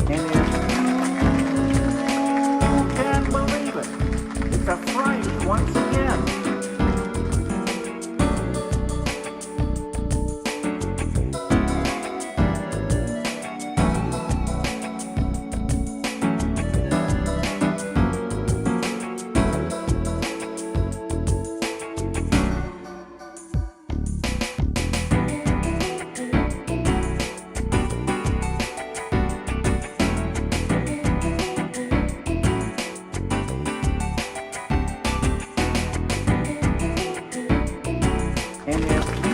And if you can believe it, it's a Friday once again. And if you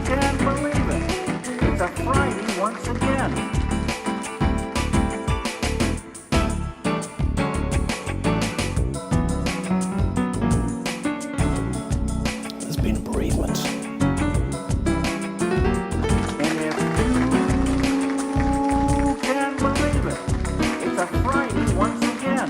can believe it, it's a Friday once again. There's been a bereavement. And if you can believe it, it's a Friday once again.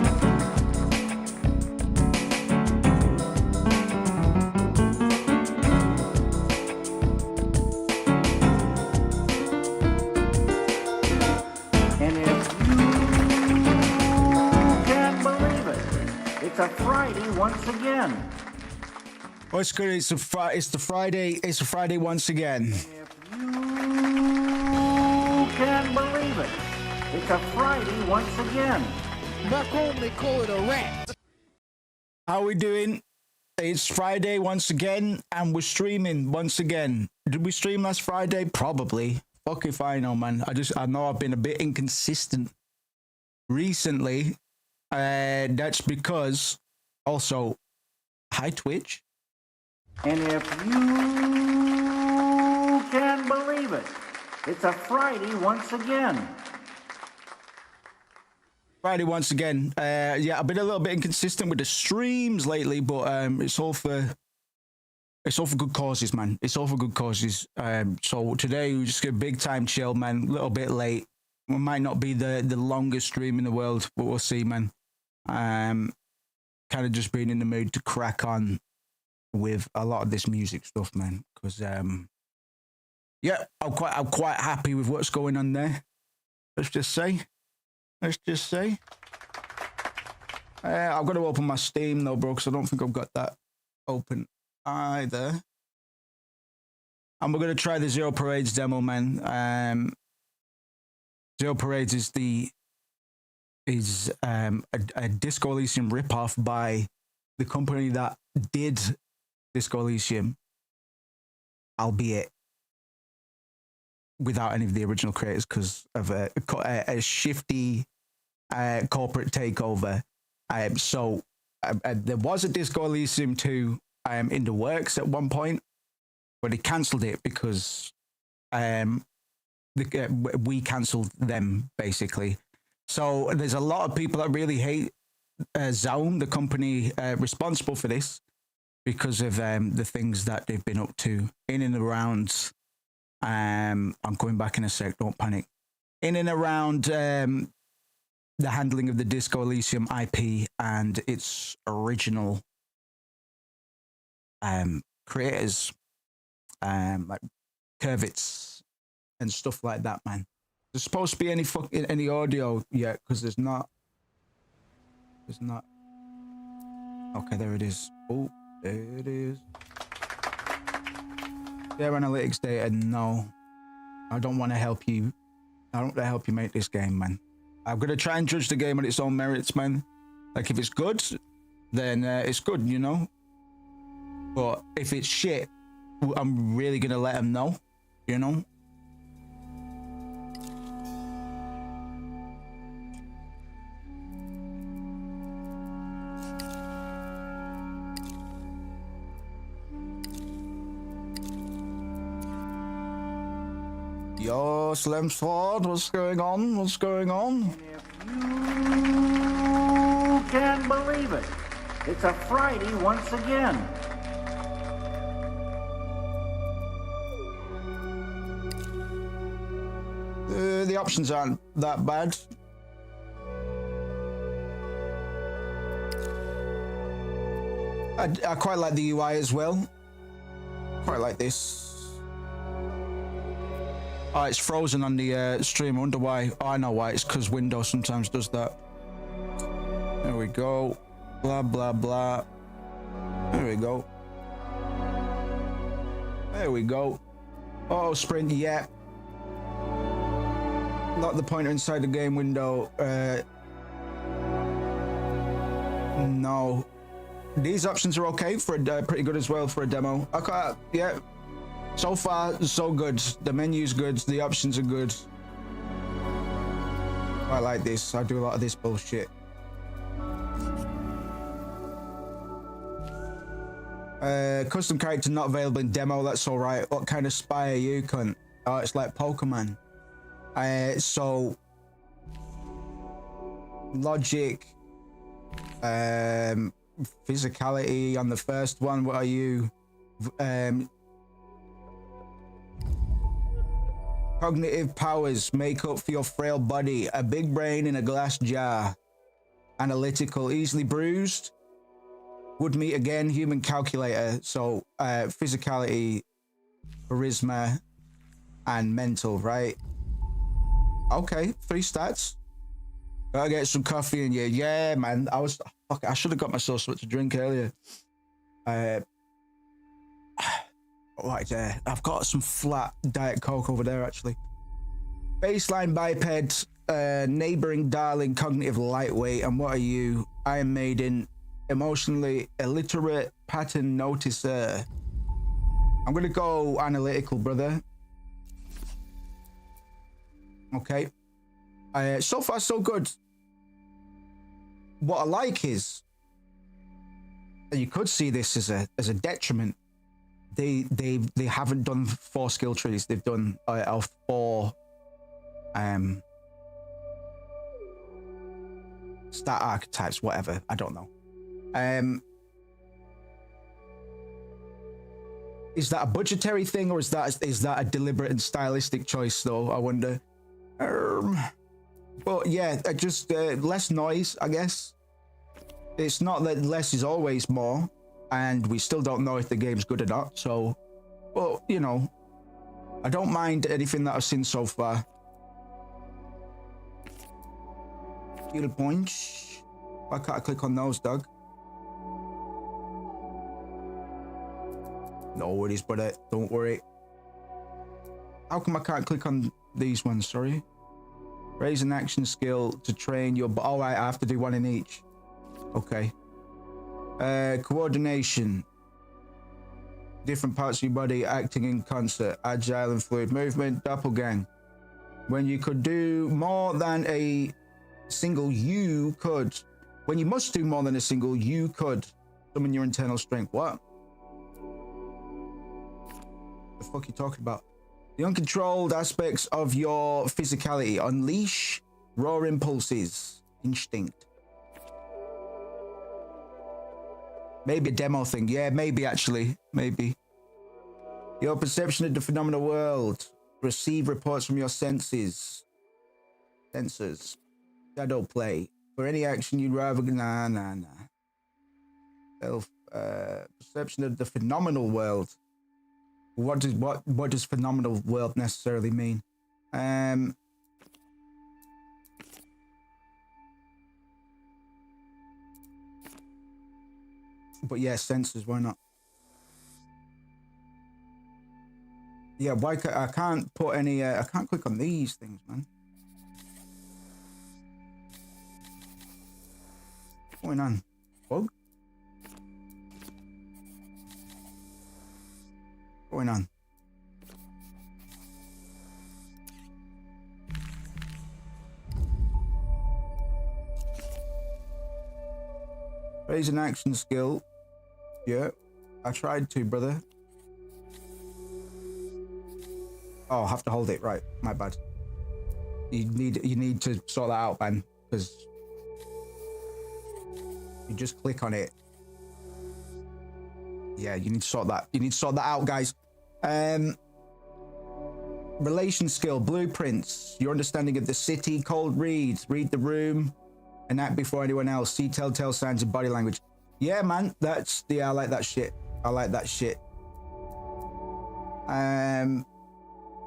And if you can believe it, it's a Friday once again. What's good? It's the Friday. It's a Friday once again. If you can believe it, it's a Friday once again. Back home they call it a rat. How we doing? It's Friday once again, and we're streaming once again. Did we stream last Friday? Probably. Fuck if I know, man. I know I've been a bit inconsistent recently. That's because also, hi Twitch. And if you can believe it, it's a Friday once again. Friday once again. Yeah, I've been a little bit inconsistent with the streams lately, but it's all for good causes, man. It's all for good causes. So today we just get a big time chill, man. A little bit late. We might not be the longest stream in the world, but we'll see, man. Kind of just being in the mood to crack on with a lot of this music stuff, man. Because yeah, I'm quite happy with what's going on there. Let's just say. I've got to open my Steam though, bro, because I don't think I've got that open either. And we're going to try the Zero Parades demo, man. Zero Parades is a Disco Elysium ripoff by the company that did Disco Elysium, albeit without any of the original creators because of a shifty corporate takeover. So there was a Disco Elysium 2 in the works at one point, but they cancelled it because we cancelled them, basically. So there's a lot of people that really hate Zone, the company responsible for this, because of the things that they've been up to in and around. I'm going back in a sec, don't panic. In and around the handling of the Disco Elysium IP and its original creators, like Kurvitz and stuff like that, man. There's supposed to be any audio yet, because there's not. Okay, there it is. Oh, there it is. Their analytics data, no. I don't want to help you. I don't want to help you make this game, man. I'm going to try and judge the game on its own merits, man. Like, if it's good, then it's good, you know? But if it's shit, I'm really going to let them know, you know? Yo, Slim Sword, what's going on? What's going on? And if you can believe it, it's a Friday once again. The options aren't that bad. I quite like the UI as well. Quite like this. Oh, it's frozen on the stream. I wonder why. Oh, I know why. It's because Windows sometimes does that. There we go. Blah, blah, blah. There we go. There we go. Oh, sprint, yeah. Lock the pointer inside the game window. No. These options are okay for pretty good as well for a demo. Okay, yeah. So far, so good. The menu's good. The options are good. I like this. I do a lot of this bullshit. Custom character not available in demo. That's all right. What kind of spy are you, cunt? Oh, it's like Pokemon. So logic, physicality on the first one. What are you? Cognitive powers make up for your frail body. A big brain in a glass jar. Analytical, easily bruised. Would meet again, human calculator. So physicality, charisma, and mental, right? Okay, 3 stats. Gotta get some coffee in you. Yeah, man. I should have got myself something to drink earlier. Right there. I've got some flat Diet Coke over there, actually. Baseline biped, neighboring darling, cognitive lightweight. And what are you? Iron Maiden, emotionally illiterate, pattern noticer. I'm gonna go analytical, brother. Okay. So far, so good. What I like is, you could see this as a detriment. They haven't done 4 skill trees. They've done 4 stat archetypes, whatever. I don't know. Is that a budgetary thing, or is that a deliberate and stylistic choice, though? I wonder. But yeah, just less noise, I guess. It's not that less is always more, and we still don't know if the game's good or not. So, but you know, I don't mind anything that I've seen so far. Skill points. Why can't I click on those, Doug? No worries, brother. Don't worry. How come I can't click on these ones? Sorry. Raise an action skill to train your... All right, I have to do 1 in each. Okay. Coordination. Different parts of your body acting in concert. Agile and fluid movement. Doppelgang. When you could do more than a single, you could. When you must do more than a single, you could summon your internal strength. What? The fuck are you talking about? The uncontrolled aspects of your physicality. Unleash raw impulses. Instinct. Maybe a demo thing. Yeah, maybe actually. Maybe. Your perception of the phenomenal world. Receive reports from your senses. Sensors. Shadow play. For any action you'd rather... Nah. Self... perception of the phenomenal world. What does phenomenal world necessarily mean? But yeah, sensors, why not? Yeah, why I can't put any I can't click on these things, man. What's going on? Bug? What's going on? Raise an action skill. Yeah, I tried to, brother. Oh, I have to hold it. Right, my bad. You need to sort that out, man, because you just click on it. Yeah, you need to sort that. You need to sort that out, guys. Relation skill, blueprints. Your understanding of the city, cold reads, read the room, and act before anyone else. See telltale signs of body language. Yeah, man, I like that shit. I like that shit.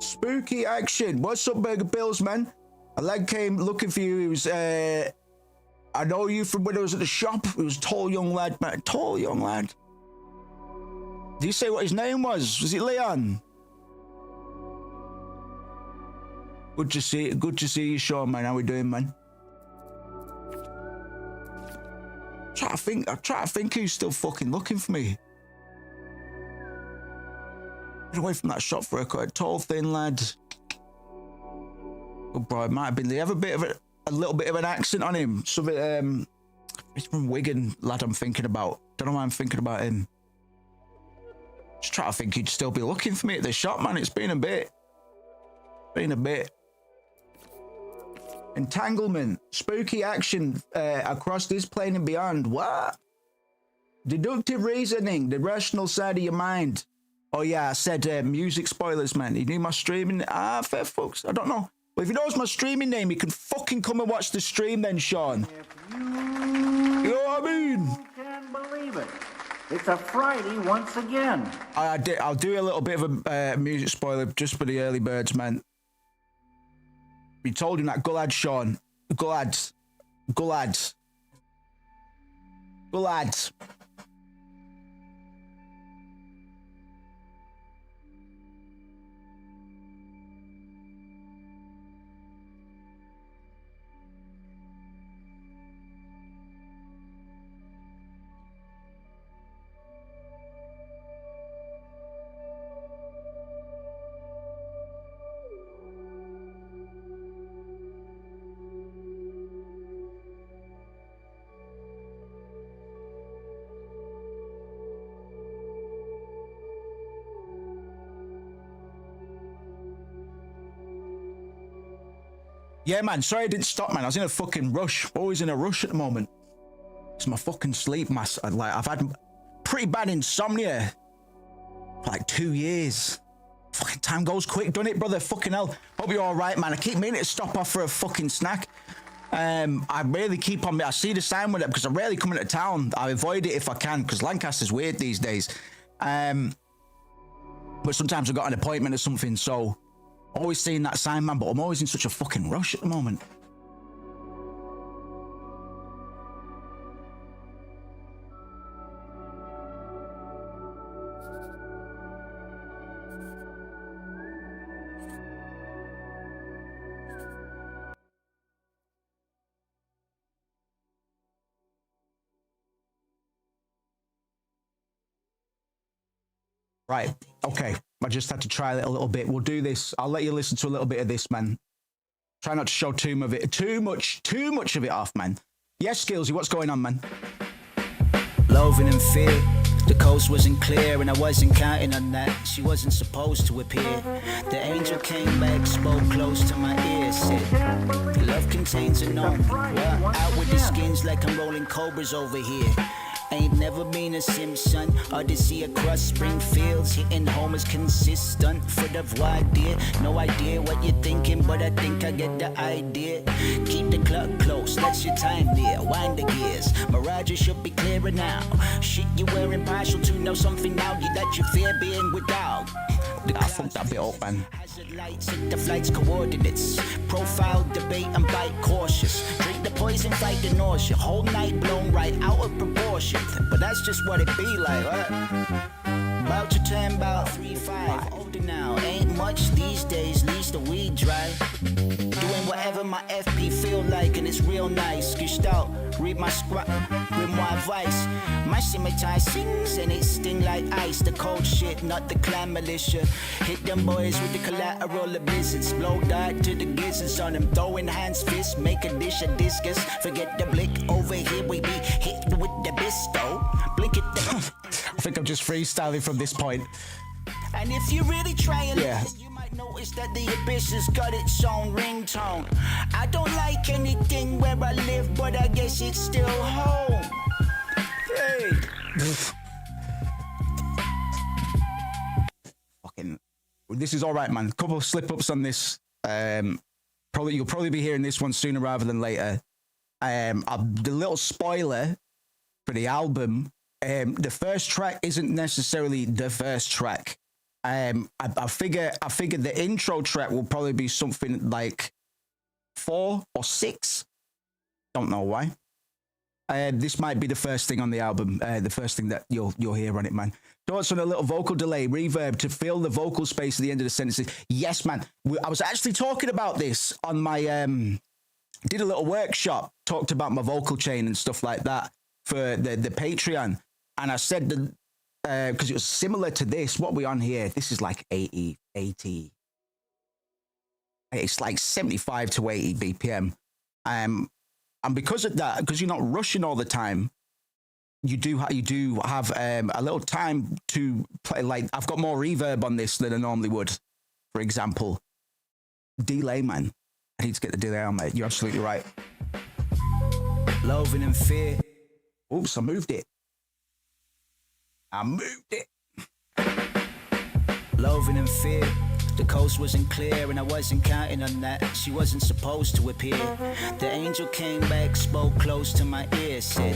Spooky action. What's up, Burger Bills, man? A lad came looking for you. He was, I know you from when I was at the shop. He was a tall young lad, man. Tall young lad. Did you say what his name was? Was it Leon? Good to see you, Sean, man. How we doing, man? I try to think who's still fucking looking for me. Get away from that shop for a tall, thin lad. Good boy, might have been. They have a bit of a little bit of an accent on him. Something, it's from Wigan, lad. I'm thinking about. Don't know why I'm thinking about him. Just try to think he'd still be looking for me at the shop, man. It's been a bit. Entanglement, spooky action across this plane and beyond. What? Deductive reasoning, the rational side of your mind. Oh yeah, I said music spoilers, man. You knew my streaming. Fair fucks. I don't know. But if he knows my streaming name, he can fucking come and watch the stream then, Sean. If You know what I mean? you can believe it, it's a Friday once again. I'll do a little bit of a music spoiler just for the early birds, man. We told him that. Go lads, Sean. Go lads. Go lads. Go lads. Yeah, man. Sorry I didn't stop, man. I was in a fucking rush. Always in a rush at the moment. It's my fucking sleep, mass. Like, I've had pretty bad insomnia for like 2 years. Fucking time goes quick, doesn't it, brother? Fucking hell. Hope you're all right, man. I keep meaning to stop off for a fucking snack. I really keep on. I see the sign with it because I rarely come into town. I avoid it if I can because Lancaster's weird these days. But sometimes I've got an appointment or something, so always seeing that sign, man. But I'm always in such a fucking rush at the moment. Right, okay. I just had to try it a little bit. We'll do this. I'll let you listen to a little bit of this, man. Try not to show too much of it off, man. Yes, Skillsy, what's going on, man? Loathing and fear. The coast wasn't clear and I wasn't counting on that. She wasn't supposed to appear. The angel came back, spoke close to my ear, said, love contains a known. Out with the skins like I'm rolling cobras over here. Ain't never been a Simpson. Odyssey across Springfields, hitting home is consistent. Foot of idea, no idea what you're thinking, but I think I get the idea. Keep the clock close, that's your time there. Wind the gears, Mirage should be clearer now. Shit you wearing partial to know something now. You let your fear being without. I fucked that bit up, man. Hazard lights, hit the flight's coordinates. Profile, debate, and bite cautious. Drink the poison, fight the nausea. Whole night blown right out of proportion. But that's just what it be like, right? About to turn about 3-5. Older now, ain't much these days, least the weed dry. Doing whatever my FP feel like, and it's real nice. Skished out, read my script, with my advice. My scimitar sings and it sting like ice. The cold shit, not the clan militia. Hit them boys with the collateral of blizzards. Blow dart to the gizzards on them. Throwing hands, fists, make a dish of discus. Forget the blick, over here we be hit with the bisto. Blink it the I think I'm just freestyling from this point. And if you really try and Yeah. listen, you might notice that the abyss has got its own ringtone. I don't like anything where I live, but I guess it's still home. Hey. Fucking, this is all right, man. Couple of slip-ups on this. You'll probably be hearing this one sooner rather than later. The little spoiler for the album. The first track isn't necessarily the first track. I figure the intro track will probably be something like 4 or 6. Don't know why. This might be the first thing on the album, the first thing that you'll hear on it, man. Thoughts on a little vocal delay, reverb to fill the vocal space at the end of the sentences. Yes, man. I was actually talking about this on my, did a little workshop, talked about my vocal chain and stuff like that for the Patreon. And I said, because it was similar to this, what we on here, this is like 80. It's like 75 to 80 BPM. And because of that, because you're not rushing all the time, you do have a little time to play. Like, I've got more reverb on this than I normally would. For example, delay, man. I need to get the delay on, mate. You're absolutely right. Loathing and fear. Oops, I moved it. Loathing and fear. The coast wasn't clear and I wasn't counting on that. She wasn't supposed to appear. The angel came back, spoke close to my ear, said,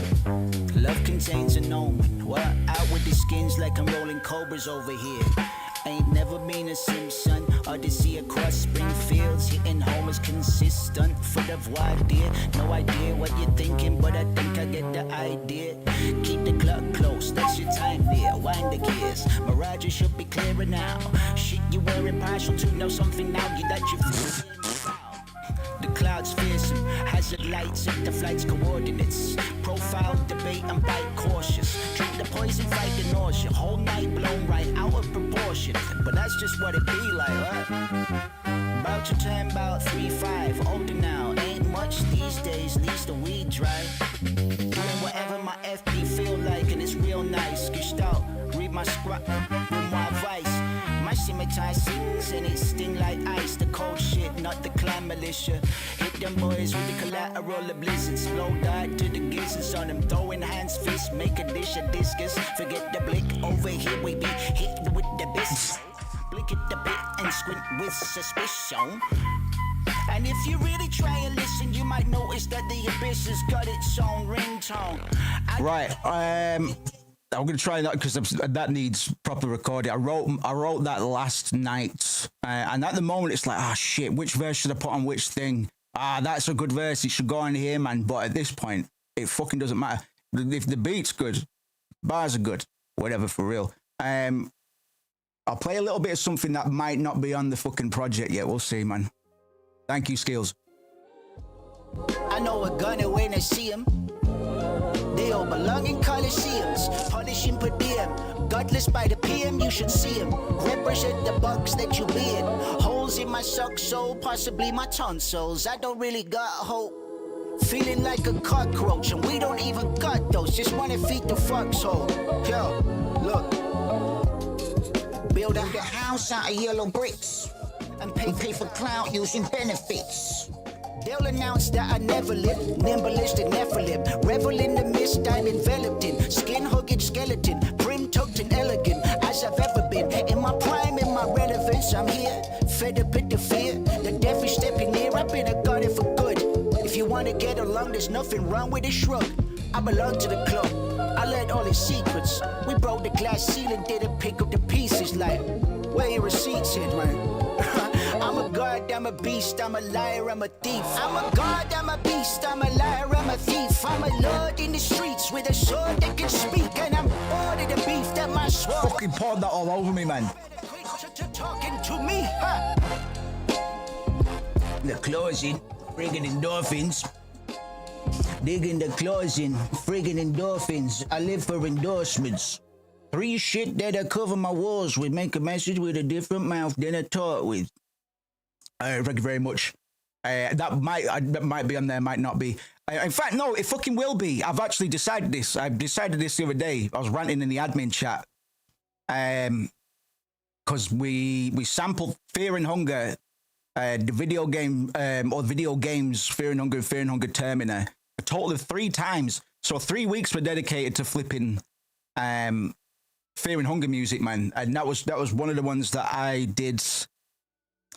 love contains an omen. What? Out with the skins like I'm rolling cobras over here. Ain't never been a Simpson. Odyssey across spring fields, hitting home is consistent. Foot of wild deer, no idea what you're thinking, but I think I get the idea. Keep the clock close, that's your time there. Wind the gears, mirage should be clearer now. Shit you were impartial to, know something now you that you feel. The clouds fearsome, hazard lights at the flight's coordinates. Profile, debate, and bite cautious. Drink the poison, fight the nausea. Whole night blown right out of proportion. But that's just what it be like, right? About to turn about 3-5, older now. Ain't much these days, leaves the weed dry. Doing whatever my FP feel like, and it's real nice. Gestalt, read my script, with my advice. My scimitar sings and it sting like ice. The cold shit, not the clan militia. Hit them boys with the collateral of blizzards. Blow dart to the gizzards on them. Throwing hands, fists, make a dish of discus. Forget the blick, over here we be hit with the biscuits. Blick at the bit and squint with suspicion. And if you really try and listen, you might notice that the abyss has got its own ringtone. Right, I'm gonna try that because that needs proper recording. I wrote that last night, and at the moment it's like, shit, which verse should I put on which thing? That's a good verse. It should go on here, man. But at this point, it fucking doesn't matter. If the beat's good, bars are good, whatever, for real. I'll play a little bit of something that might not be on the fucking project yet. We'll see, man. Thank you, Skills. I know a gunner when I see him. They all belong in coliseums, polishing per diem. Godless by the PM, you should see him. Represent the bugs that you be in. Holes in my sock sole, possibly my tonsils. I don't really got hope. Feeling like a cockroach, and we don't even got those. Just wanna feed the foxhole. Yo, look. Build a house out of yellow bricks and pay for clout using benefits. They'll announce that I never lived, nimblest and Nephilim. Revel in the mist I'm enveloped in. Skin-hugging skeleton, prim-tucked and elegant as I've ever been. In my prime, in my relevance, I'm here. Fed up with the fear, the death is stepping near. I've been a god for good. If you wanna get along, there's nothing wrong with a shrug. I belong to the club, I learned all its secrets. We broke the glass ceiling, didn't pick up the pieces like, where your receipts in, man? I'm a god, I'm a beast, I'm a liar, I'm a thief. I'm a god, I'm a beast, I'm a liar, I'm a thief. I'm a lord in the streets with a sword that can speak. And I'm all of the beef that my sword Fucking poured that all over me, man. Talking to me, huh? The closing, friggin' endorphins. Digging the closing, friggin' endorphins. I live for endorsements. 3 shit that I cover my walls with. Make a message with a different mouth than I talk with. Thank you very much. That might be on there, might not be. In fact, no, it fucking will be. I've actually decided this. I decided this the other day. I was ranting in the admin chat. Because we sampled Fear and Hunger, the video game, or video games, Fear and Hunger Termina, a total of 3 times. So 3 weeks were dedicated to flipping Fear and Hunger music, man. And that was one of the ones that I did.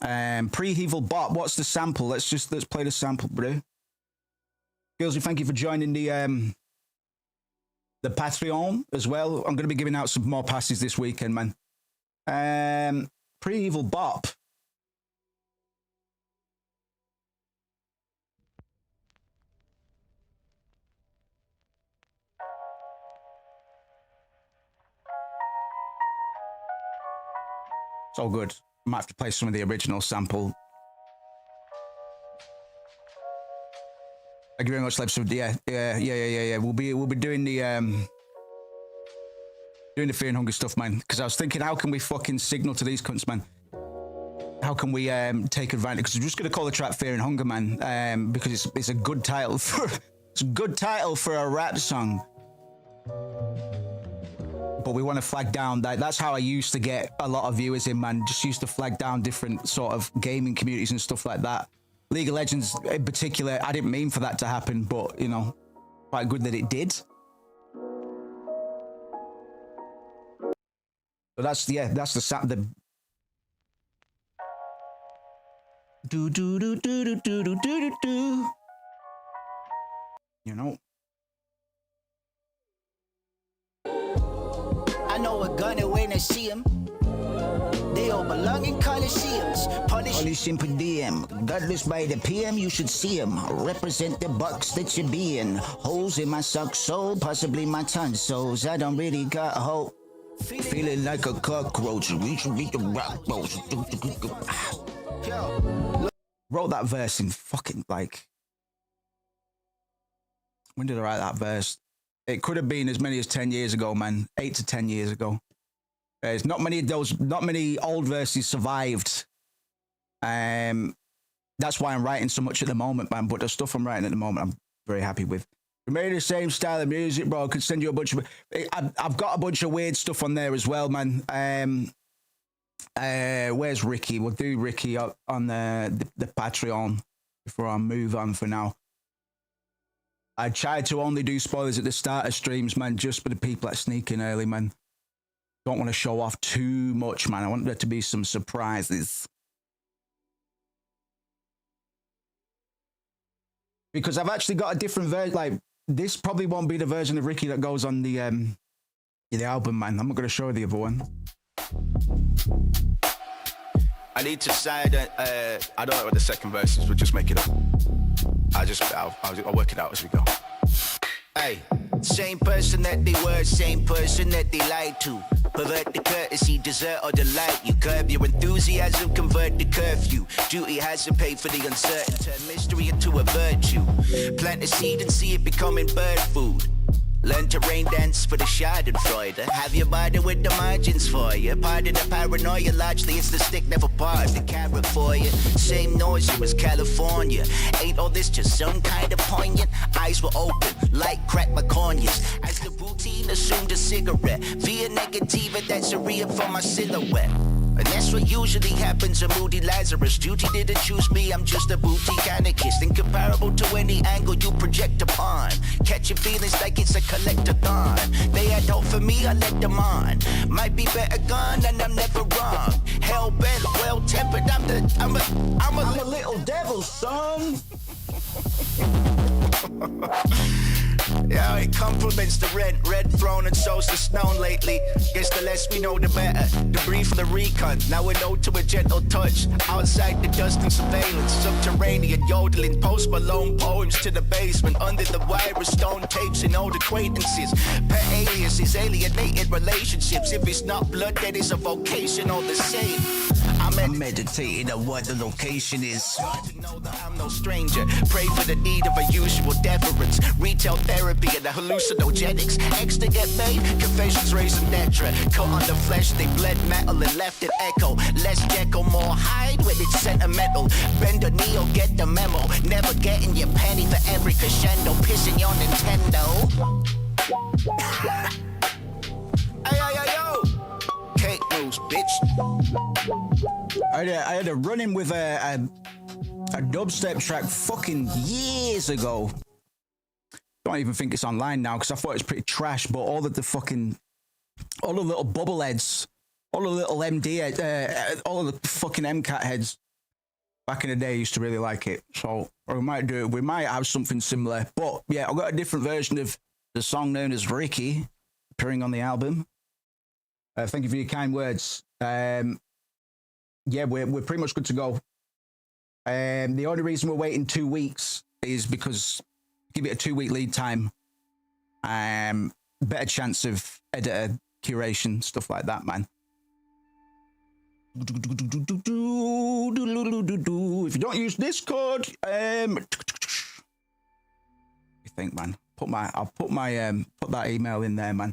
Pre-Evil Bot, what's the sample? Let's play the sample, bro. Gilsey, thank you for joining the Patreon as well. I'm going to be giving out some more passes this weekend, man. Pre-Evil Bop. It's all good. I might have to play some of the original sample. Thank you very much, Lebs. Yeah. We'll be doing the Fear and Hunger stuff, man. Because I was thinking, how can we fucking signal to these cunts, man? How can we take advantage? Because we're just gonna call the track Fear and Hunger, man. Because it's a good title for a rap song. But we want to flag down that's how I used to get a lot of viewers in, man. Just used to flag down different sort of gaming communities and stuff like that. League of Legends in particular, I didn't mean for that to happen, but you know, quite good that it did. So that's the do do do do do do do do do. You know. I know a gunner when I see him. They all belong in coliseums. Polishing per diem. Godless by the PM, you should see him. Represent the box that you be in. Holes in my sock sole, possibly my tonsils. I don't really got hope. Feeling like a cockroach. Reach the rock boat. Wrote that verse in fucking like. When did I write that verse? It could have been as many as 10 years ago, man. 8 to 10 years ago. There's not many old verses survived. That's why I'm writing so much at the moment, man. But the stuff I'm writing at the moment, I'm very happy with. We made the same style of music, bro. I could send you a bunch of. I've got a bunch of weird stuff on there as well, man. Where's Ricky? We'll do Ricky on the Patreon before I move on for now. I tried to only do spoilers at the start of streams, man, just for the people that sneak in early, man. Don't want to show off too much, man. I want there to be some surprises. Because I've actually got a different version. Like, this probably won't be the version of Ricky that goes on the album, man. I'm not going to show the other one. I need to say that I don't know what the second verse is. We'll just make it up. I'll work it out as we go. Hey, same person that they were, same person that they lied to. Pervert the courtesy, desert or delight. You curb your enthusiasm, convert the curfew. Duty has to pay for the uncertain, turn mystery into a virtue. Plant a seed and see it becoming bird food. Learn to rain dance for the schadenfreude. Have your body with the margins for you. Pardon the paranoia, largely it's the stick, never part the carrot for you. Same noise, it was California. Ain't all this just some kind of poignant? Eyes were open, light cracked my corneas. As the routine assumed a cigarette. Via negativa, that's a rear for my silhouette. And that's what usually happens, a moody Lazarus. Duty didn't choose me, I'm just a boutique anarchist. Incomparable to any angle you project upon. Catching feelings like it's a collectathon. They had hope for me, I let them on. Might be better gone, and I'm never wrong. Hell-bent, well-tempered, I'm a little devil, son. Yeah, it compliments the red throne and so's the snow lately. Guess the less we know, the better. Debris for the recon, now we know to a gentle touch. Outside the dust and surveillance, subterranean yodeling, Post Malone poems to the basement. Under the wire of stone tapes and old acquaintances. Pet aliases, alienated relationships. If it's not blood, then it's a vocation all the same. I'm meditating on what the location is. To know that I'm no stranger. Pray for the need of a usual deference. Retail therapy and the hallucinogenics. Extra get made, confessions raising Netra. Cut on the flesh, they bled metal and left it echo. Less gecko, more hide when it's sentimental. Bend a knee or get the memo. Never getting your penny for every crescendo. Pissing your Nintendo. Yo. Cake moves, bitch. I had a run-in with a dubstep track fucking years ago. Don't even think it's online now because I thought it was pretty trash. But all the little bubble heads, all the little MD, all of the fucking MCAT heads back in the day used to really like it. So we might do it. We might have something similar. But yeah, I've got a different version of the song known as Ricky appearing on the album. Thank you for your kind words. Yeah, we're pretty much good to go. The only reason we're waiting 2 weeks is because give it a 2-week lead time. Better chance of editor curation, stuff like that, man. If you don't use Discord, you think, man? I'll put that email in there, man.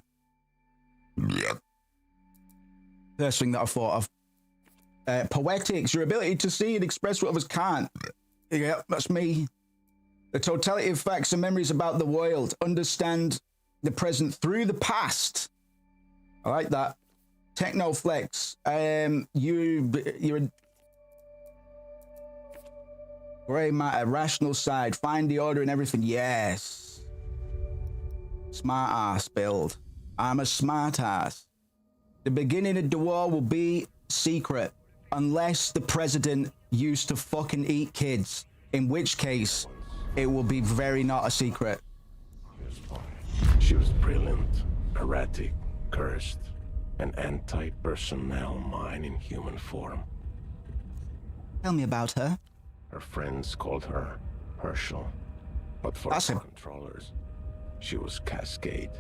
First thing that I thought of. Poetics, your ability to see and express what others can't. Yeah, that's me. The totality of facts and memories about the world. Understand the present through the past. I like that. Technoflex. You're a grey matter, rational side. Find the order in everything. Yes. Smart ass build. I'm a smart ass. The beginning of the war will be secret. Unless the president used to fucking eat kids, in which case it will be very not a secret. She was brilliant, erratic, cursed, an anti-personnel mind in human form. Tell me about her. Her friends called her Herschel, but for That's the him. controllers, she was Cascade.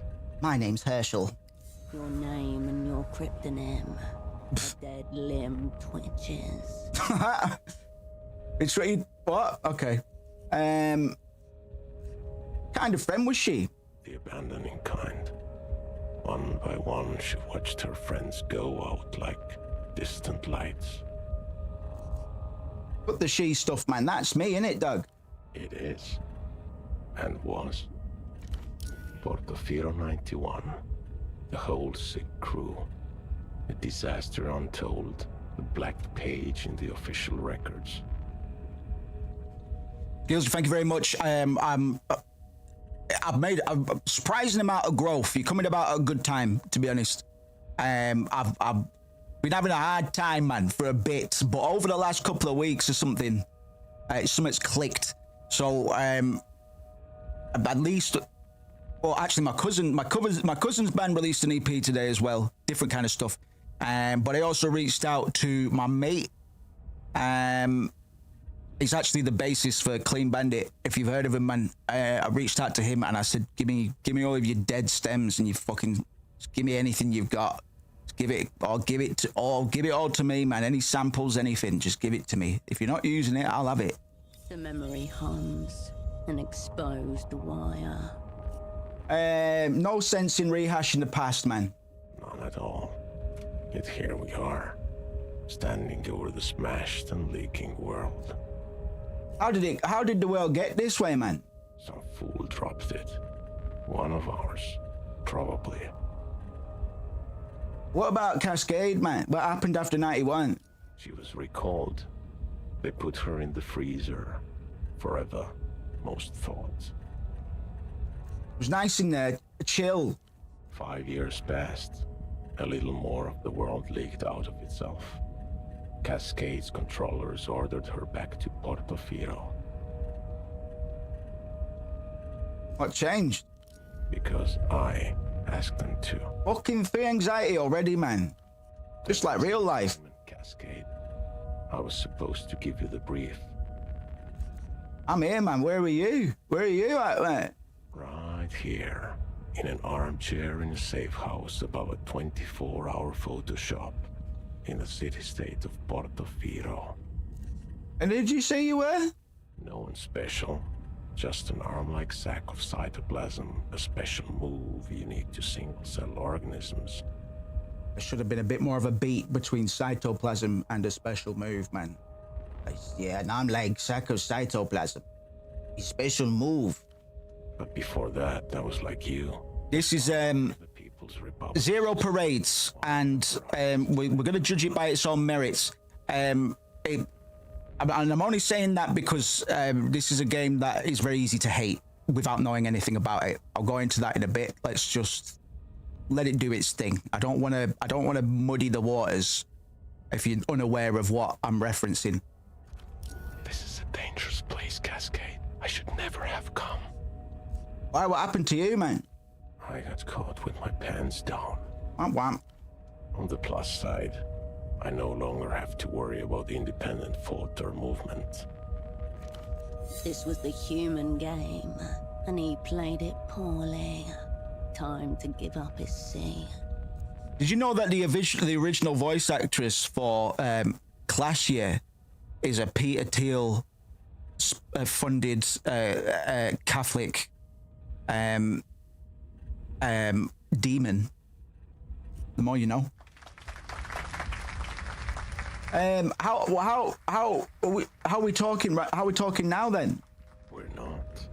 My name's Herschel. Your name and your cryptonym. A dead limb twitches. It's what you... What? Okay. Kind of friend was she? The abandoning kind. One by one, she watched her friends go out like distant lights. But the she stuff, man. That's me, innit, Doug? It is. And was. Portofino 91. The whole sick crew. A disaster untold. The black page in the official records. Gills, thank you very much. I've made a surprising amount of growth. You're coming about at a good time, to be honest. I've been having a hard time, man, for a bit, but over the last couple of weeks or something, something's clicked. So at least, well, actually, my cousin's band released an EP today as well, different kind of stuff. But I also reached out to my mate. He's actually the bassist for Clean Bandit. If you've heard of him, man, I reached out to him and I said, give me all of your dead stems and you fucking just give me anything you've got. Just give it all to me, man. Any samples, anything, just give it to me. If you're not using it, I'll have it. The memory hums, an exposed wire. No sense in rehashing the past, man. None at all. Yet here we are, standing over the smashed and leaking world. How did the world get this way, man? Some fool dropped it. One of ours, probably. What about Cascade, man? What happened after 91? She was recalled. They put her in the freezer. Forever, most thought. It was nice in there, chill. 5 years passed. A little more of the world leaked out of itself. Cascade's controllers ordered her back to Portofino. What changed? Because I asked them to. Fucking free anxiety already, man. Just like real life. Cascade. I was supposed to give you the brief. I'm here, man. Where were you? Where are you at, man? Right here. In an armchair in a safe house above a 24-hour photo shop. In the city-state of Portofino. And did you say you were? No one special. Just an arm-like sack of cytoplasm. A special move unique to single-cell organisms. There should have been a bit more of a beat between cytoplasm and a special move, man. Yeah, an arm-like sack of cytoplasm. A special move. But before that, I was like you. This is The People's Republic. Zero Parades, and we're going to judge it by its own merits. And I'm only saying that because this is a game that is very easy to hate without knowing anything about it. I'll go into that in a bit. Let's just let it do its thing. I don't want to muddy the waters if you're unaware of what I'm referencing. This is a dangerous place, Cascade. I should never have come. Why? What happened to you, man? I got caught with my pants down. Womp womp. On the plus side, I no longer have to worry about independent thought or movement. This was the human game, and he played it poorly. Time to give up his seat. Did you know that the original voice actress for Clashia is a Peter Thiel funded Catholic demon? The more you know. How are we talking? How are we talking now then? We're not.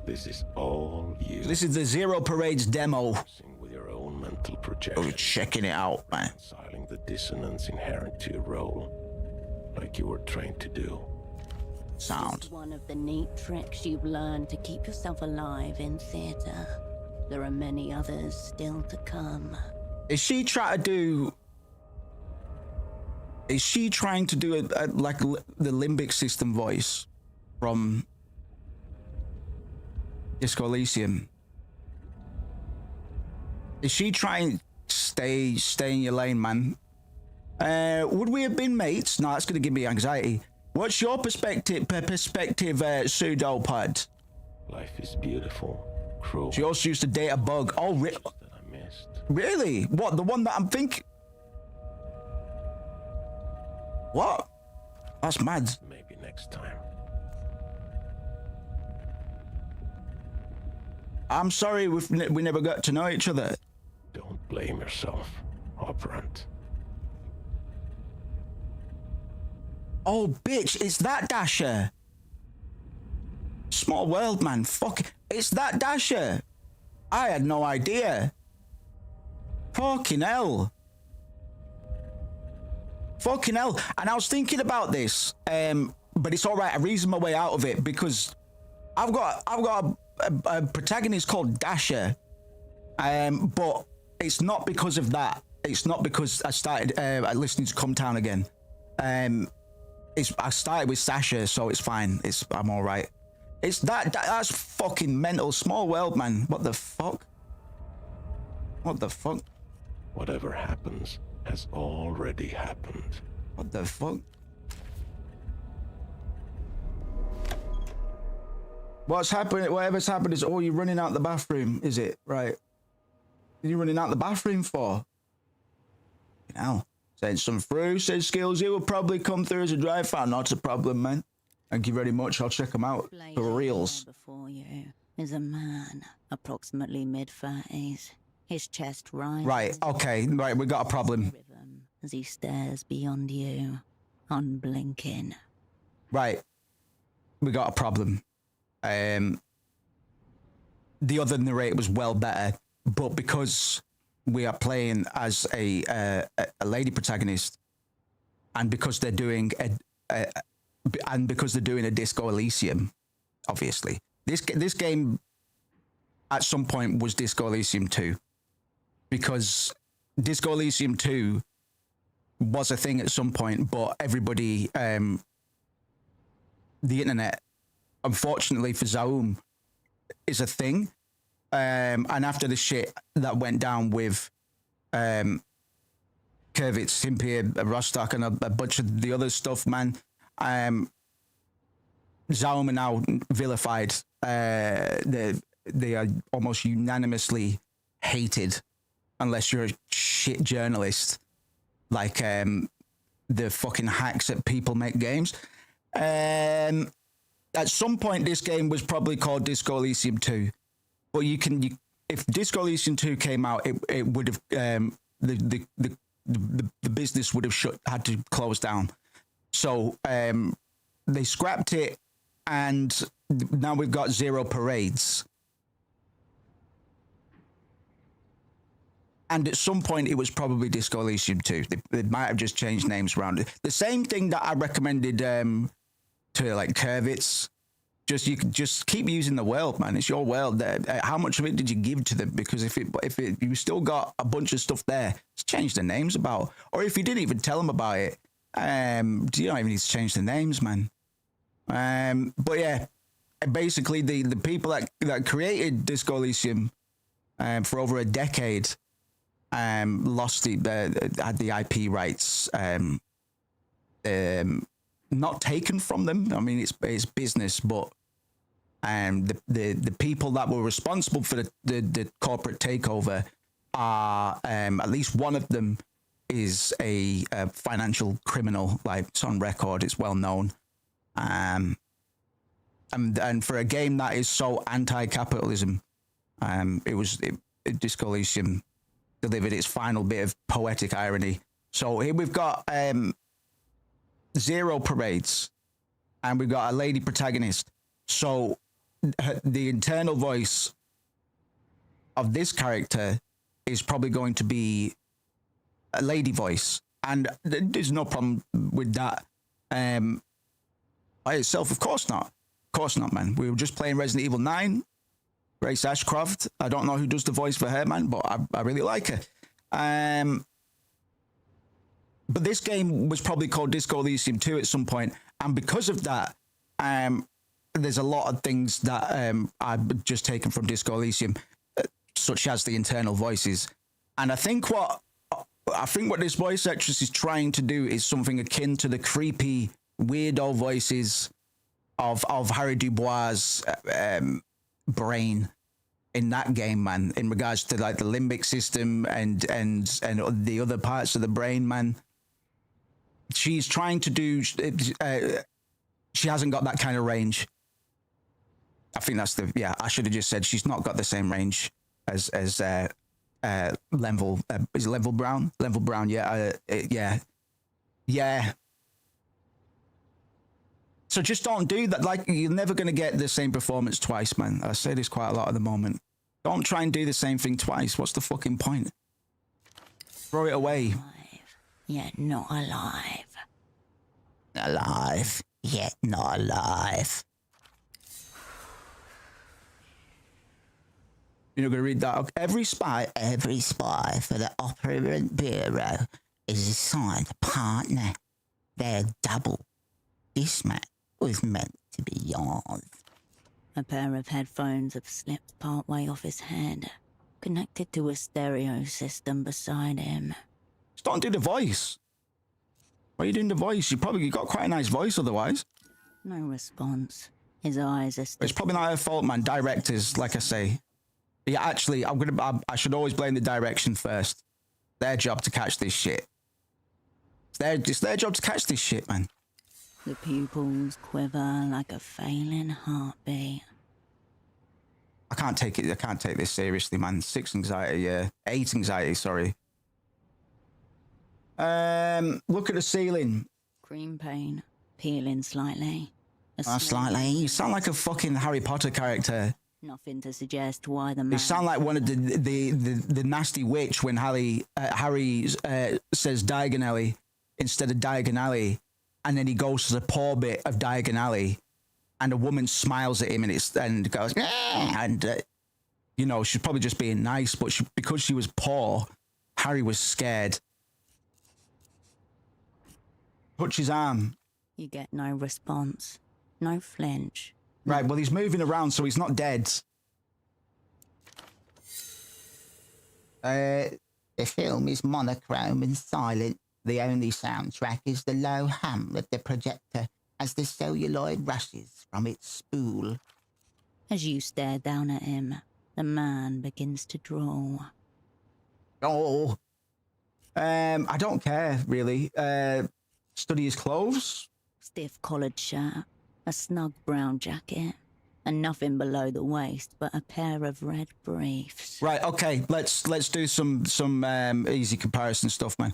This is all you. This is the Zero Parade's demo. With your own mental We're projection. checking it out, man. Reconciling the dissonance inherent to your role, like you were trained to do. Sound. It's one of the neat tricks you've learned to keep yourself alive in theater. There are many others still to come. Is she trying to do? Is she trying to do like the limbic system voice from Disco Elysium? Is she trying to stay in your lane, man? Would we have been mates? No, that's gonna give me anxiety. What's your perspective, pseudopod? Life is beautiful, cruel. She also used to date a bug. Oh, that I missed. really? What? The one that I'm thinking? What? That's mad. Maybe next time. I'm sorry we never got to know each other. Don't blame yourself, Operant. Oh, bitch, it's that Dasher. Small world, man. Fuck, it's that Dasher. I had no idea. Fucking hell. Fucking hell. And I was thinking about this, but it's all right. I reasoned my way out of it because I've got a protagonist called Dasher, but it's not because of that. It's not because I started listening to Come Town again. I started with Sasha, so it's fine. I'm all right. It's that's fucking mental. Small world, man. What the fuck? What the fuck? Whatever happens has already happened. What the fuck? What's happening? Whatever's happened is, oh, you're running out the bathroom, is it? Right. What are you running out the bathroom for? You know, send some through, says Skills. It will probably come through as a drive fan. Not a problem, man. Thank you very much. I'll check them out. For reals. Before you is a man, approximately mid-30s. His chest rises. Right, okay, right, we got a problem. Rhythm as he stares beyond you, unblinking. Right, we got a problem. The other narrator was well better, but because we are playing as a lady protagonist, and because they're doing a Disco Elysium, obviously this game at some point was Disco Elysium 2, because Disco Elysium 2 was a thing at some point, but everybody, the internet, unfortunately for Zaum, is a thing. And after the shit that went down with Kervitz, Simpier, Rostock, and a bunch of the other stuff, man, Zaum are now vilified. They are almost unanimously hated, unless you're a shit journalist, like the fucking hacks that people make games. At some point, this game was probably called Disco Elysium 2. But if Disco Elysium 2 came out, it would have the business would have had to close down. So they scrapped it, and now we've got Zero Parades. And at some point, it was probably Disco Elysium 2. They might have just changed names around it. The same thing that I recommended to like Kervitz. You can just keep using the world, man. It's your world. How much of it did you give to them? Because if you still got a bunch of stuff there, just change the names about. Or if you didn't even tell them about it, you don't even need to change the names, man. But yeah, basically the people that created Disco Elysium for over a decade lost had the IP rights not taken from them. I mean, it's business, but the people that were responsible for the corporate takeover are at least one of them is a financial criminal. Like, it's on record, it's well known. And for a game that is so anti-capitalism, Disco Elysium delivered its final bit of poetic irony. So here we've got 0 parades, and we've got a lady protagonist. So the internal voice of this character is probably going to be a lady voice, and there's no problem with that by itself. Of course not. Of course not, man. We were just playing Resident Evil 9. Grace Ashcroft. I don't know who does the voice for her, man, but I really like her. But this game was probably called Disco Elysium 2 at some point, and because of that, there's a lot of things that I've just taken from Disco Elysium, such as the internal voices. And I think what this voice actress is trying to do is something akin to the creepy, weirdo voices of Harry Dubois' brain in that game, man, in regards to like the limbic system and the other parts of the brain, man. She's trying to do, she hasn't got that kind of range. I think that's I should have just said she's not got the same range as Lenville, is it Lenville Brown? Lenville Brown, yeah. So just don't do that. Like, you're never going to get the same performance twice, man. I say this quite a lot at the moment. Don't try and do the same thing twice. What's the fucking point? Throw it away. Yet not alive. Alive, yet not alive. You're not going to read that? Okay. Every spy for the Operant Bureau is assigned a partner. They're double. This man was meant to be yours. A pair of headphones have slipped partway off his head, connected to a stereo system beside him. Just don't do the voice. Why are you doing the voice? You got quite a nice voice otherwise. No response. His eyes are still... It's probably not her fault, man. Directors, like I say. Yeah, actually, I should always blame the direction first. Their job to catch this shit. It's their job to catch this shit, man. The pupils quiver like a failing heartbeat. I can't take this seriously, man. 8 anxiety, sorry. Look at the ceiling. Cream paint, peeling slightly. Slightly. You sound like a fucking Harry Potter character. Nothing to suggest why the man... You sound like one of the nasty witch when Harry says Diagon Alley instead of Diagon Alley, and then he goes to the poor bit of Diagon Alley, and a woman smiles at him and goes, and she's probably just being nice, but because she was poor, Harry was scared. Touch his arm. You get no response, no flinch. Right, well, he's moving around, so he's not dead. The film is monochrome and silent. The only soundtrack is the low hum of the projector as the celluloid rushes from its spool. As you stare down at him, the man begins to draw. Oh. I don't care, really. Study his clothes. Stiff collared shirt, a snug brown jacket, and nothing below the waist but a pair of red briefs. Right, okay, let's do some easy comparison stuff, man.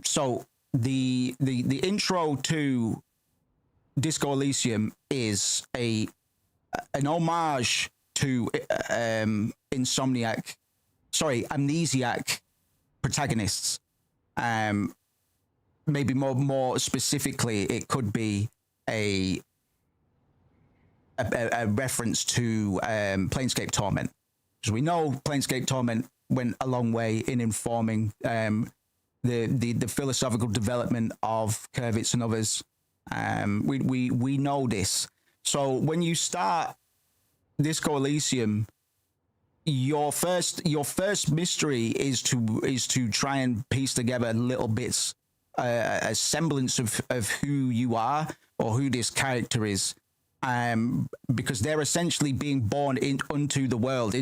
So the intro to Disco Elysium is an homage to amnesiac protagonists. Maybe more specifically, it could be a reference to Planescape Torment, because we know Planescape Torment went a long way in informing the philosophical development of Kurvitz and others. We know this. So when you start Disco Elysium, your first mystery is to try and piece together little bits, a semblance of who you are or who this character is, because they're essentially being born into the world,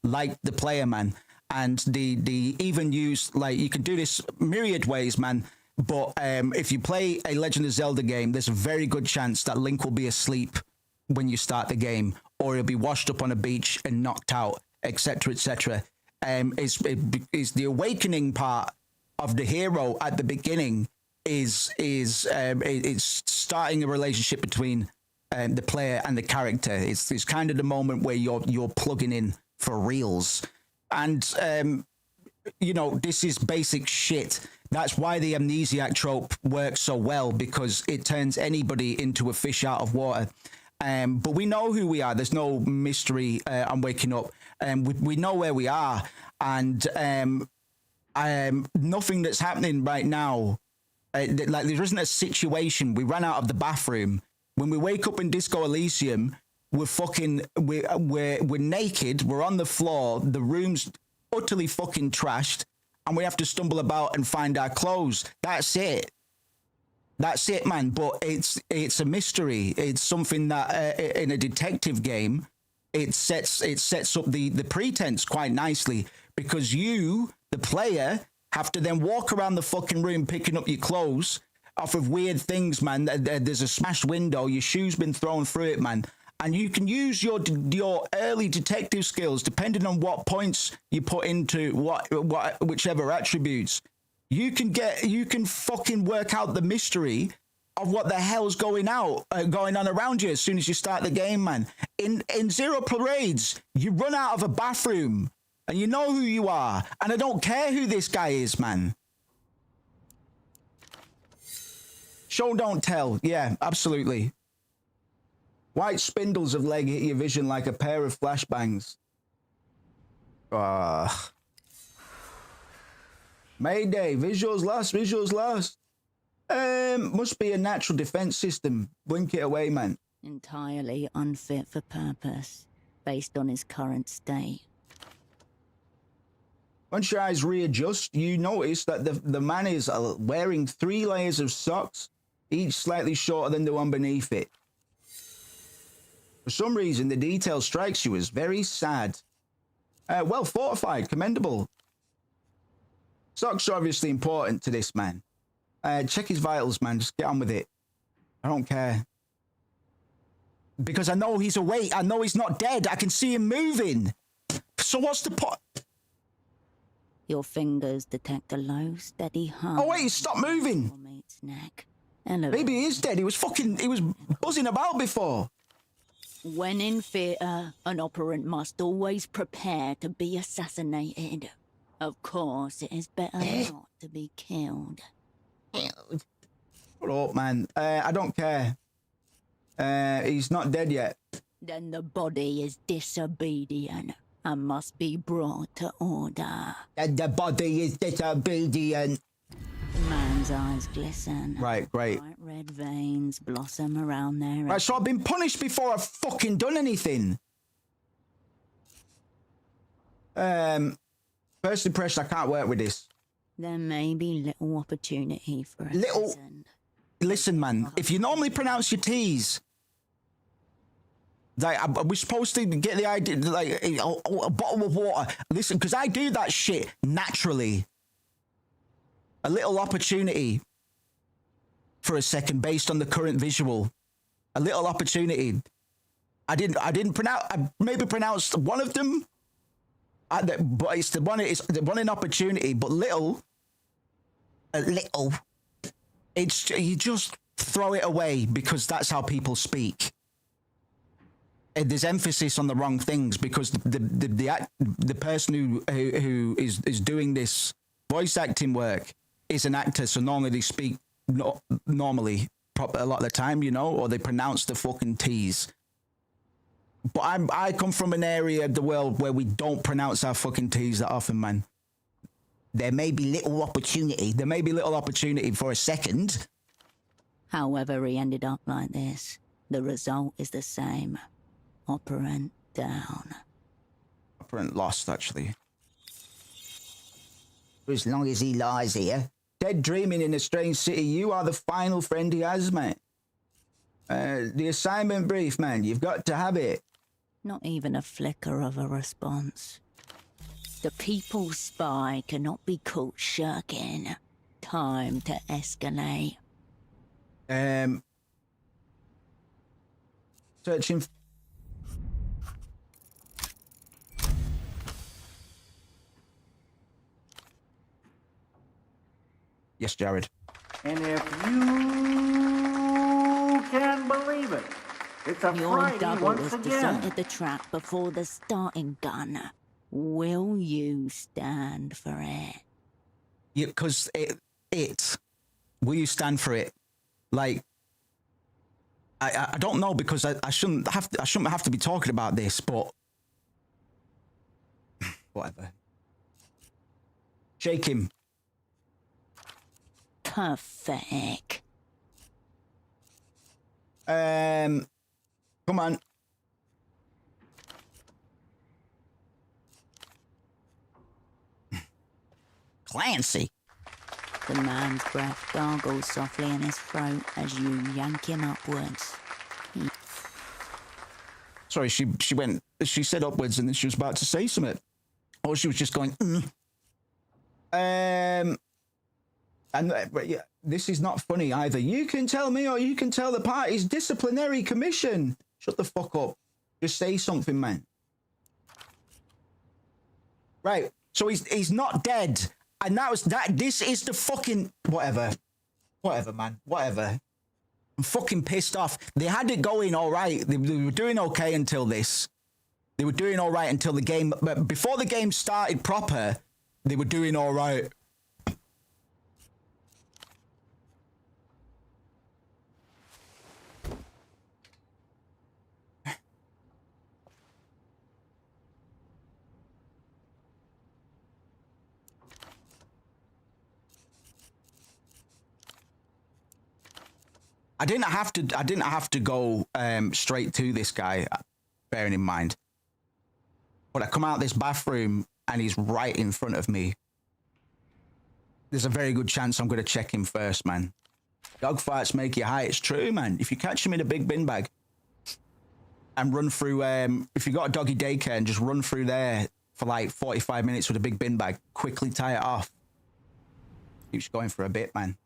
like the player, man. And the even use, like, you can do this myriad ways, man. But if you play a Legend of Zelda game, there's a very good chance that Link will be asleep when you start the game, or he'll be washed up on a beach and knocked out, etc., etc. Is the awakening part of the hero at the beginning is it's starting a relationship between the player and the character. It's kind of the moment where you're plugging in for reals, and you know, this is basic shit. That's why the amnesiac trope works so well, because it turns anybody into a fish out of water. But we know who we are. There's no mystery. I'm waking up, and we know where we are, and nothing that's happening right now. Like, there isn't a situation. We ran out of the bathroom. When we wake up in Disco Elysium, we're naked. We're on the floor. The room's utterly fucking trashed, and we have to stumble about and find our clothes. That's it. That's it, man. But it's a mystery. It's something that in a detective game, it sets up the pretense quite nicely, because you, the player, have to then walk around the fucking room picking up your clothes off of weird things, man. There's a smashed window. Your shoe's been thrown through it, man. And you can use your early detective skills, depending on what points you put into whichever attributes. You can fucking work out the mystery of what the hell's going on around you as soon as you start the game, man. In Zero Parades, you run out of a bathroom and you know who you are, and I don't care who this guy is, man. Show don't tell. Yeah, absolutely. White spindles of leg hit your vision like a pair of flashbangs. Mayday, visuals lost. Must be a natural defense system. Blink it away, man. Entirely unfit for purpose, based on his current state. Once your eyes readjust, you notice that the man is wearing 3 layers of socks, each slightly shorter than the one beneath it. For some reason, the detail strikes you as very sad. Well fortified, commendable. Socks are obviously important to this man. Check his vitals, man. Just get on with it. I don't care. Because I know he's awake. I know he's not dead. I can see him moving. So what's the point? Your fingers detect a low, steady hum. Oh, wait, stop moving. Your mate's neck. Maybe he is dead. He was buzzing about before. When in theatre, an operant must always prepare to be assassinated. Of course, it is better not to be killed. Shut up, man. I don't care. He's not dead yet. Then the body is disobedient and must be brought to order. And the body is disobedient. The man's eyes glisten. Right, great. Bright red veins blossom around their... Right, so I've been punished before I've fucking done anything. First impression, I can't work with this. There may be little opportunity for a seasoned. Listen, man, if you normally pronounce your T's, like, we're supposed to get the idea, like, a bottle of water. Listen, because I do that shit naturally. A little opportunity for a second based on the current visual. A little opportunity. I didn't pronounce, I maybe pronounced one of them, but it's the one in opportunity, but a little, it's, you just throw it away because that's how people speak. And there's emphasis on the wrong things because the person who is doing this voice acting work is an actor, so normally they speak normally a lot of the time, you know, or they pronounce the fucking T's. But I come from an area of the world where we don't pronounce our fucking T's that often, man. There may be little opportunity. There may be little opportunity for a second. However he ended up like this, the result is the same. Operant down. operant lost, actually. For as long as he lies here, dead dreaming in a strange city, you are the final friend he has, mate. The assignment brief, man, you've got to have it. Not even a flicker of a response. The people's spy cannot be caught shirking. Time to escalate. Searching. Yes, Jared. And if you can believe it, it's a Your Friday double once has again. deserted the track before the starting gun. Will you stand for it? Yeah, because will you stand for it? Like, I don't know, because I shouldn't have to be talking about this, but whatever. Shake him. Pathetic. Come on. Clancy. The man's breath gargles softly in his throat as you yank him upwards. Sorry, she said upwards and then she was about to say something. Or she was just going, And but yeah, this is not funny either. You can tell me, or you can tell the party's disciplinary commission. Shut the fuck up. Just say something, man. Right. So he's not dead. And this is the fucking whatever. Whatever, man. Whatever. I'm fucking pissed off. They had it going all right. They were doing okay until this. They were doing all right until the game. But before the game started proper, they were doing all right. I didn't have to go straight to this guy, bearing in mind. But I come out this bathroom and he's right in front of me. There's a very good chance I'm going to check him first, man. Dogfights make you high. It's true, man. If you catch him in a big bin bag and run through, if you got a doggy daycare and just run through there for like 45 minutes with a big bin bag, quickly tie it off. Keeps going for a bit, man.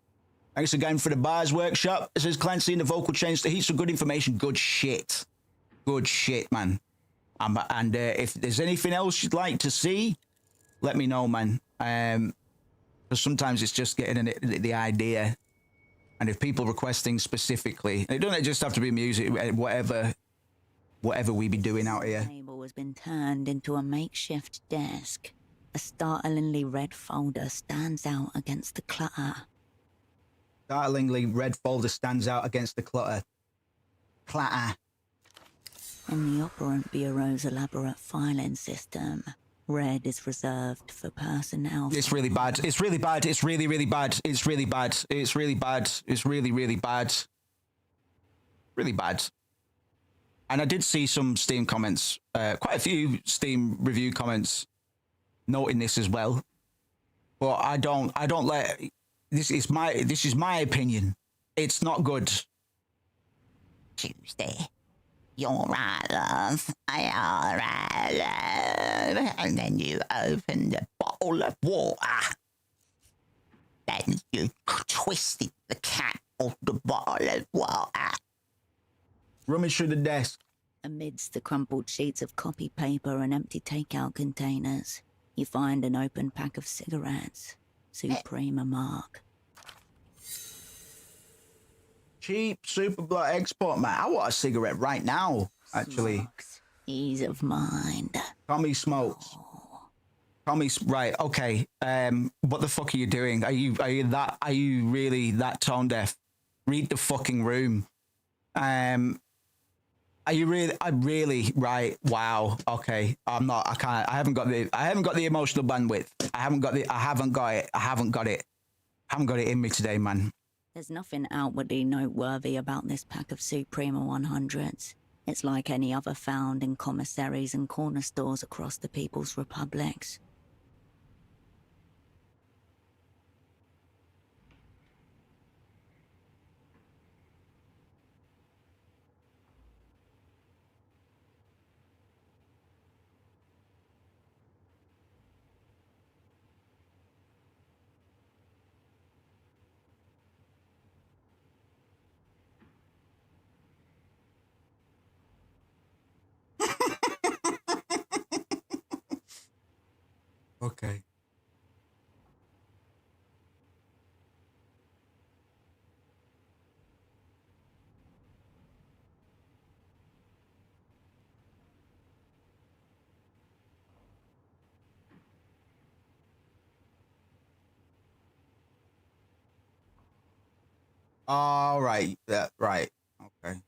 Thanks again for the bars workshop. It says Clancy in the vocal change to heat some good information. Good shit. Good shit, man. And if there's anything else you'd like to see, let me know, man. Because sometimes it's just getting the idea. And if people request things specifically, it doesn't just have to be music, whatever we be doing out here. The table has been turned into a makeshift desk. A startlingly red folder stands out against the clutter. Startlingly red folder stands out against the clutter. Clatter. In the Operant Bureau's elaborate filing system, red is reserved for personnel. It's really bad. It's really bad. It's really, really bad. It's really bad. It's really bad. It's really, really bad. Really bad. And I did see some Steam comments, quite a few Steam review comments noting this as well. But I don't let... This is my opinion. It's not good. Tuesday. You're right, love. You're right, love. And then you opened a bottle of water. Then you twisted the cap of the bottle of water. Rummage through the desk. Amidst the crumpled sheets of copy paper and empty takeout containers, you find an open pack of cigarettes. Suprema mark. Cheap super black export, man. I want a cigarette right now, actually. Smokes. Ease of mind. Tommy smokes. Tommy, right, okay. What the fuck are you doing? Are you really that tone deaf? Read the fucking room. Are you really right? Wow. Okay. I haven't got the emotional bandwidth. I haven't got it in me today, man. There's nothing outwardly noteworthy about this pack of Suprema 100s. It's like any other found in commissaries and corner stores across the People's Republics. Okay. All right. That right. Okay.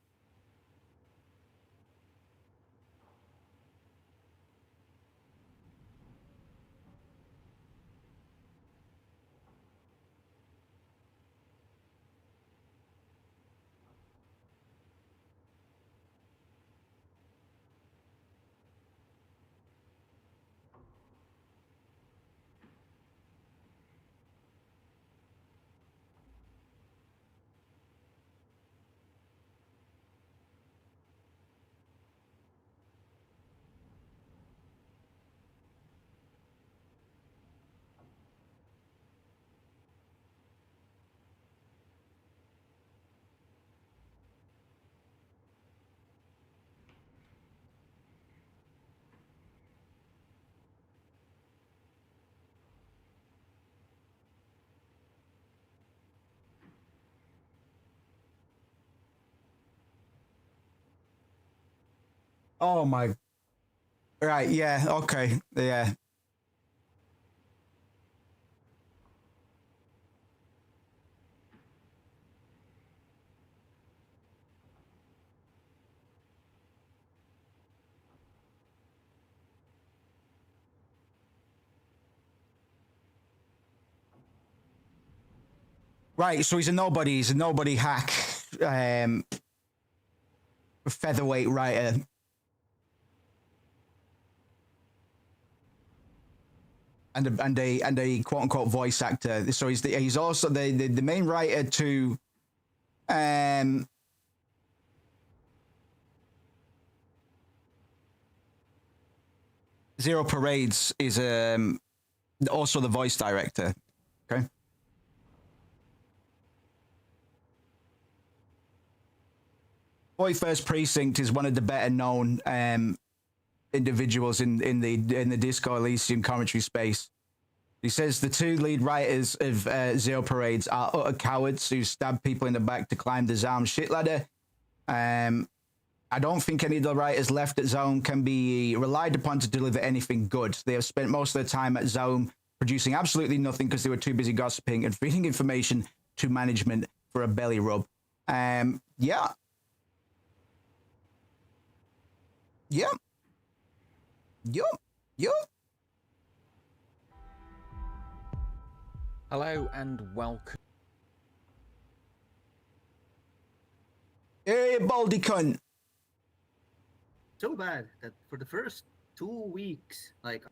Oh my. Right. Yeah. Okay. Yeah. Right. So he's a nobody. He's a nobody hack. Featherweight writer. And a quote unquote voice actor. So he's also the main writer to Zero Parades is also the voice director. Okay. 41st Precinct is one of the better known individuals in the Disco Elysium commentary space. He says the two lead writers of Zero Parades are utter cowards who stab people in the back to climb the Zalm shit ladder. I don't think any of the writers left at Zone can be relied upon to deliver anything good. They have spent most of their time at Zone producing absolutely nothing because they were too busy gossiping and feeding information to management for a belly rub. Yeah. Yep. Yup. Yup. Hello and welcome. Hey, baldy cunt. So bad that for the first 2 weeks, like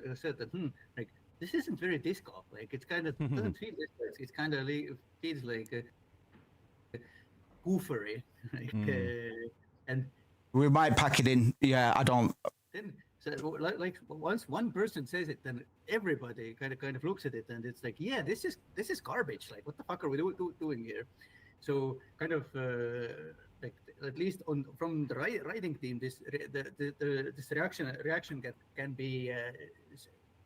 I said that like this isn't very disco. Like it's kind of doesn't feel disco. It's kind of feels like goofery. Like, and We might pack it in. Yeah, I don't. then so like once one person says it, then everybody kind of looks at it and it's like, yeah, this is garbage. Like what the fuck are we doing here? So kind of like at least from the writing team, this reaction can be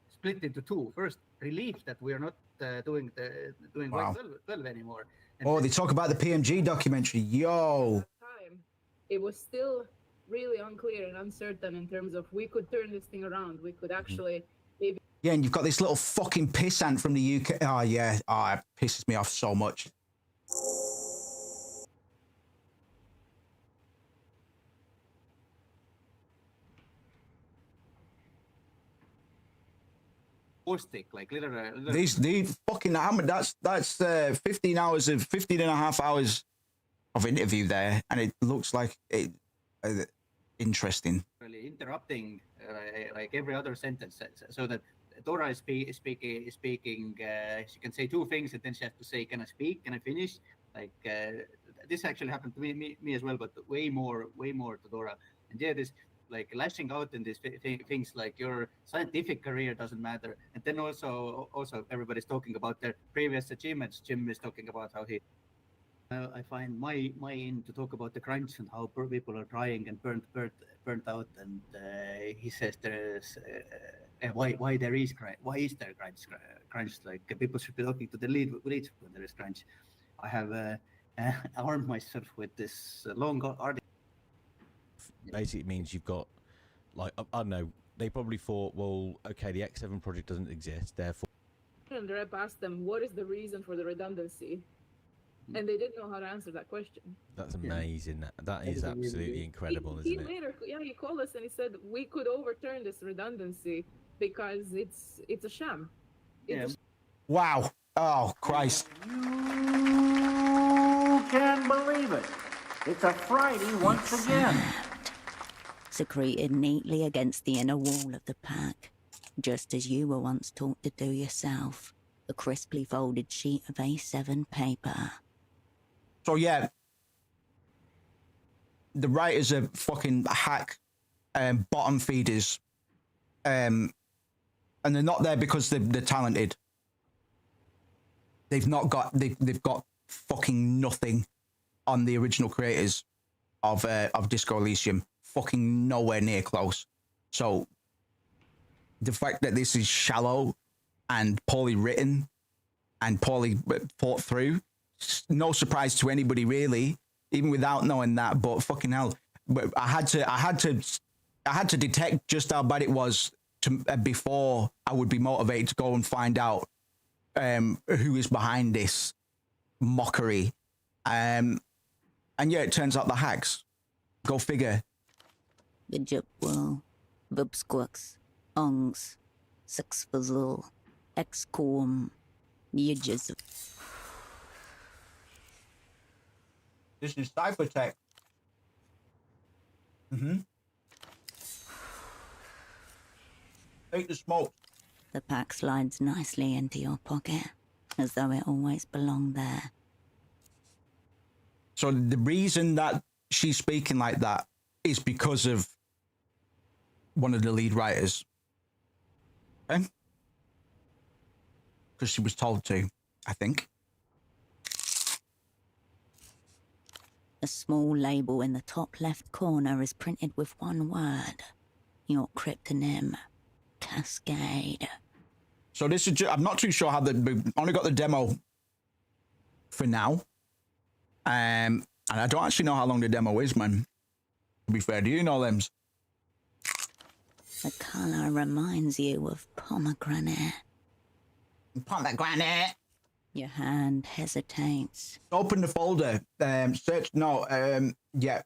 split into two. First, relief that we are not doing Wow. 12 anymore. And Oh, they talk about the PMG documentary. Yo. Time, it was still really unclear and uncertain in terms of we could turn this thing around. We could actually maybe. Yeah, and you've got this little fucking pissant from the UK. Oh, yeah. Oh, it pisses me off so much. stick, like literally. These fucking, that's 15 and a half hours of interview there, and it looks like it interesting. Really interrupting like every other sentence, so that Dora is speaking. She can say two things, and then she has to say, "Can I speak? Can I finish?" Like this actually happened to me as well, but way more to Dora. And yeah, this like lashing out in these things like your scientific career doesn't matter, and then also everybody's talking about their previous achievements. Jim is talking about how he. I find my in to talk about the crunch and how people are trying and burnt out, and he says there's why there is crunch, why is there crunch? Like people should be talking to the lead when there is crunch. I have armed myself with this long article. Basically, it means you've got, like, I don't know, they probably thought, well, okay, the X7 project doesn't exist, therefore. And the rep asked them, what is the reason for the redundancy? And they didn't know how to answer that question. That's amazing. That is absolutely incredible, isn't it? Later, he called us and he said, we could overturn this redundancy because it's a sham. Wow. Oh, Christ. You can't believe it. It's a Friday once again. Secreted neatly against the inner wall of the pack, just as you were once taught to do yourself. A crisply folded sheet of A7 paper. So yeah, the writers are fucking hack bottom feeders, and they're not there because they're talented. They've got fucking nothing on the original creators of Disco Elysium. Fucking nowhere near close. So the fact that this is shallow and poorly written and poorly thought through, no surprise to anybody really, even without knowing that. But fucking hell, but I had to detect just how bad it was before I would be motivated to go and find out who is behind this mockery. And yeah, it turns out the hacks. Go figure. Bijipwil, Vipsquix, Ungs, Sixfazil, Excom, Yidges. This is cybertech. Take the smoke. The pack slides nicely into your pocket, as though it always belonged there. So the reason that she's speaking like that is because of one of the lead writers. Okay? Because she was told to, I think. A small label in the top left corner is printed with one word. Your cryptonym, Cascade. So this is I'm not too sure how we've only got the demo for now. And I don't actually know how long the demo is, man. To be fair, do you know them? The color reminds you of pomegranate. Pomegranate. Your hand hesitates. Open the folder. Search. No. Yeah.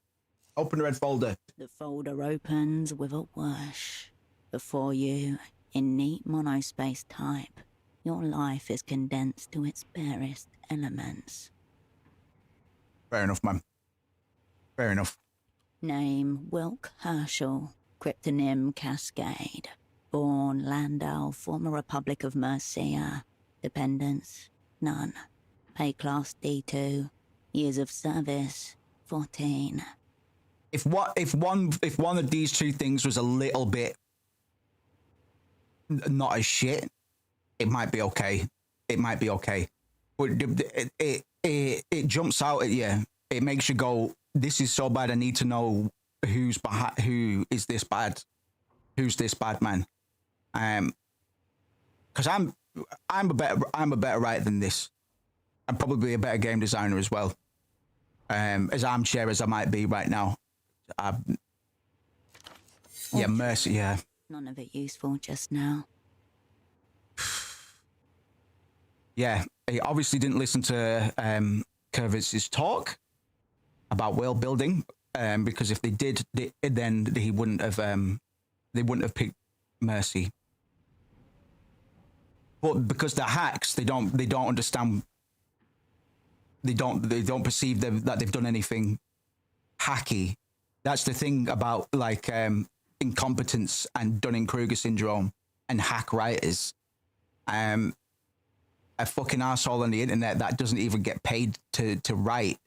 Open the red folder. The folder opens with a whoosh. Before you, in neat monospace type, your life is condensed to its barest elements. Fair enough, man. Fair enough. Name, Wilk Herschel. Cryptonym, Cascade. Born, Landau, former Republic of Mercia. Dependents, none. Pay class D2. Years of service, 14. If one of these two things was a little bit not as shit, it might be okay. It might be okay. But it jumps out at you. It makes you go, this is so bad. I need to know who's behind. Who is this bad? Who's this bad man? Because I'm a better writer than this. I'm probably a better game designer as well. As armchair as I might be right now. Yeah, mercy. Yeah. None of it useful just now. Yeah, he obviously didn't listen to Kurvitz's talk about world building, because if they did, then he wouldn't have. They wouldn't have picked Mercy. But because they're hacks, they don't understand. they don't perceive that they've done anything hacky. That's the thing about like incompetence and Dunning-Kruger syndrome and hack writers. A fucking arsehole on the internet that doesn't even get paid to write,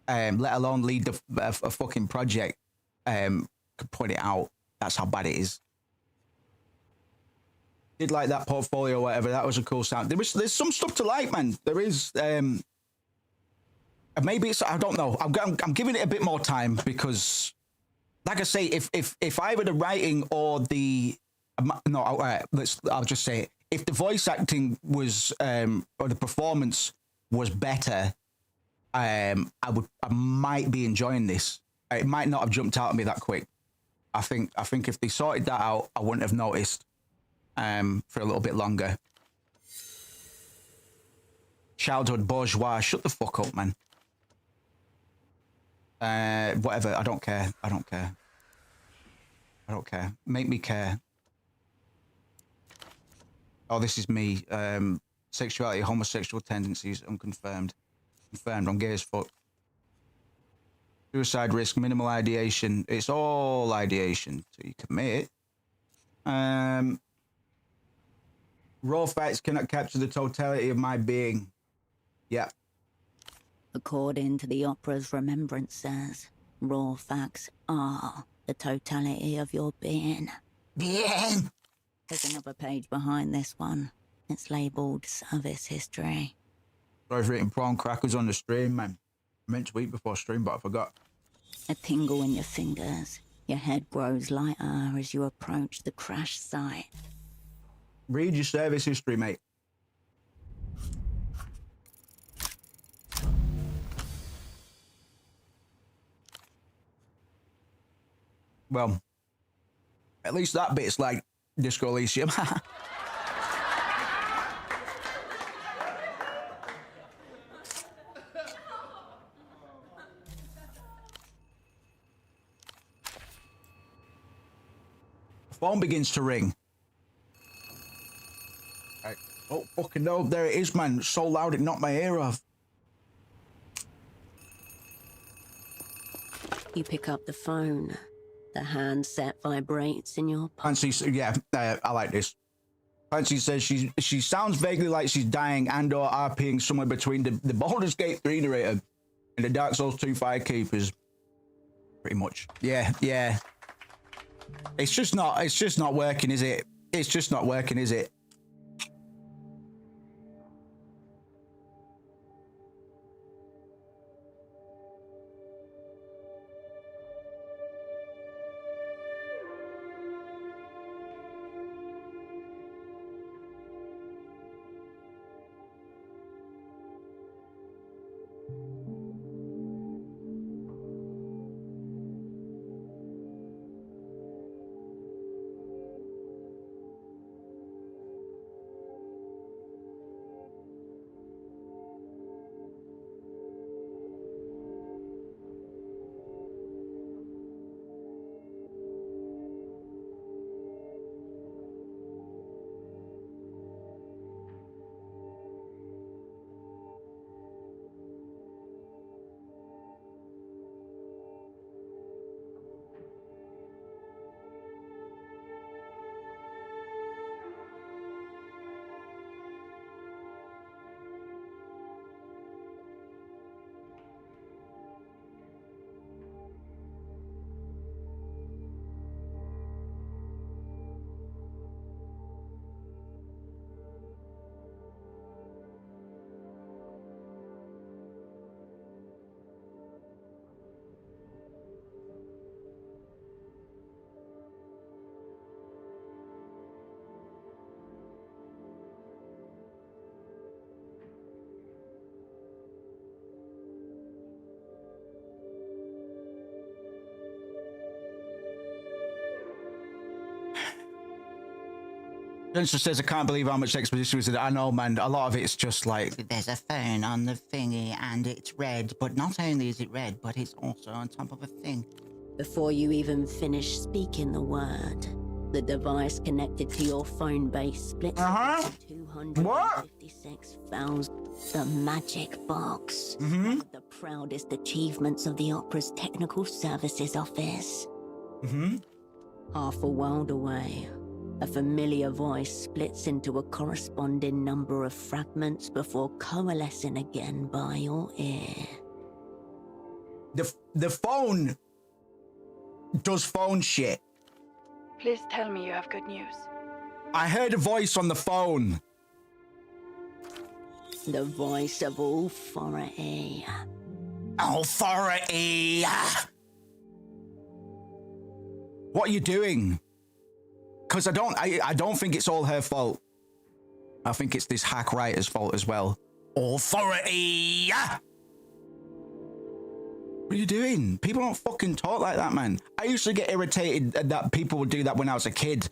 let alone lead a fucking project, could point it out. That's how bad it is. Did like that portfolio or whatever. That was a cool sound. There's some stuff to like, man. There is. Maybe it's, I don't know. I'm giving it a bit more time because, like I say, if either the writing or the I'll just say it. If the voice acting was or the performance was better, I might be enjoying this. It might not have jumped out at me that quick. I think if they sorted that out, I wouldn't have noticed for a little bit longer. Childhood bourgeois, shut the fuck up, man. Whatever, I don't care. Make me care. Oh, this is me. Sexuality, homosexual tendencies, unconfirmed. Confirmed, I'm gay as fuck. Suicide risk, minimal ideation. It's all ideation till you commit. Raw facts cannot capture the totality of my being. Yeah. According to the opera's remembrances, raw facts are the totality of your being. Being? There's another page behind this one. It's labelled Service History. I've written prawn crackers on the stream, man. I meant to eat before stream, but I forgot. A tingle in your fingers. Your head grows lighter as you approach the crash site. Read your service history, mate. Well, at least that bit's like Disco Elysium. Phone begins to ring. Oh, fucking no, there it is, man. It's so loud it knocked my ear off. You pick up the phone. The handset vibrates in your pocket. Fancy, yeah, I like this. Fancy says she sounds vaguely like she's dying and or RPing somewhere between the Baldur's Gate 3 narrator and the Dark Souls 2 Firekeepers. Pretty much. Yeah. It's just not working, is it? It's just not working, is it? Spencer says, I can't believe how much exposition was in it. I know, man. A lot of it's just like, there's a phone on the thingy and it's red, but not only is it red, but it's also on top of a thing. Before you even finish speaking the word, the device connected to your phone base splits into 256,000. The magic box. One of the proudest achievements of the opera's technical services office. Half a world away, a familiar voice splits into a corresponding number of fragments before coalescing again by your ear. The phone does phone shit. Please tell me you have good news. I heard a voice on the phone. The voice of authority. Authority! What are you doing? Because I don't think it's all her fault. I think it's this hack writer's fault as well. Authority! What are you doing? People don't fucking talk like that, man. I used to get irritated that people would do that when I was a kid.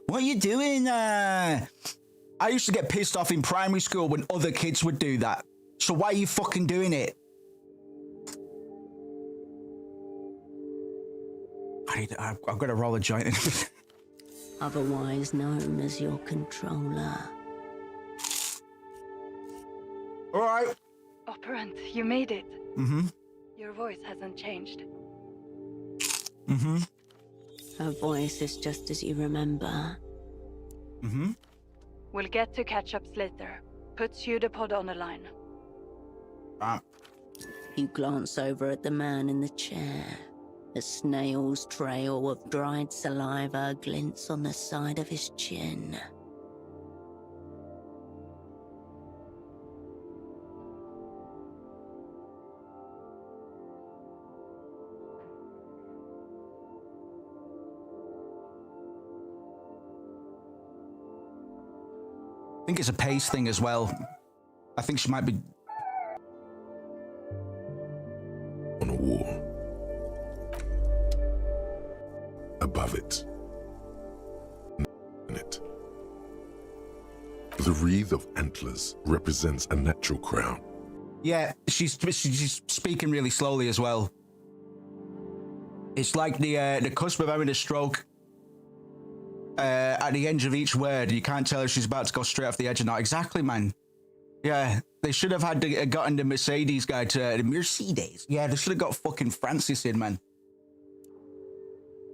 What are you doing? I used to get pissed off in primary school when other kids would do that. So why are you fucking doing it? I've got to roll a joint in. Otherwise known as your controller. All right. Operant, you made it. Your voice hasn't changed. Her voice is just as you remember. We'll get to catch-ups later. Put pseudopod on the line. You glance over at the man in the chair. A snail's trail of dried saliva glints on the side of his chin. I think it's a pace thing as well. I think she might be... On a wall. Above it. In it. The wreath of antlers represents a natural crown. Yeah, she's speaking really slowly as well. It's like the cusp of having a stroke. At the end of each word, you can't tell if she's about to go straight off the edge or not. Exactly, man. Yeah, they should have had gotten the Mercedes guy to the Mercedes. Yeah, they should have got fucking Francis in, man.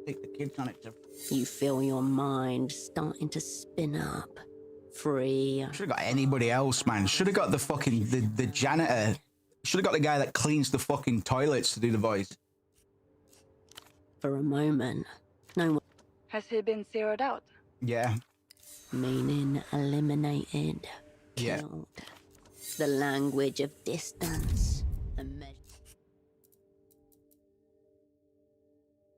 Take the kids on it. You feel your mind starting to spin up. Free. Should have got anybody else, man. Should have got the fucking the janitor. Should have got the guy that cleans the fucking toilets to do the voice. For a moment, no one. Has he been zeroed out? Yeah. Meaning eliminated. Yeah. Killed. The language of distance. Can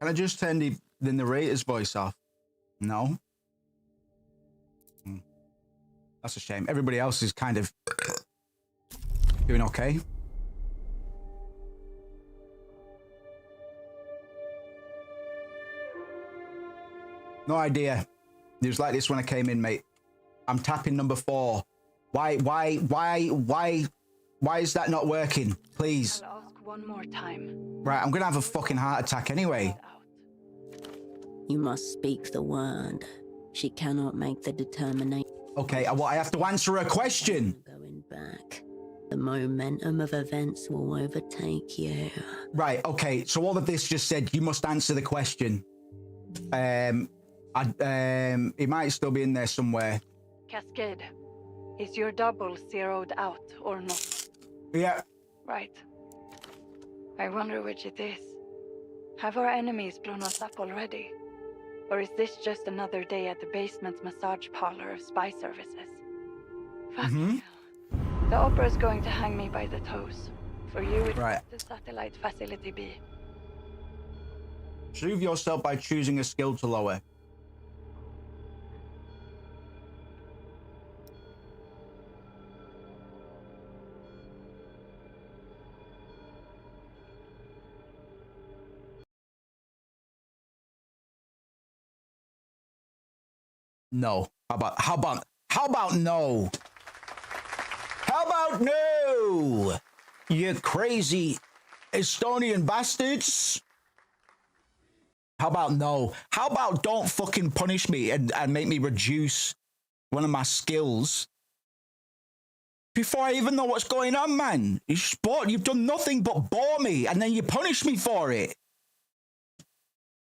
I just turn the narrator's voice off? No. That's a shame. Everybody else is kind of doing okay. No idea. It was like this when I came in, mate. I'm tapping number 4. Why is that not working? Please. I'll ask one more time. Right, I'm gonna have a fucking heart attack anyway. You must speak the word. She cannot make the determination. Okay, I have to answer a question. Going back. The momentum of events will overtake you. Right, okay, so all of this just said you must answer the question. It might still be in there somewhere. Cascade, is your double zeroed out or not? Yeah. Right. I wonder which it is. Have our enemies blown us up already? Or is this just another day at the basement massage parlor of spy services? Fuck hell. The opera's going to hang me by the toes. For you, it's right. The satellite facility B. Prove yourself by choosing a skill to lower. No. How about no? How about no? You crazy Estonian bastards. How about no? How about don't fucking punish me and make me reduce one of my skills before I even know what's going on, man. You've done nothing but bore me, and then you punish me for it.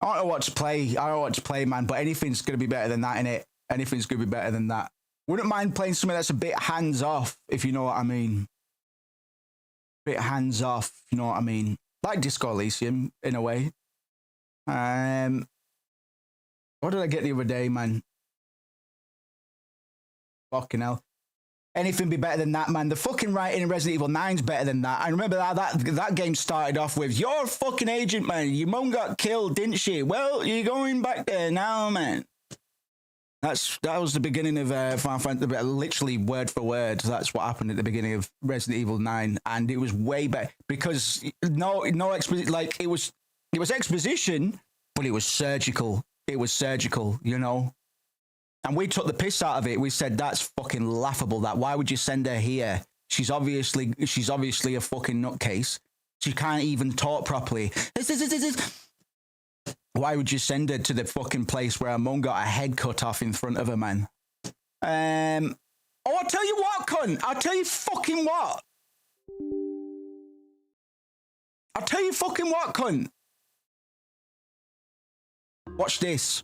I don't know what to play. I don't know what to play, man, but anything's going to be better than that, innit? Anything's going to be better than that. Wouldn't mind playing something that's a bit hands-off, if you know what I mean. Bit hands-off, you know what I mean. Like Disco Elysium, in a way. What did I get the other day, man? Fucking hell. Anything be better than that, man. The fucking writing in Resident Evil 9's better than that. I remember that game started off with, "You're a fucking agent, man. Your mum got killed, didn't she? Well, you're going back there now, man." That was the beginning of Final Fantasy, literally word for word. That's what happened at the beginning of Resident Evil 9, and it was way better because no exposition. Like it was exposition, but it was surgical. It was surgical, you know. And we took the piss out of it. We said that's fucking laughable. That why would you send her here? She's obviously a fucking nutcase. She can't even talk properly. Why would you send her to the fucking place where her mum got her head cut off in front of her, man? Oh, I'll tell you what, cunt. I'll tell you fucking what. I'll tell you fucking what, cunt. Watch this.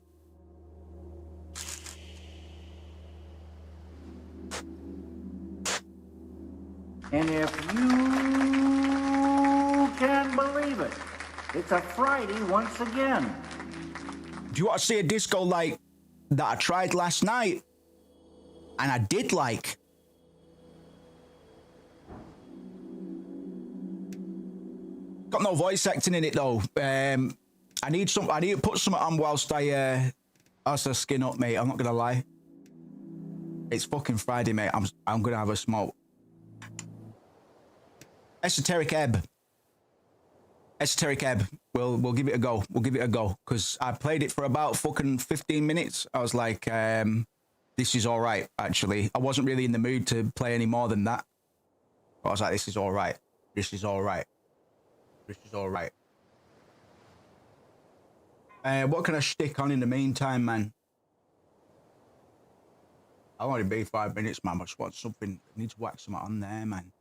And if you can believe it, it's a Friday once again. Do you want to see a disco like that I tried last night? And I did like. Got no voice acting in it though. I need to put something on whilst I skin up, mate. I'm not gonna lie. It's fucking Friday, mate. I'm gonna have a smoke. Esoteric Ebb. We'll give it a go. We'll give it a go. Because I played it for about fucking 15 minutes. I was like, this is all right, actually. I wasn't really in the mood to play any more than that. But I was like, this is all right. This is all right. This is all right. What can I stick on in the meantime, man? I'll only be 5 minutes, man. I just want something. I need to whack something on there, man.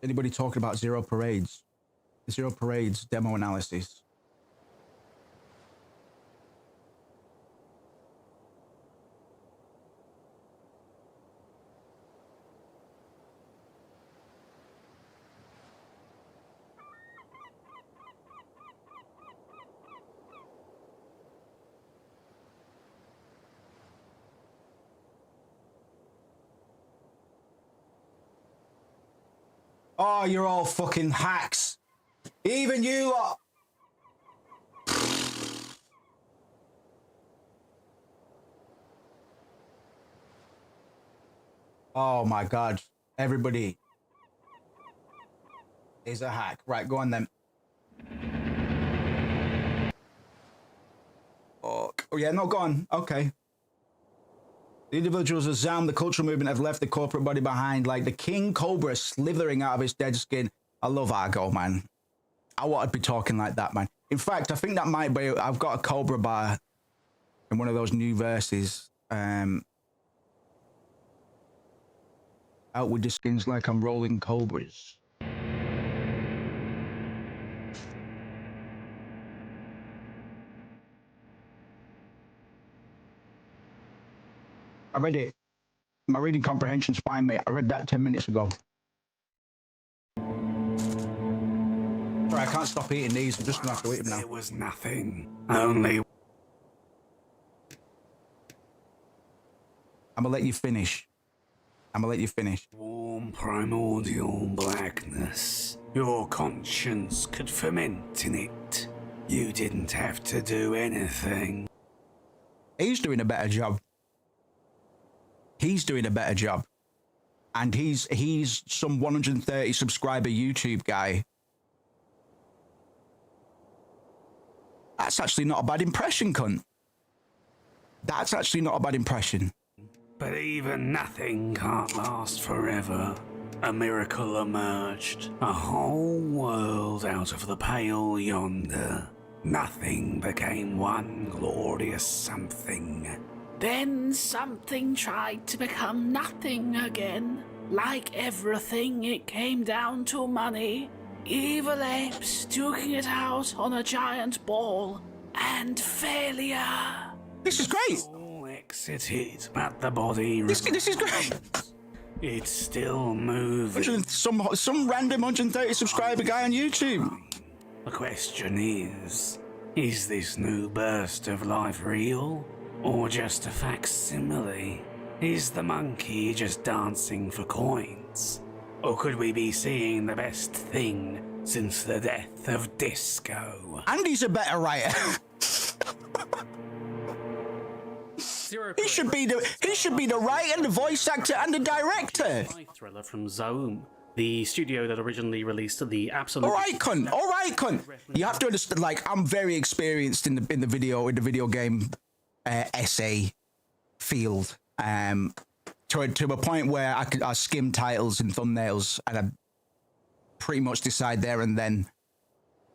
Anybody talking about Zero Parades? Zero Parades demo analysis. Oh, you're all fucking hacks. Even you lot. Oh my God. Everybody is a hack. Right, go on then. Oh yeah, no, go on. Okay. The individuals of ZAM, the cultural movement, have left the corporate body behind like the king cobra slithering out of its dead skin. I love Argo, man. I want to be talking like that, man. In fact, I think that might be... I've got a cobra bar in one of those new verses. Out with the skins like I'm rolling cobras. I read it. My reading comprehension's fine, mate. I read that 10 minutes ago. Sorry, I can't stop eating these. I'm just gonna have to eat them now. There was nothing. Only... I'm gonna let you finish. Warm primordial blackness. Your conscience could ferment in it. You didn't have to do anything. He's doing a better job. He's doing a better job. And he's some 130 subscriber YouTube guy. That's actually not a bad impression, cunt. That's actually not a bad impression. But even nothing can't last forever. A miracle emerged. A whole world out of the pale yonder. Nothing became one glorious something. Then something tried to become nothing again. Like everything, it came down to money. Evil apes duking it out on a giant ball. And failure. This is great. All exited, but the body... This is great. It's still moving. Some random 130 subscriber guy on YouTube. The question is this new burst of life real? Or just a facsimile? Is the monkey just dancing for coins? Or could we be seeing the best thing since the death of disco? Andy's a better writer. He should be the writer, the voice actor, and the director. Thriller from Zoom, the studio that originally released the absolute. All right, cunt. You have to understand. Like, I'm very experienced in the video game essay field. To a point where I skim titles and thumbnails, and I pretty much decide there and then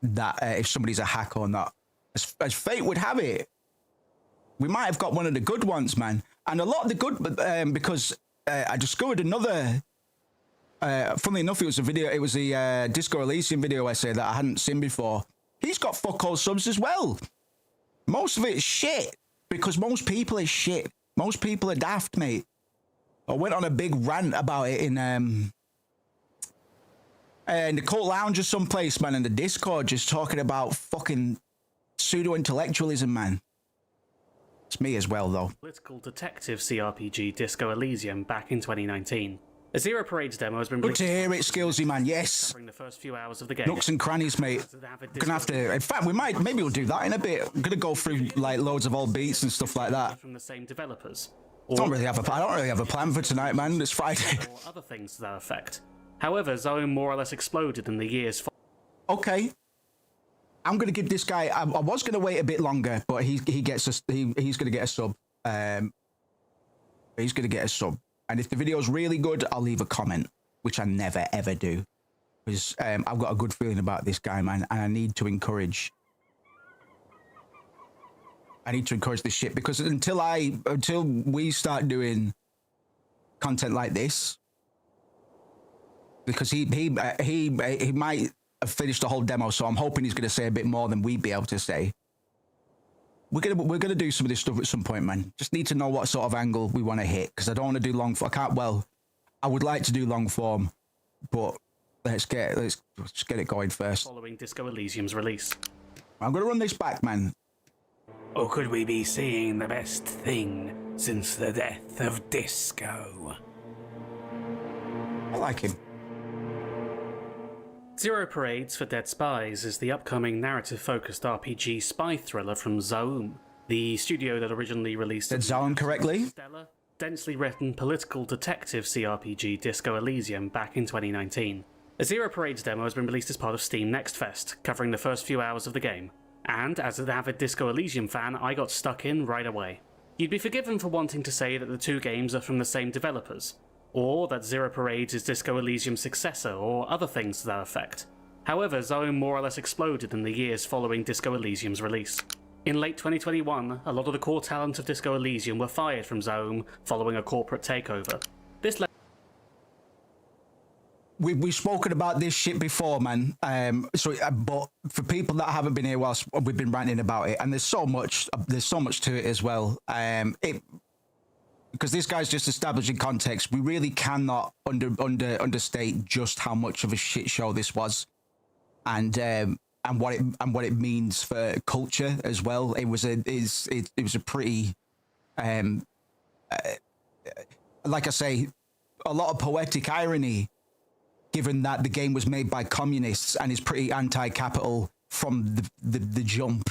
that if somebody's a hack or not. As fate would have it, we might have got one of the good ones, man. And a lot of the good, because I discovered another. Funnily enough, it was a Disco Elysium video essay that I hadn't seen before. He's got fuck all subs as well. Most of it is shit because most people is shit. Most people are daft, mate. I went on a big rant about it in the Cult Lounge or someplace, man, in the Discord, just talking about fucking pseudo-intellectualism, man. It's me as well, though. Political detective CRPG Disco Elysium back in 2019. A Zero Parade's demo has been Good to hear it, Skillsy, man. Yes. Covering the first few hours of the game. Nooks and crannies, mate. Gonna have to. In fact, maybe we'll do that in a bit. I'm gonna go through like loads of old beats and stuff like that. From the same developers. I don't really have a plan for tonight, man. It's Friday. Or other things to that effect. However, Zoe more or less exploded in the years. Okay. I'm gonna give this guy. I was gonna wait a bit longer, but he's gonna get a sub. He's gonna get a sub. And if the video's really good, I'll leave a comment, which I never, ever do. Because I've got a good feeling about this guy, man, and I need to encourage this shit, because until we start doing content like this, because he might have finished the whole demo, so I'm hoping he's going to say a bit more than we'd be able to say. We're gonna do some of this stuff at some point, man. Just need to know what sort of angle we want to hit, because I don't want to do long form. I would like to do long form, but let's get it going first. Following Disco Elysium's release. I'm gonna run this back, man. Or could we be seeing the best thing since the death of disco? I like him. Zero Parades for Dead Spies is the upcoming narrative-focused RPG spy thriller from Zoom, the studio that originally released... Did Zoom correctly? Stellar, densely written political detective CRPG Disco Elysium back in 2019. A Zero Parades demo has been released as part of Steam Next Fest, covering the first few hours of the game. And, as an avid Disco Elysium fan, I got stuck in right away. You'd be forgiven for wanting to say that the two games are from the same developers, or that Zero Parades is Disco Elysium's successor, or other things to that effect. However, Zoe more or less exploded in the years following Disco Elysium's release. In late 2021, a lot of the core talent of Disco Elysium were fired from Zoe following a corporate takeover. This led... We've spoken about this shit before, man. But for people that haven't been here whilst we've been ranting about it, and there's so much to it as well. Because this guy's just establishing context, we really cannot understate just how much of a shit show this was, and what it means for culture as well. It was a pretty, like I say, a lot of poetic irony, given that the game was made by communists and is pretty anti-capital from the jump.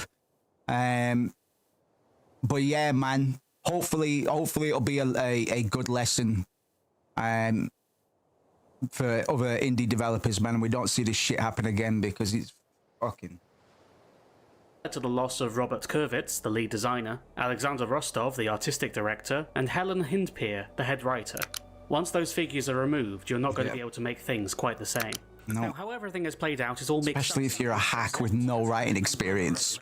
But yeah, man. Hopefully it'll be a good lesson for other indie developers, man, and we don't see this shit happen again, because it's fucking... To the loss of Robert Kurwitz, the lead designer, Alexander Rostov, the artistic director, and Helen Hindpeer, the head writer. Once those figures are removed, you're not going to be able to make things quite the same. No. Now, how everything has played out is all mixed Especially if you're a hack with no writing experience.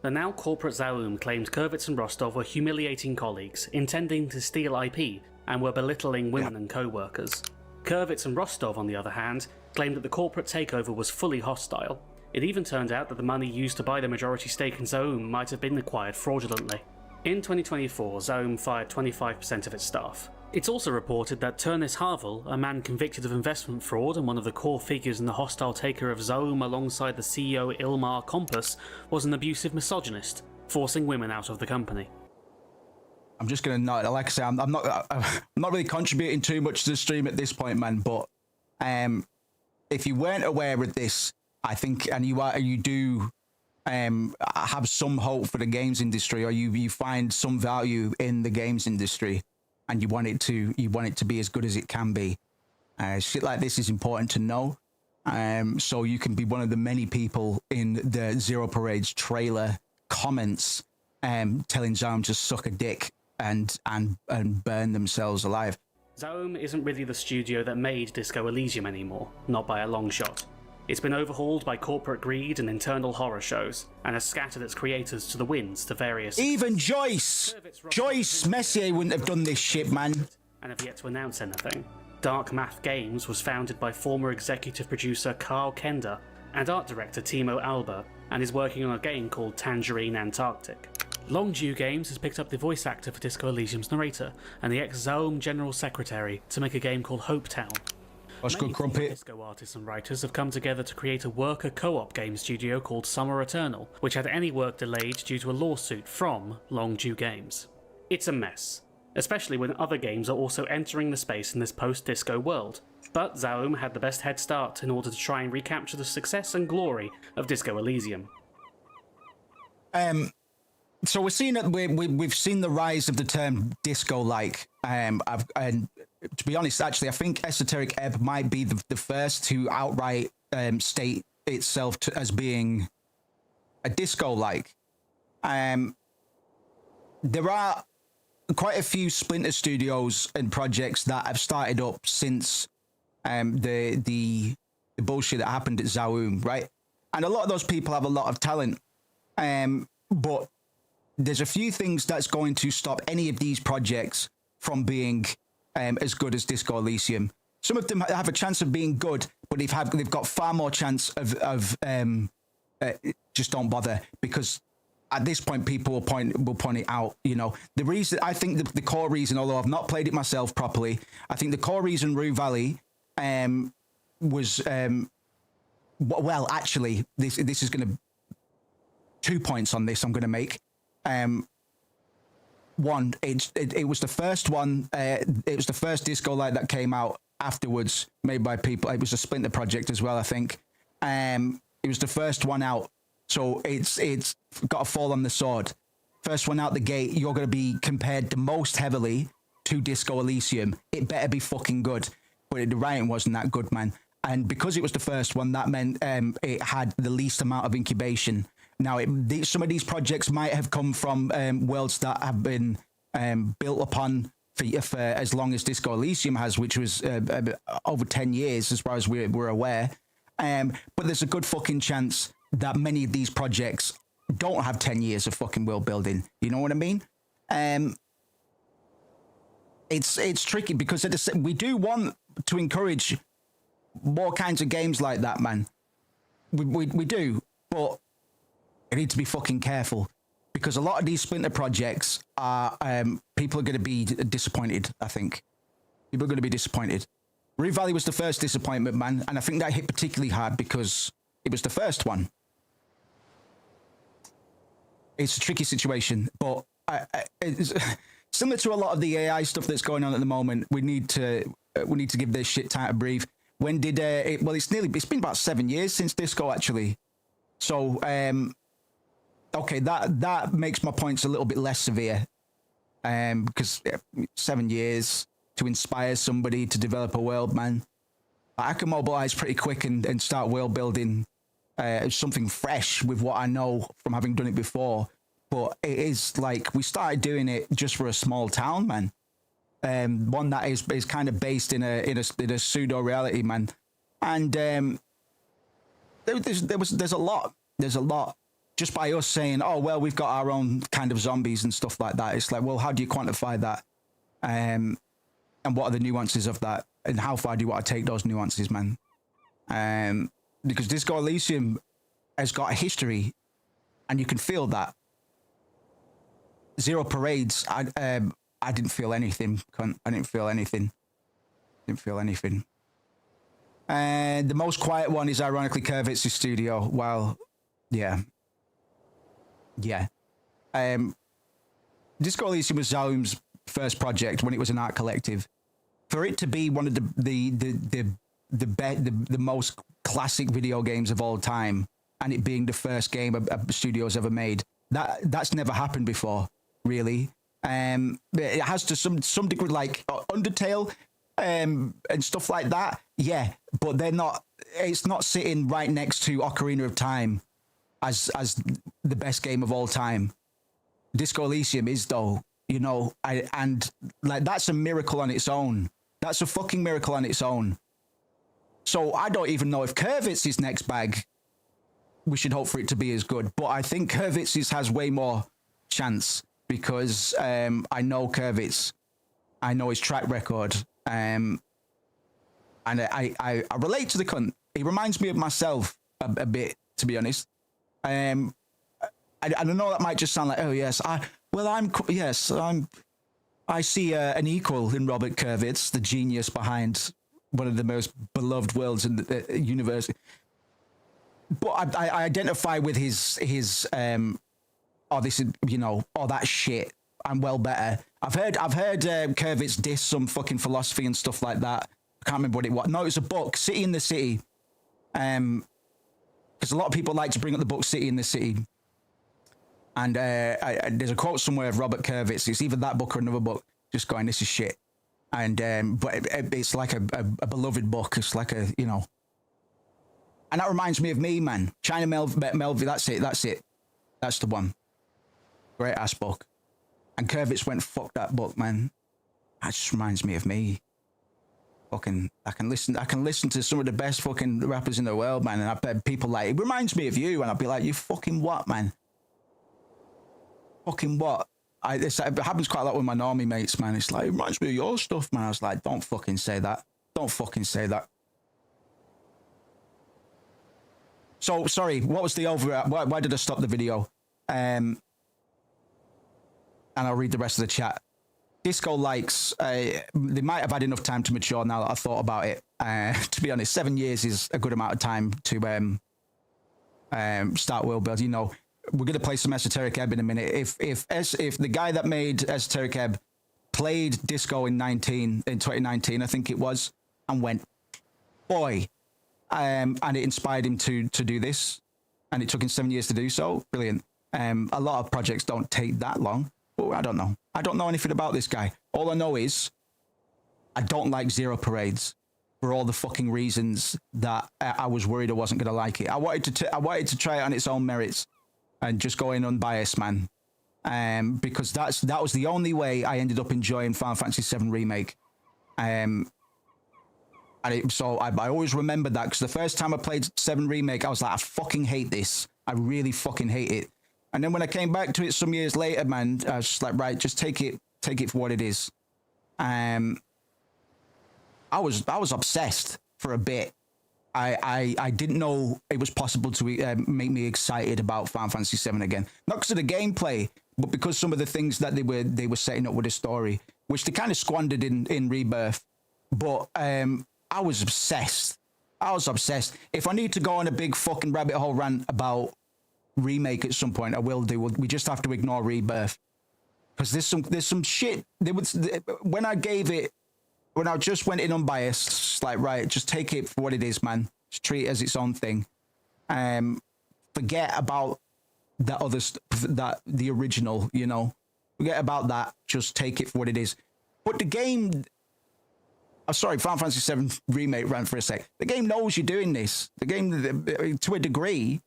The now corporate Zaum claimed Kurwitz and Rostov were humiliating colleagues, intending to steal IP and were belittling women and co-workers. Kurvitz and Rostov, on the other hand, claimed that the corporate takeover was fully hostile. It even turned out that the money used to buy the majority stake in Zoom might have been acquired fraudulently. In 2024, Zoom fired 25% of its staff. It's also reported that Turnus Harvel, a man convicted of investment fraud and one of the core figures in the hostile takeover of Zoom alongside the CEO Ilmar Kompas, was an abusive misogynist, forcing women out of the company. I'm just going to note, like I say, I'm not really contributing too much to the stream at this point, man, but if you weren't aware of this, I think, and you do have some hope for the games industry, or you find some value in the games industry, and you want it to be as good as it can be. Shit like this is important to know, so you can be one of the many people in the Zero Parade's trailer comments telling Zoom to suck a dick and burn themselves alive. Zoom isn't really the studio that made Disco Elysium anymore, not by a long shot. It's been overhauled by corporate greed and internal horror shows, and has scattered its creators to the winds to various... Even Joyce Messier wouldn't have done this shit, man. And have yet to announce anything. Dark Math Games was founded by former executive producer Carl Kender and art director Timo Alba, and is working on a game called Tangerine Antarctic. Longdew Games has picked up the voice actor for Disco Elysium's narrator and the ex-Zoom general secretary to make a game called Hopetown. That's good, Crumpet. Disco artists and writers have come together to create a worker co-op game studio called Summer Eternal, which had any work delayed due to a lawsuit from Longdew Games. It's a mess, especially when other games are also entering the space in this post-disco world. But Zoom had the best head start in order to try and recapture the success and glory of Disco Elysium. So we're seeing that we've seen the rise of the term disco-like. And to be honest, actually, I think Esoteric Ebb might be the first to outright state itself as being a disco-like. There are quite a few splinter studios and projects that have started up since the bullshit that happened at Zoom, right? And a lot of those people have a lot of talent, but there's a few things that's going to stop any of these projects from being as good as Disco Elysium. Some of them have a chance of being good, but they've got far more chance of just don't bother, because at this point people will point it out. You know, the reason, I think the core reason, although I've not played it myself properly, I think the core reason Rue Valley was well, actually, this is going to 2 points on this I'm going to make. One, it was the first one. It was the first disco light that came out afterwards, made by people. It was a Splinter project as well, I think. It was the first one out, so it's got to fall on the sword. First one out the gate, you're going to be compared the most heavily to Disco Elysium. It better be fucking good. But the writing wasn't that good, man. And because it was the first one, that meant it had the least amount of incubation. Now, some of these projects might have come from worlds that have been built upon for as long as Disco Elysium has, which was over 10 years, as far as we're aware. But there's a good fucking chance that many of these projects don't have 10 years of fucking world building. You know what I mean? It's tricky because we do want to encourage more kinds of games like that, man. We do, but you need to be fucking careful, because a lot of these Splinter projects are people are going to be disappointed. I think people are going to be disappointed. Rue Valley was the first disappointment, man, and I think that hit particularly hard because it was the first one. It's a tricky situation, but it's similar to a lot of the AI stuff that's going on at the moment. We need to give this shit time to breathe. When did it's been about 7 years since Disco, actually. So okay, that makes my points a little bit less severe, because 7 years to inspire somebody to develop a world, man. I can mobilize pretty quick and start world building something fresh with what I know from having done it before. But it is like we started doing it just for a small town, man. One that is kind of based in a pseudo reality, man. And there's a lot just by us saying, oh well, we've got our own kind of zombies and stuff like that. It's like, well, how do you quantify that? and what are the nuances of that, and how far do you want to take those nuances, man? Because Disco Elysium has got a history, and you can feel that. Zero Parades, I didn't feel anything. I didn't feel anything. And the most quiet one is ironically Kervitz's studio. Well, yeah. Disco Elysium was Zaum's first project when it was an art collective. For it to be one of the most classic video games of all time, and it being the first game a studio's ever made, that's never happened before, really. It has to some degree, like Undertale and stuff like that, yeah, but it's not sitting right next to Ocarina of Time as the best game of all time. Disco Elysium is, though, you know, and like that's a miracle on its own. That's a fucking miracle on its own. So I don't even know if Kervitz's next bag, we should hope for it to be as good, but I think Kervitz's has way more chance because I know Kervitz, I know his track record, and I relate to the cunt. He reminds me of myself a bit, to be honest. I know that might just sound like, oh yes, I see an equal in Robert Kervitz, the genius behind one of the most beloved worlds in the universe. But I identify with his this is, you know, that shit. I'm well better. I've heard Kervitz diss some fucking philosophy and stuff like that. I can't remember what it was. No, it was a book, City in the City. Because a lot of people like to bring up the book City in the City. And there's a quote somewhere of Robert Kervitz. It's either that book or another book, just going, this is shit. And but it's like a beloved book. It's like a, you know. And that reminds me of me, man. China Melville, that's it. That's the one. Great ass book. And Kervitz went, fuck that book, man. That just reminds me of me. Fucking, I can listen to some of the best fucking rappers in the world, man. And I bet people like, it reminds me of you. And I'd be like, you fucking what, man? Fucking what? It happens quite a lot with my normie mates, man. It's like, it reminds me of your stuff, man. I was like, don't fucking say that. Don't fucking say that. So, sorry, what was the why did I stop the video? And I'll read the rest of the chat. Disco likes, they might have had enough time to mature now that I thought about it. To be honest, 7 years is a good amount of time to start world builds. You know, we're going to play some Esoteric Ebb in a minute. If the guy that made Esoteric Ebb played Disco in 2019, I think it was, and went, boy, and it inspired him to do this, and it took him 7 years to do so. Brilliant. A lot of projects don't take that long, but I don't know. I don't know anything about this guy. All I know is I don't like Zero Parades for all the fucking reasons that I was worried I wasn't going to like it. I wanted to try it on its own merits and just go in unbiased, man. Because that was the only way I ended up enjoying Final Fantasy VII Remake. So I always remember that, because the first time I played 7 Remake, I was like, I fucking hate this. I really fucking hate it. And then when I came back to it some years later, man, I was just like, right, just take it for what it is. I was obsessed for a bit. I didn't know it was possible to make me excited about Final Fantasy VII again. Not because of the gameplay, but because some of the things that they were setting up with the story, which they kind of squandered in Rebirth. But I was obsessed. If I need to go on a big fucking rabbit hole rant about Remake at some point, I will do. We just have to ignore Rebirth, because there's some shit. When I just went in unbiased, like, right, just take it for what it is, man. Just treat it as its own thing. Forget about that other the original, you know. Forget about that. Just take it for what it is. But the game. I'm sorry, Final Fantasy VII Remake ran for a sec. The game knows you're doing this. The game, to a degree,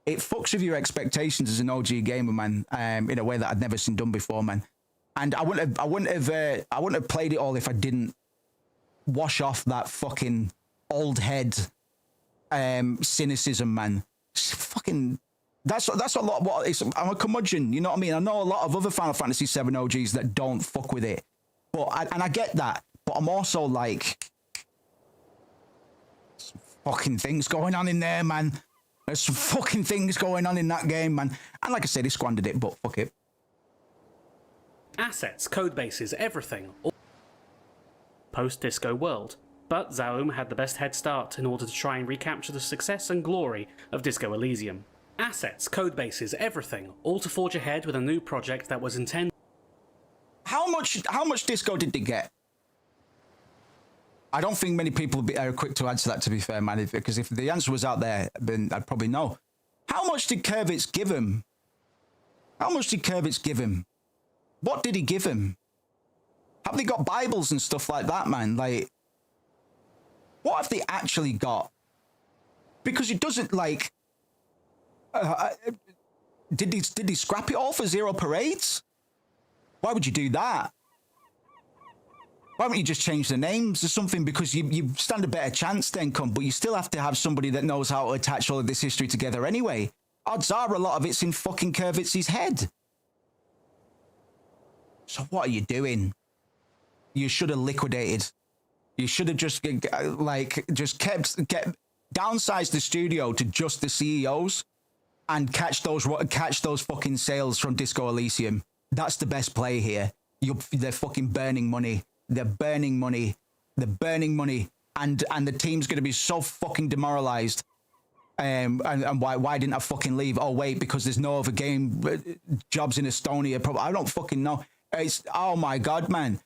it fucks with your expectations as an OG gamer, man, in a way that I'd never seen done before, man. And I wouldn't have played it all if I didn't wash off that fucking old head cynicism, man. It's fucking. That's a lot. I'm a curmudgeon, you know what I mean? I know a lot of other Final Fantasy VII OGs that don't fuck with it, and I get that. but I'm also like, some fucking things going on in there, man. There's some fucking things going on in that game, man. And like I said, he squandered it, but fuck it. Assets, code bases, everything. All post-disco world. But Zaum had the best head start in order to try and recapture the success and glory of Disco Elysium. Assets, code bases, everything, all to forge ahead with a new project that was intended. How much disco did they get? I don't think many people are quick to answer that, to be fair, man, because if the answer was out there, then I'd probably know. How much did Kervitz give him? How much did Kervitz give him? What did he give him? Have they got Bibles and stuff like that, man? Like, what have they actually got? Because it doesn't, like... did he scrap it all for Zero Parades? Why would you do that? Why don't you just change the names or something? Because you stand a better chance then, but you still have to have somebody that knows how to attach all of this history together anyway. Odds are a lot of it's in fucking Kervitz's head. So what are you doing? You should have liquidated. You should have just downsized the studio to just the CEOs and catch those fucking sales from Disco Elysium. That's the best play here. They're fucking burning money. They're burning money. They're burning money. And the team's going to be so fucking demoralized. And why didn't I fucking leave? Oh, wait, because there's no other game jobs in Estonia. I don't fucking know. Oh my God, man.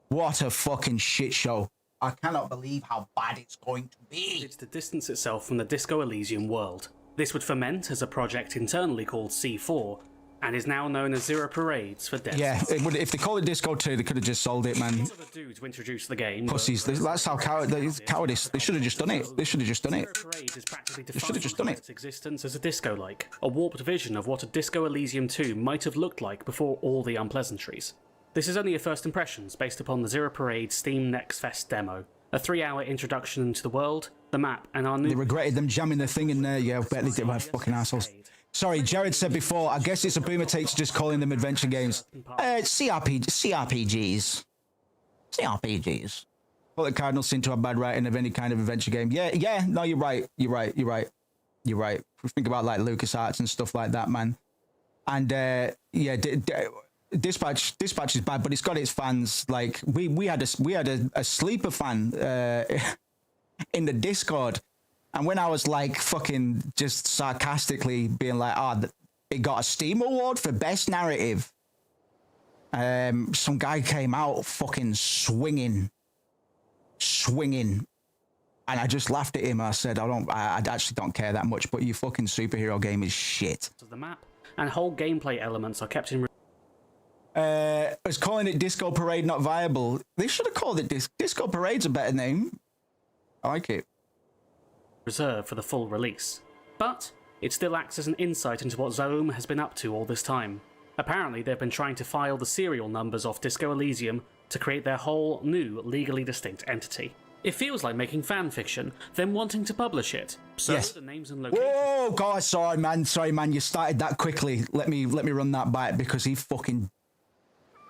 What a fucking shit show. I cannot believe how bad it's going to be. It's to distance itself from the Disco Elysium world. This would ferment as a project internally called C4, and is now known as Zero Parades for Death. Yeah, if they call it Disco 2, they could have just sold it, man. The dude to introduce the game. Pussies. That's how cowardice. They should have just done it. They should have just done it. Zero Parade is practically They should have just done it. its existence as a disco-like, a warped vision of what a Disco Elysium 2 might have looked like before all the unpleasantries. This is only a first impressions based upon the Zero Parade Steam Next Fest demo, a 3-hour introduction into the world, the map, and our new... They regretted them jamming the thing in there. Yeah, I bet they did, my fucking assholes. Sorry, Jared said before, I guess it's a boomer take to just calling them adventure games. CRPGs. Well, the Cardinals seem to have bad writing of any kind of adventure game. Yeah, no, you're right. You're right. Think about like LucasArts and stuff like that, man. And yeah, Dispatch is bad, but it's got its fans. Like we had a sleeper fan in the Discord, and when I was like fucking just sarcastically being like, it got a Steam award for best narrative. Some guy came out fucking swinging, and I just laughed at him. I said, I actually don't care that much, but your fucking superhero game is shit. The map and whole gameplay elements are kept in. Was calling it Disco Parade not viable. They should have called it Disco Parade's a better name. I like it. Reserved for the full release. But it still acts as an insight into what Zaum has been up to all this time. Apparently they've been trying to file the serial numbers off Disco Elysium to create their whole new, legally distinct entity. It feels like making fan fiction, then wanting to publish it. So yes. The names and locations... Whoa, God, sorry, man, you started that quickly. Let me run that back because he fucking...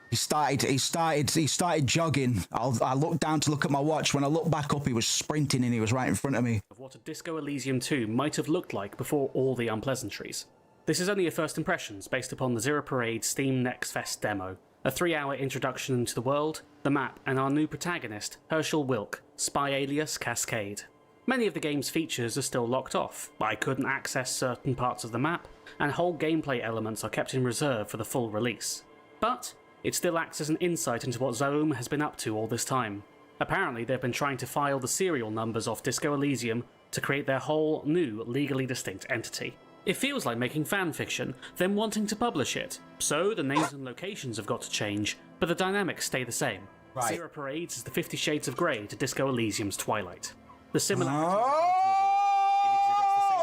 He started jogging. I looked down to look at my watch. When I looked back up, he was sprinting and he was right in front of me. Of what a Disco Elysium 2 might have looked like before all the unpleasantries. This is only a first impressions based upon the Zero Parade Steam Next Fest demo, a 3-hour introduction into the world, the map, and our new protagonist, Herschel Wilk, spy alias Cascade. Many of the game's features are still locked off. I couldn't access certain parts of the map, and whole gameplay elements are kept in reserve for the full release. But it still acts as an insight into what Zaum has been up to all this time. Apparently they've been trying to file the serial numbers off Disco Elysium to create their whole new, legally distinct entity. It feels like making fan fiction, then wanting to publish it. So the names and locations have got to change, but the dynamics stay the same. Right. Zero Parades is the 50 Shades of Grey to Disco Elysium's Twilight. The similarities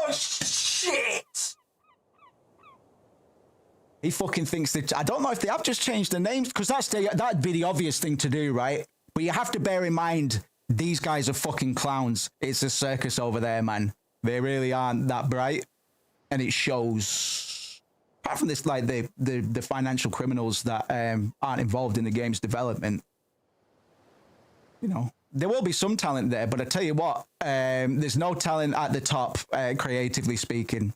Oh, shit! He fucking thinks that... I don't know if they have just changed the names, because that'd be the obvious thing to do, right? But you have to bear in mind, these guys are fucking clowns. It's a circus over there, man. They really aren't that bright. And it shows... Apart from this, like, the financial criminals that aren't involved in the game's development, you know, there will be some talent there, but I tell you what, there's no talent at the top, creatively speaking.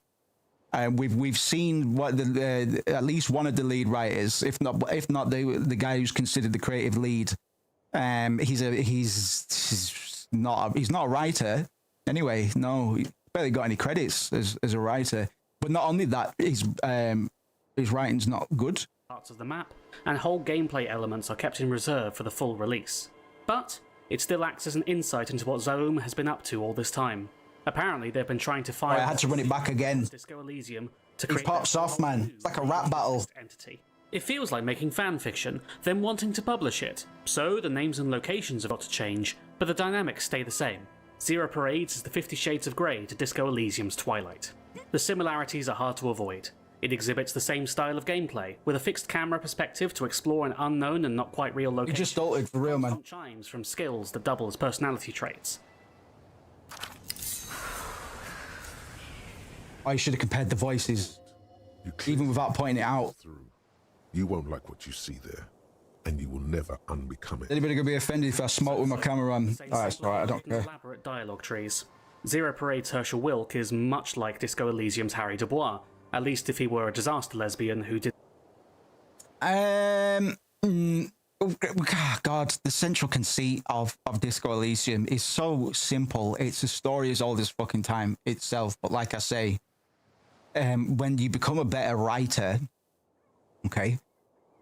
We've seen what at least one of the lead writers, if not the guy who's considered the creative lead. He's not a writer anyway. No, he barely got any credits as a writer. But not only that, his writing's not good. Parts of the map and whole gameplay elements are kept in reserve for the full release. But it still acts as an insight into what Zoom has been up to all this time. Apparently, they've been trying to find. I had to run it back again. Disco Elysium to create. It pops off, man. It's like a rap battle. Entity. It feels like making fan fiction, then wanting to publish it. So the names and locations have got to change, but the dynamics stay the same. Zero Parades is the 50 Shades of Grey to Disco Elysium's Twilight. The similarities are hard to avoid. It exhibits the same style of gameplay, with a fixed camera perspective to explore an unknown and not quite real location. You just altered for real, man. Chimes from skills that double as personality traits. Oh, you should have compared the voices, even without pointing it out. You won't like what you see there, and you will never unbecome it. Anybody gonna be offended if I smoke with my camera on? Alright, it's alright, I don't care. Elaborate dialogue trees. Zero Parade's Herschel Wilk is much like Disco Elysium's Harry Dubois, at least if he were a disaster lesbian who did. God, the central conceit of Disco Elysium is so simple. It's a story as old as fucking time itself. But like I say, when you become a better writer, okay,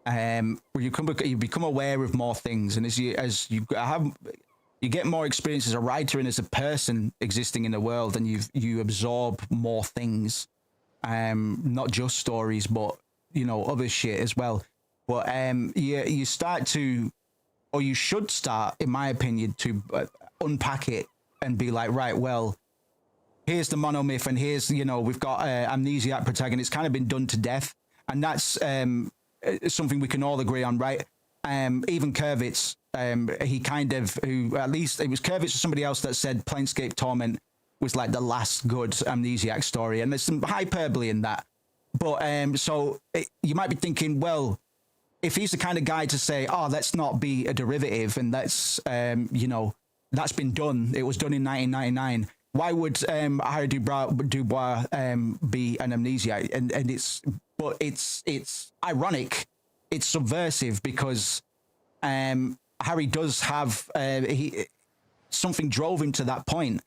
you become aware of more things, and as you get more experience as a writer and as a person existing in the world, and you absorb more things, not just stories, but you know, other shit as well. But you start to, or you should start, in my opinion, to unpack it and be like, right, well, here's the monomyth, and here's, you know, we've got amnesiac protagonist. It's kind of been done to death, and that's something we can all agree on, right? Even Kurvitz, he kind of, who at least it was Kurvitz or somebody else that said Planescape Torment was like the last good amnesiac story, and there's some hyperbole in that. But you might be thinking, well, if he's the kind of guy to say, oh, let's not be a derivative, and let's, you know, that's been done. It was done in 1999. Why would Harry Dubois be an amnesiac? And it's ironic. It's subversive because Harry does have something drove him to that point.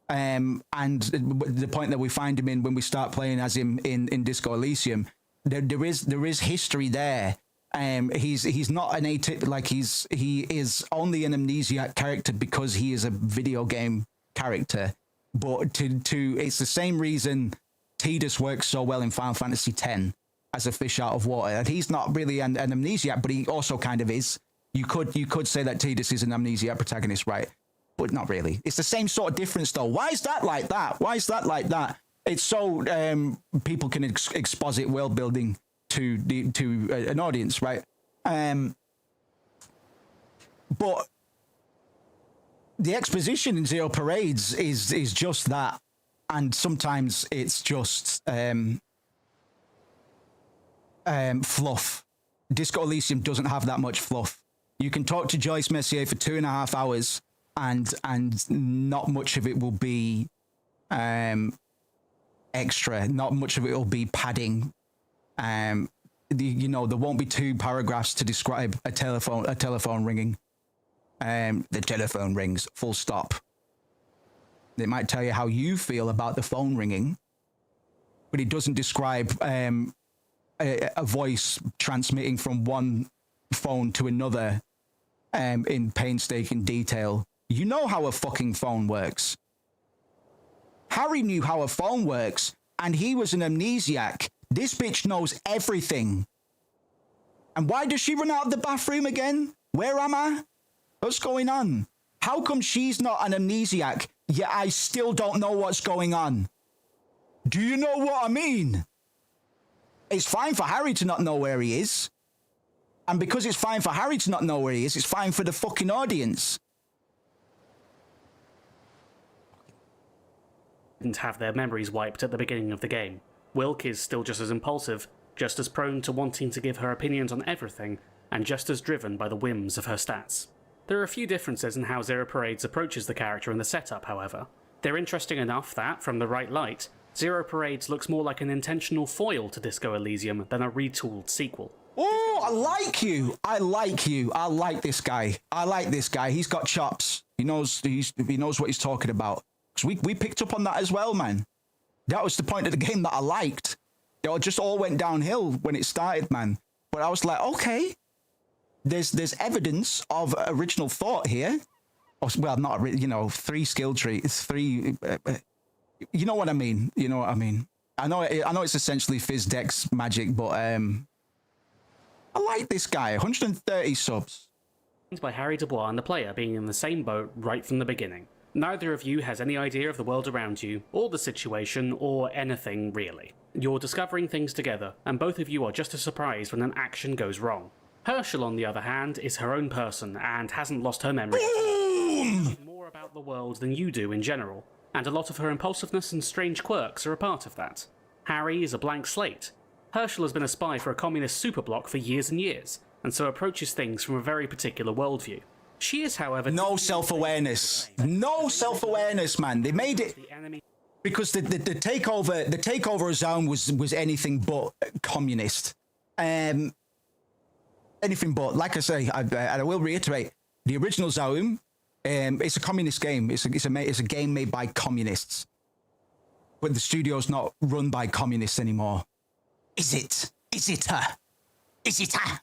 And the point that we find him in when we start playing as him in Disco Elysium, there is history there. He's not an atypical, like he is only an amnesiac character because he is a video game character. But it's the same reason Tidus works so well in Final Fantasy X as a fish out of water. And he's not really an amnesiac, but he also kind of is. You could say that Tidus is an amnesiac protagonist, right? But not really. It's the same sort of difference, though. Why is that like that? Why is that like that? It's so people can exposit world building to an audience, right? But the exposition in Zero Parades is just that, and sometimes it's just fluff. Disco Elysium doesn't have that much fluff. You can talk to Joyce Messier for 2.5 hours, and not much of it will be extra. Not much of it will be padding. You know, there won't be 2 paragraphs to describe a telephone ringing. The telephone rings, full stop. It might tell you how you feel about the phone ringing, but it doesn't describe a voice transmitting from one phone to another in painstaking detail. You know how a fucking phone works. Harry knew how a phone works, and he was an amnesiac. This bitch knows everything. And why does she run out of the bathroom again? Where am I? What's going on? How come she's not an amnesiac, yet I still don't know what's going on? Do you know what I mean? It's fine for Harry to not know where he is. And because it's fine for Harry to not know where he is, it's fine for the fucking audience. Didn't have their memories wiped at the beginning of the game. Wilk is still just as impulsive, just as prone to wanting to give her opinions on everything, and just as driven by the whims of her stats. There are a few differences in how Zero Parades approaches the character and the setup, however. They're interesting enough that, from the right light, Zero Parades looks more like an intentional foil to Disco Elysium than a retooled sequel. Oh, I like you. I like you. I like this guy. I like this guy. He's got chops. He knows what he's talking about. Because we picked up on that as well, man. That was the point of the game that I liked. It just all went downhill when it started, man. But I was like, okay, there's evidence of original thought here. Well, not, 3 skill trees, 3... you know what I mean? You know what I mean? I know it's essentially Fizz Dex magic, but I like this guy. 130 subs. By Harry Dubois and the player being in the same boat right from the beginning. Neither of you has any idea of the world around you, or the situation, or anything really. You're discovering things together, and both of you are just as surprised when an action goes wrong. Herschel, on the other hand, is her own person and hasn't lost her memory. More about the world than you do in general, and a lot of her impulsiveness and strange quirks are a part of that. Harry is a blank slate. Herschel has been a spy for a communist superbloc for years and years, and so approaches things from a very particular worldview. She is, however... No self-awareness. No self-awareness, man. They made it... Because the takeover zone was anything but communist. Anything but. Like I say, I will reiterate, the original zone, it's a communist game. It's a game made by communists. But the studio's not run by communists anymore. Is it? Is it her? Is it her?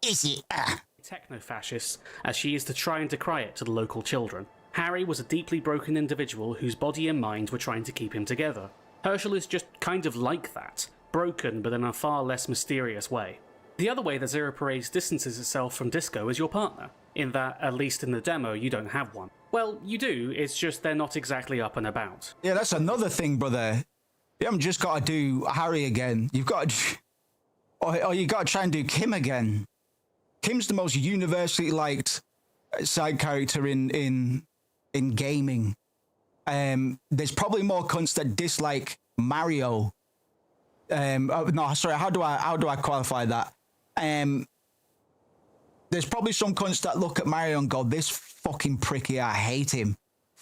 Is it her? Techno-fascists, as she is to try and decry it to the local children. Harry was a deeply broken individual whose body and mind were trying to keep him together. Herschel is just kind of like that, broken but in a far less mysterious way. The other way that Zero Parades distances itself from Disco is your partner, in that, at least in the demo, you don't have one. Well, you do, it's just they're not exactly up and about. Yeah, that's another thing, brother. You haven't just got to do Harry again. You've got to... Or you got to try and do Kim again. Kim's the most universally liked side character in gaming. There's probably more cunts that dislike Mario. No, sorry. How do I qualify that? There's probably some cunts that look at Mario and go, "This fucking pricky, I hate him.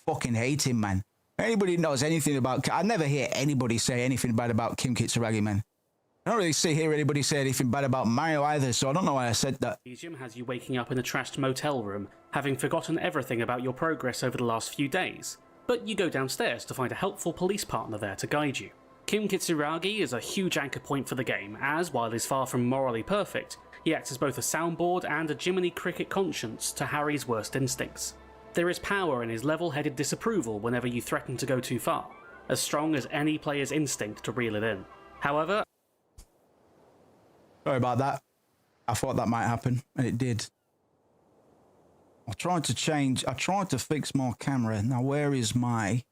Fucking hate him, man." Anybody knows anything about? I never hear anybody say anything bad about Kim Kitsuragi, man. I don't really hear anybody say anything bad about Mario either, so I don't know why I said that. Elysium has you waking up in a trashed motel room, having forgotten everything about your progress over the last few days. But you go downstairs to find a helpful police partner there to guide you. Kim Kitsuragi is a huge anchor point for the game, as, while he's far from morally perfect, he acts as both a soundboard and a Jiminy Cricket conscience to Harry's worst instincts. There is power in his level-headed disapproval whenever you threaten to go too far, as strong as any player's instinct to reel it in. However... Sorry about that. I thought that might happen, and it did. I tried to fix my camera. Now, where is my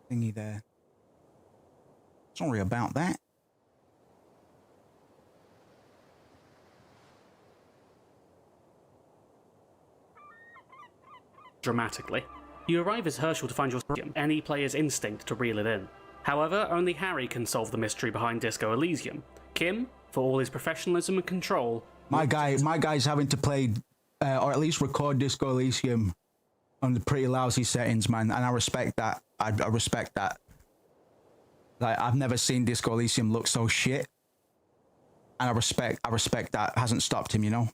thingy there? Sorry about that. Dramatically. You arrive as Herschel to find your any player's instinct to reel it in. However, only Harry can solve the mystery behind Disco Elysium. Kim, for all his professionalism and control... My guy's having to play, or at least record Disco Elysium on the pretty lousy settings, man, and I respect that. I respect that. Like, I've never seen Disco Elysium look so shit, and I respect that. Hasn't stopped him, you know.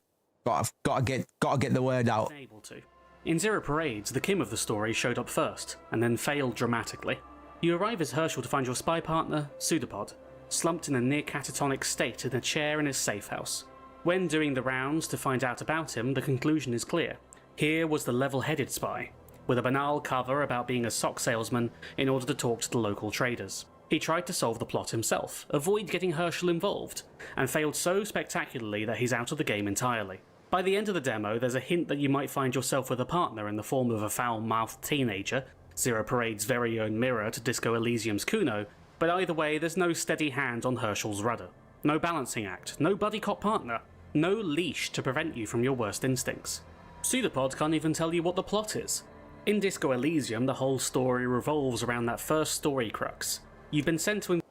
Gotta get the word out. Able to. In Zero Parades, the Kim of the story showed up first, and then failed dramatically. You arrive as Herschel to find your spy partner, Pseudopod, slumped in a near catatonic state in a chair in his safe house. When doing the rounds to find out about him, the conclusion is clear. Here was the level-headed spy, with a banal cover about being a sock salesman in order to talk to the local traders. He tried to solve the plot himself, avoid getting Herschel involved, and failed so spectacularly that he's out of the game entirely. By the end of the demo, there's a hint that you might find yourself with a partner in the form of a foul-mouthed teenager, Zero Parade's very own mirror to Disco Elysium's Kuno, but either way, there's no steady hand on Herschel's rudder. No balancing act, no buddy cop partner, no leash to prevent you from your worst instincts. Pseudopod can't even tell you what the plot is. In Disco Elysium, the whole story revolves around that first story crux. You've been sent to...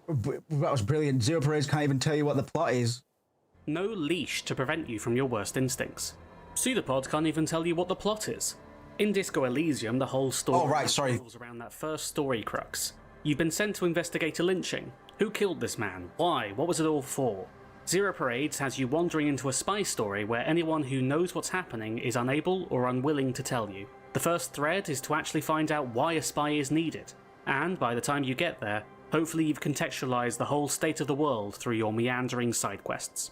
That was brilliant. Zero Parades can't even tell you what the plot is. no leash to prevent you from your worst instincts. Pseudopod can't even tell you what the plot is. In Disco Elysium, the whole story revolves around that first story crux. You've been sent to investigate a lynching. Who killed this man? Why? What was it all for? Zero Parades has you wandering into a spy story where anyone who knows what's happening is unable or unwilling to tell you. The first thread is to actually find out why a spy is needed, and by the time you get there, hopefully you've contextualized the whole state of the world through your meandering side quests.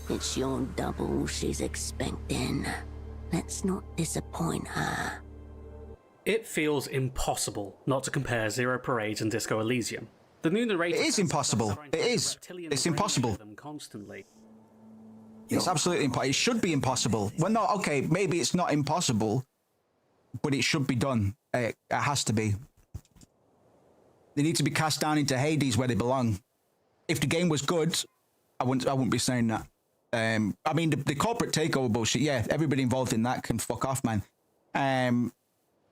It's your double she's expecting. Let's not disappoint her. It feels impossible not to compare Zero Parades and Disco Elysium. The new narrator it is impossible. It is. It's impossible. Constantly. It's absolutely impossible. It should be impossible. Well, no, okay, maybe it's not impossible, but it should be done. It has to be. They need to be cast down into Hades where they belong. If the game was good, I wouldn't be saying that. I mean, the corporate takeover bullshit, yeah, everybody involved in that can fuck off, man.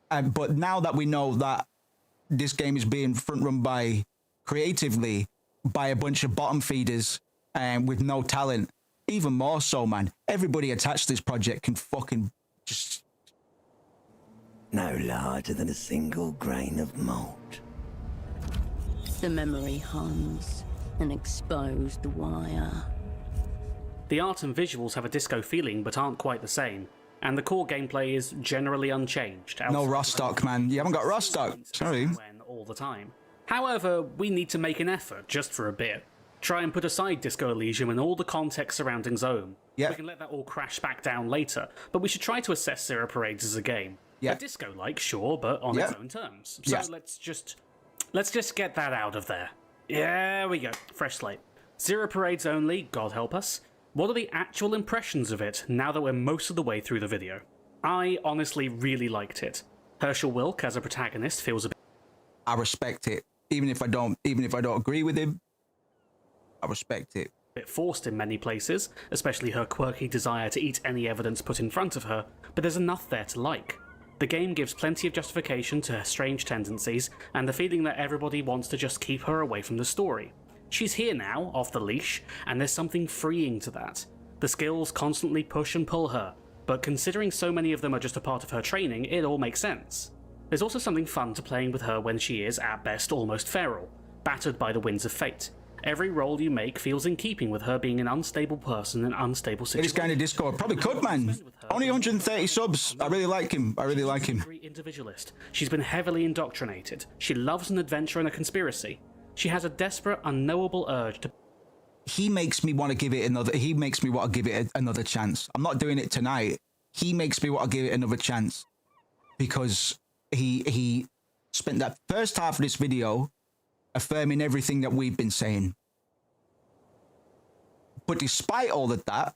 But now that we know that this game is being front-run by, creatively, by a bunch of bottom feeders with no talent, even more so, man. Everybody attached to this project can fucking just... No larger than a single grain of malt. The memory hums, an exposed wire. The art and visuals have a disco feeling but aren't quite the same, and the core gameplay is generally unchanged. No Rostock, man. You haven't got Rostock. Sorry. All the time. However, we need to make an effort just for a bit. Try and put aside Disco Elysium and all the context surrounding Zone. Yep. We can let that all crash back down later, but we should try to assess Zero Parades as a game. Yep. A disco-like, sure, but on its own terms. So let's just get that out of there. There we go. Fresh slate. Zero Parades only, God help us. What are the actual impressions of it now that we're most of the way through the video? I honestly really liked it. Herschel Wilk as a protagonist feels a bit... I respect it. Even if I don't agree with him, I respect it. Bit forced in many places, especially her quirky desire to eat any evidence put in front of her, but there's enough there to like. The game gives plenty of justification to her strange tendencies, and the feeling that everybody wants to just keep her away from the story. She's here now, off the leash, and there's something freeing to that. The skills constantly push and pull her, but considering so many of them are just a part of her training, it all makes sense. There's also something fun to playing with her when she is, at best, almost feral, battered by the winds of fate. Every role you make feels in keeping with her being an unstable person in an unstable situation. This kind of Discord probably could, man. Only 130 subs. I really like him. I really like him. Very individualist. She's been heavily indoctrinated. She loves an adventure and a conspiracy. She has a desperate, unknowable urge to... He makes me want to give it another... He makes me want to give it another chance. I'm not doing it tonight. He makes me want to give it another chance. Because he spent that first half of this video affirming everything that we've been saying. But despite all of that,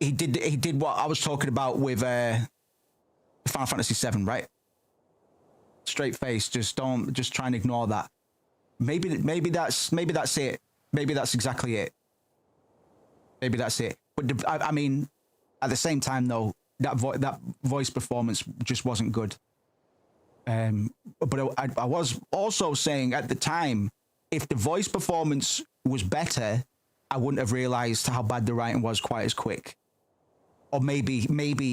he did what I was talking about with Final Fantasy VII, right? Straight face, just try and ignore that. Maybe that's it. Maybe that's exactly it. Maybe that's it. But I mean, at the same time though, that voice performance just wasn't good. But I was also saying at the time, if the voice performance was better, I wouldn't have realized how bad the writing was quite as quick. Or maybe my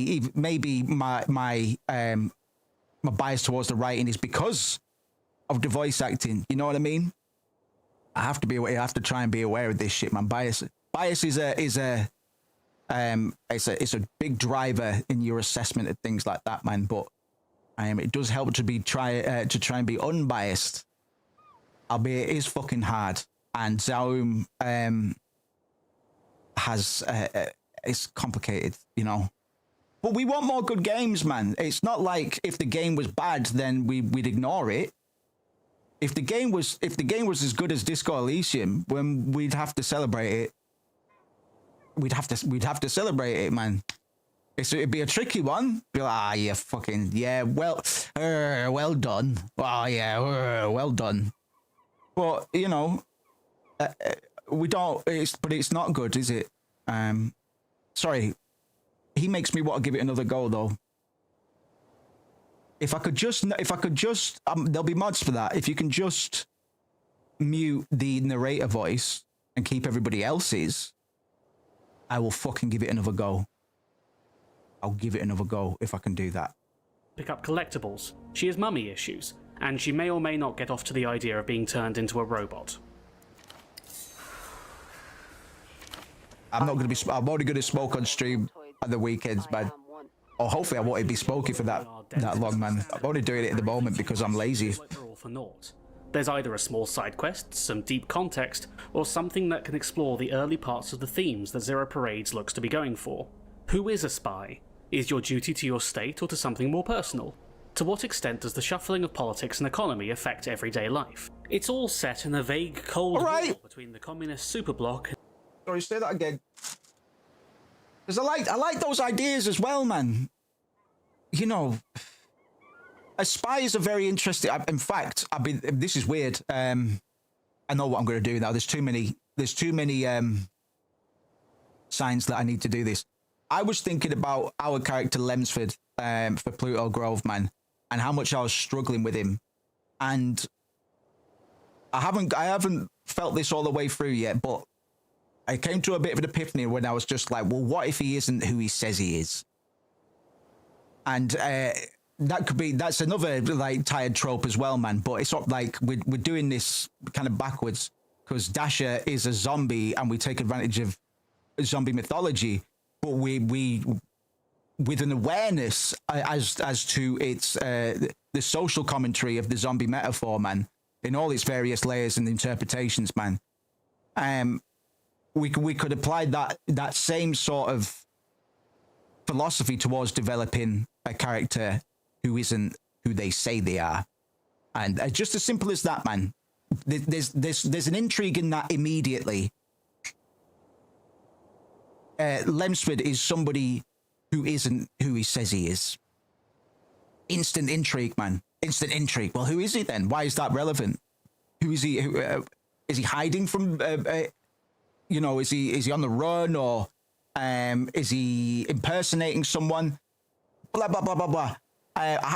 bias towards the writing is because of the voice acting. You know what I mean? I have to try and be aware of this shit, man. Bias is a big driver in your assessment of things like that, man. But it does help to try and be unbiased, albeit it is fucking hard. And Zaum it's complicated, you know. But we want more good games, man. It's not like if the game was bad, then we'd ignore it. If the game was as good as Disco Elysium, when we'd have to celebrate it. We'd have to celebrate it, man. It'd be a tricky one. Be like, yeah, fucking, yeah, well done. Oh, yeah, well done. But, you know, we don't, but it's not good, is it? Sorry. He makes me want to give it another go, though. If I could just, there'll be mods for that. If you can just mute the narrator voice and keep everybody else's, I will fucking give it another go. I'll give it another go if I can do that. Pick up collectibles. She has mummy issues, and she may or may not get off to the idea of being turned into a robot. I'm not going to be. I'm only going to smoke on stream at the weekends, man. Or hopefully I won't be smoking for that long, man. I'm only doing it at the moment because I'm lazy. Like they're all for naught. There's either a small side quest, some deep context, or something that can explore the early parts of the themes that Zero Parades looks to be going for. Who is a spy? Is your duty to your state or to something more personal? To what extent does the shuffling of politics and economy affect everyday life? It's all set in a vague cold war between the communist superbloc and... Sorry, say that again. Because I like those ideas as well, man. You know, a spy is a very interesting... In fact, this is weird. I know what I'm going to do now. There's too many signs that I need to do this. I was thinking about our character Lemsford for Pluto Grove, man, and how much I was struggling with him. And I haven't felt this all the way through yet, but I came to a bit of an epiphany when I was just like, well, what if he isn't who he says he is? And that's another like tired trope as well, man. But it's not like we're doing this kind of backwards because Dasher is a zombie and we take advantage of zombie mythology. But we with an awareness as to its the social commentary of the zombie metaphor, man, in all its various layers and interpretations, man. We could apply that same sort of philosophy towards developing a character who isn't who they say they are, and just as simple as that, man. There's an intrigue in that immediately. Lemsford is somebody who isn't who he says he is. Instant intrigue, man. Instant intrigue. Well, who is he then? Why is that relevant? Who is he? Is he hiding from? You know, is he on the run, or is he impersonating someone? Blah blah blah blah blah.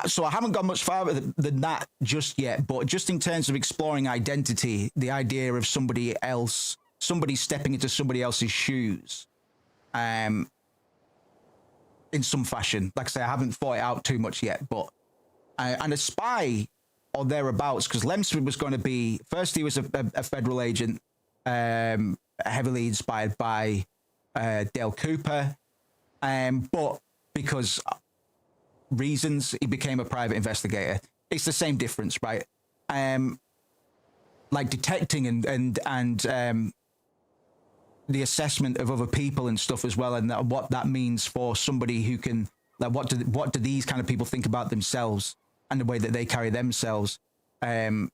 So I haven't gone much farther than that just yet. But just in terms of exploring identity, the idea of somebody else, somebody stepping into somebody else's shoes. In some fashion. Like I say, I haven't thought it out too much yet, but and a spy or thereabouts, because Lemsford was going to be, first he was a federal agent, heavily inspired by Dale Cooper, but because reasons, he became a private investigator. It's the same difference, right? Like detecting and the assessment of other people and stuff as well, and what that means for somebody who can, like, what do these kind of people think about themselves and the way that they carry themselves, in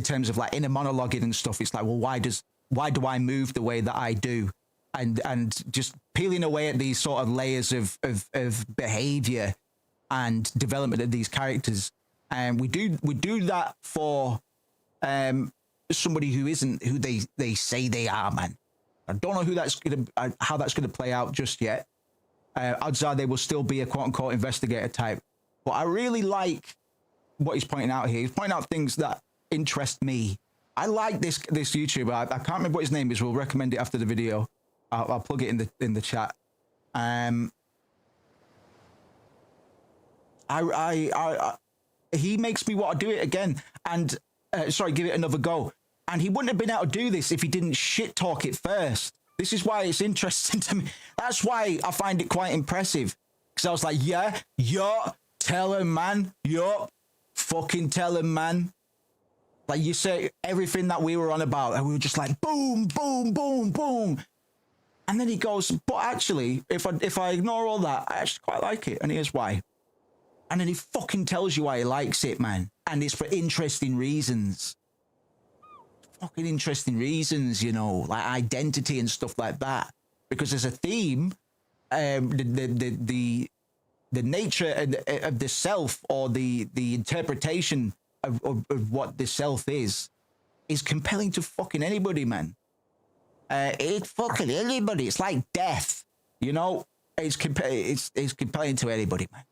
terms of like inner monologuing and stuff. It's like, well, why do I move the way that I do, and just peeling away at these sort of layers of behavior and development of these characters, and we do that for somebody who isn't who they say they are, man. I don't know how that's gonna play out just yet. Odds are they will still be a quote-unquote investigator type. But I really like what he's pointing out here. He's pointing out things that interest me. I like this YouTuber. I can't remember what his name is. We'll recommend it after the video. I'll plug it in the chat. He makes me want to do it again and give it another go. And he wouldn't have been able to do this if he didn't shit talk it first. This is why it's interesting to me. That's why I find it quite impressive. Because I was like, yeah, tell him, man. Fucking tell him, man. Like you say, everything that we were on about, and we were just like, boom, boom, boom, boom. And then he goes, but actually, if I ignore all that, I actually quite like it. And here's why. And then he fucking tells you why he likes it, man. And it's for interesting reasons. Fucking interesting reasons, you know, like identity and stuff like that. Because there's a theme, the nature of the self, or the interpretation of what the self is compelling to fucking anybody, man. It's fucking anybody. It's like death, you know. It's compelling to anybody, man.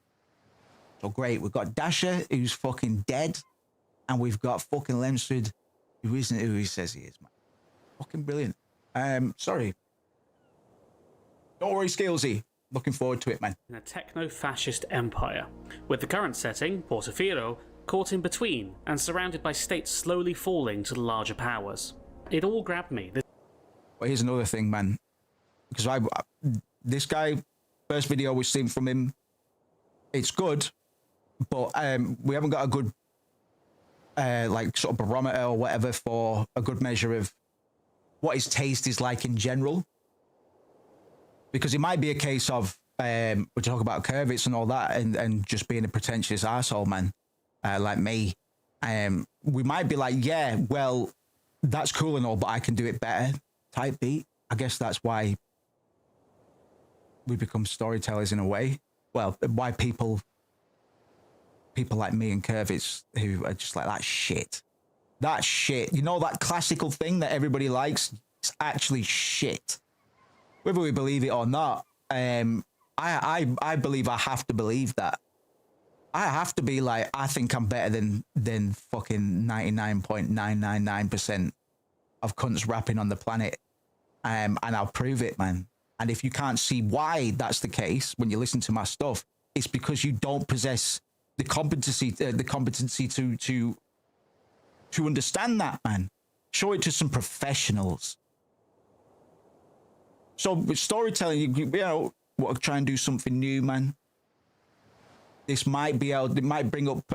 So great, we've got Dasher, who's fucking dead, and we've got fucking Lemsford, who isn't who he says he is, man. Fucking brilliant. Sorry. Don't worry, Skillsy. Looking forward to it, man. In a techno-fascist empire, with the current setting, Portofino, caught in between and surrounded by states slowly falling to the larger powers. It all grabbed me. But here's another thing, man. Because this guy, first video we've seen from him, it's good, but we haven't got a good, like, sort of barometer or whatever for a good measure of what his taste is like in general. Because it might be a case of, we talk about Kervitz and all that, and just being a pretentious arsehole, man, like me. We might be like, yeah, well, that's cool and all, but I can do it better type beat. I guess that's why we become storytellers in a way. Well, why people like me and Kervitz who are just like, that shit. You know, that classical thing that everybody likes? It's actually shit. Whether we believe it or not, I believe I have to believe that. I have to be like, I think I'm better than fucking 99.999% of cunts rapping on the planet. And I'll prove it, man. And if you can't see why that's the case when you listen to my stuff, it's because you don't possess the competency to understand that, man. Show it to some professionals. So with storytelling, you know, what, try and do something new, man. This might be out. It might bring up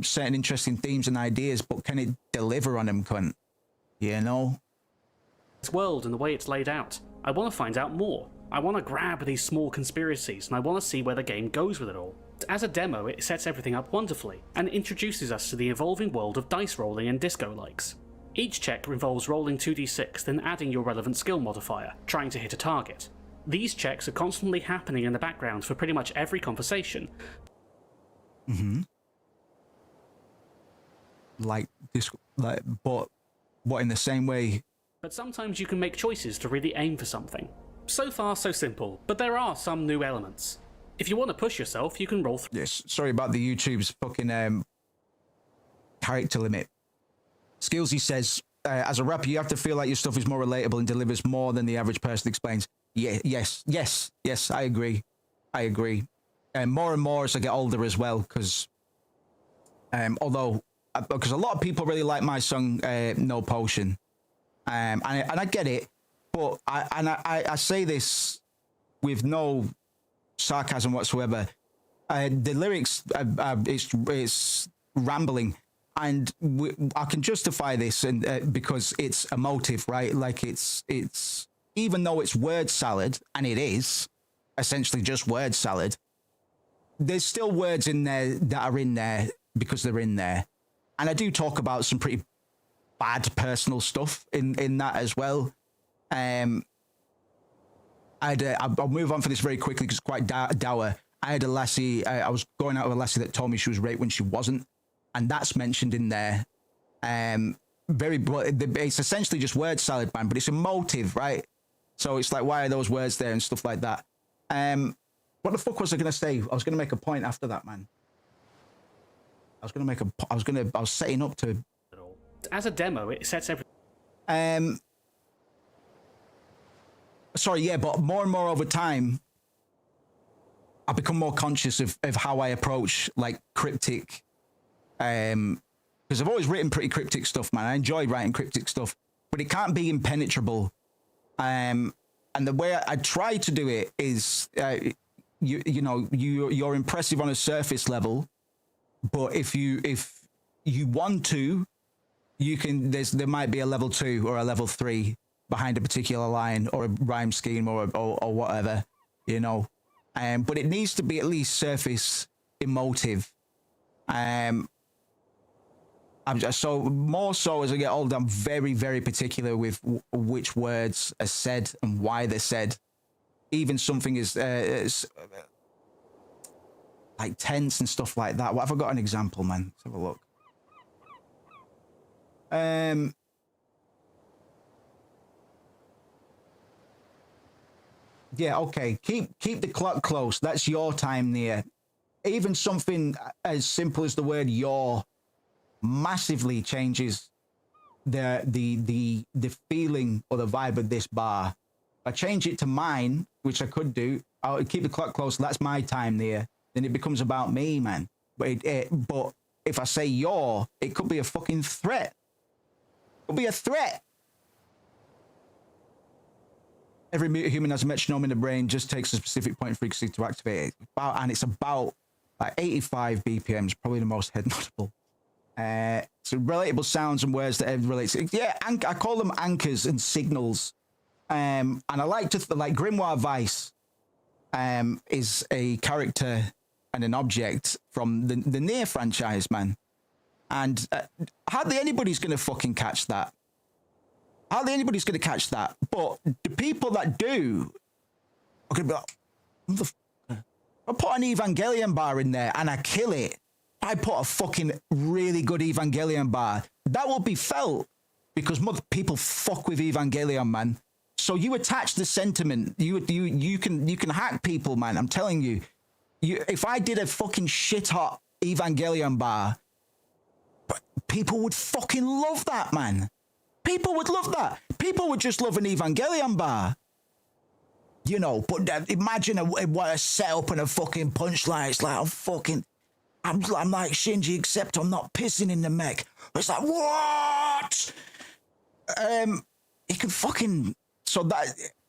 certain interesting themes and ideas, but can it deliver on them, cunt? You know. This world and the way it's laid out. I want to find out more. I want to grab these small conspiracies, and I want to see where the game goes with it all. As a demo, it sets everything up wonderfully, and introduces us to the evolving world of dice rolling and disco-likes. Each check involves rolling 2d6, then adding your relevant skill modifier, trying to hit a target. These checks are constantly happening in the background for pretty much every conversation. Like this, like, but what, in the same way? But sometimes you can make choices to really aim for something. So far, so simple, but there are some new elements. If you want to push yourself, you can roll through. Yes, sorry about the YouTube's fucking character limit. Skillsy says, as a rapper, you have to feel like your stuff is more relatable and delivers more than the average person explains. Yeah, yes, I agree. And more and more as I get older as well, because because a lot of people really like my song No Potion, and I get it, but I say this with no sarcasm whatsoever. The lyrics, it's rambling, and I can justify this, and because it's emotive, right? Like it's even though it's word salad, and it is essentially just word salad, there's still words in there that are in there because they're in there. And I do talk about some pretty bad personal stuff in that as well. I'll move on for this very quickly because it's quite dour. I had a lassie, I was going out with a lassie that told me she was raped when she wasn't. And that's mentioned in there. It's essentially just word salad, man, but it's emotive, right? So it's like, why are those words there and stuff like that? What the fuck was I going to say? I was going to make a point after that, man. I was setting up to. As a demo, it sets everything. Sorry, yeah, but more and more over time, I become more conscious of how I approach like cryptic. Because I've always written pretty cryptic stuff, man. I enjoy writing cryptic stuff, but it can't be impenetrable. And the way I try to do it is, you're impressive on a surface level, but if you want to, you can. There might be a level 2 or a level 3 behind a particular line or a rhyme scheme or whatever, you know. But it needs to be at least surface emotive. So more so as I get older, I'm very, very particular with which words are said and why they're said. Even something as like tense and stuff like that. What have I got an example, man? Let's have a look. Yeah, okay. Keep the clock close. That's your time there. Even something as simple as the word "your" massively changes the feeling or the vibe of this bar. If I change it to mine, which I could do, I'll keep the clock close. That's my time there. Then it becomes about me, man. But if I say your, it could be a fucking threat. It could be a threat. Every human has a metronome in the brain, just takes a specific point frequency to activate it. And it's about like 85 BPMs, probably the most head notable. So relatable sounds and words that everyone relates to. Yeah, I call them anchors and signals. And I like to, like Grimoire Vice is a character and an object from the Nier franchise, man. And hardly anybody's going to fucking catch that. Hardly anybody's going to catch that. But the people that do are going to be like, I put an Evangelion bar in there and I kill it. I put a fucking really good Evangelion bar. That will be felt because people fuck with Evangelion, man. So you attach the sentiment. You can hack people, man. I'm telling you. If I did a fucking shit hot Evangelion bar, people would fucking love that, man. People would love that. People would just love an Evangelion bar. You know, but imagine what a setup and a fucking punchline. It's like, I'm like Shinji, except I'm not pissing in the mech. It's like, what? You can fucking, so that,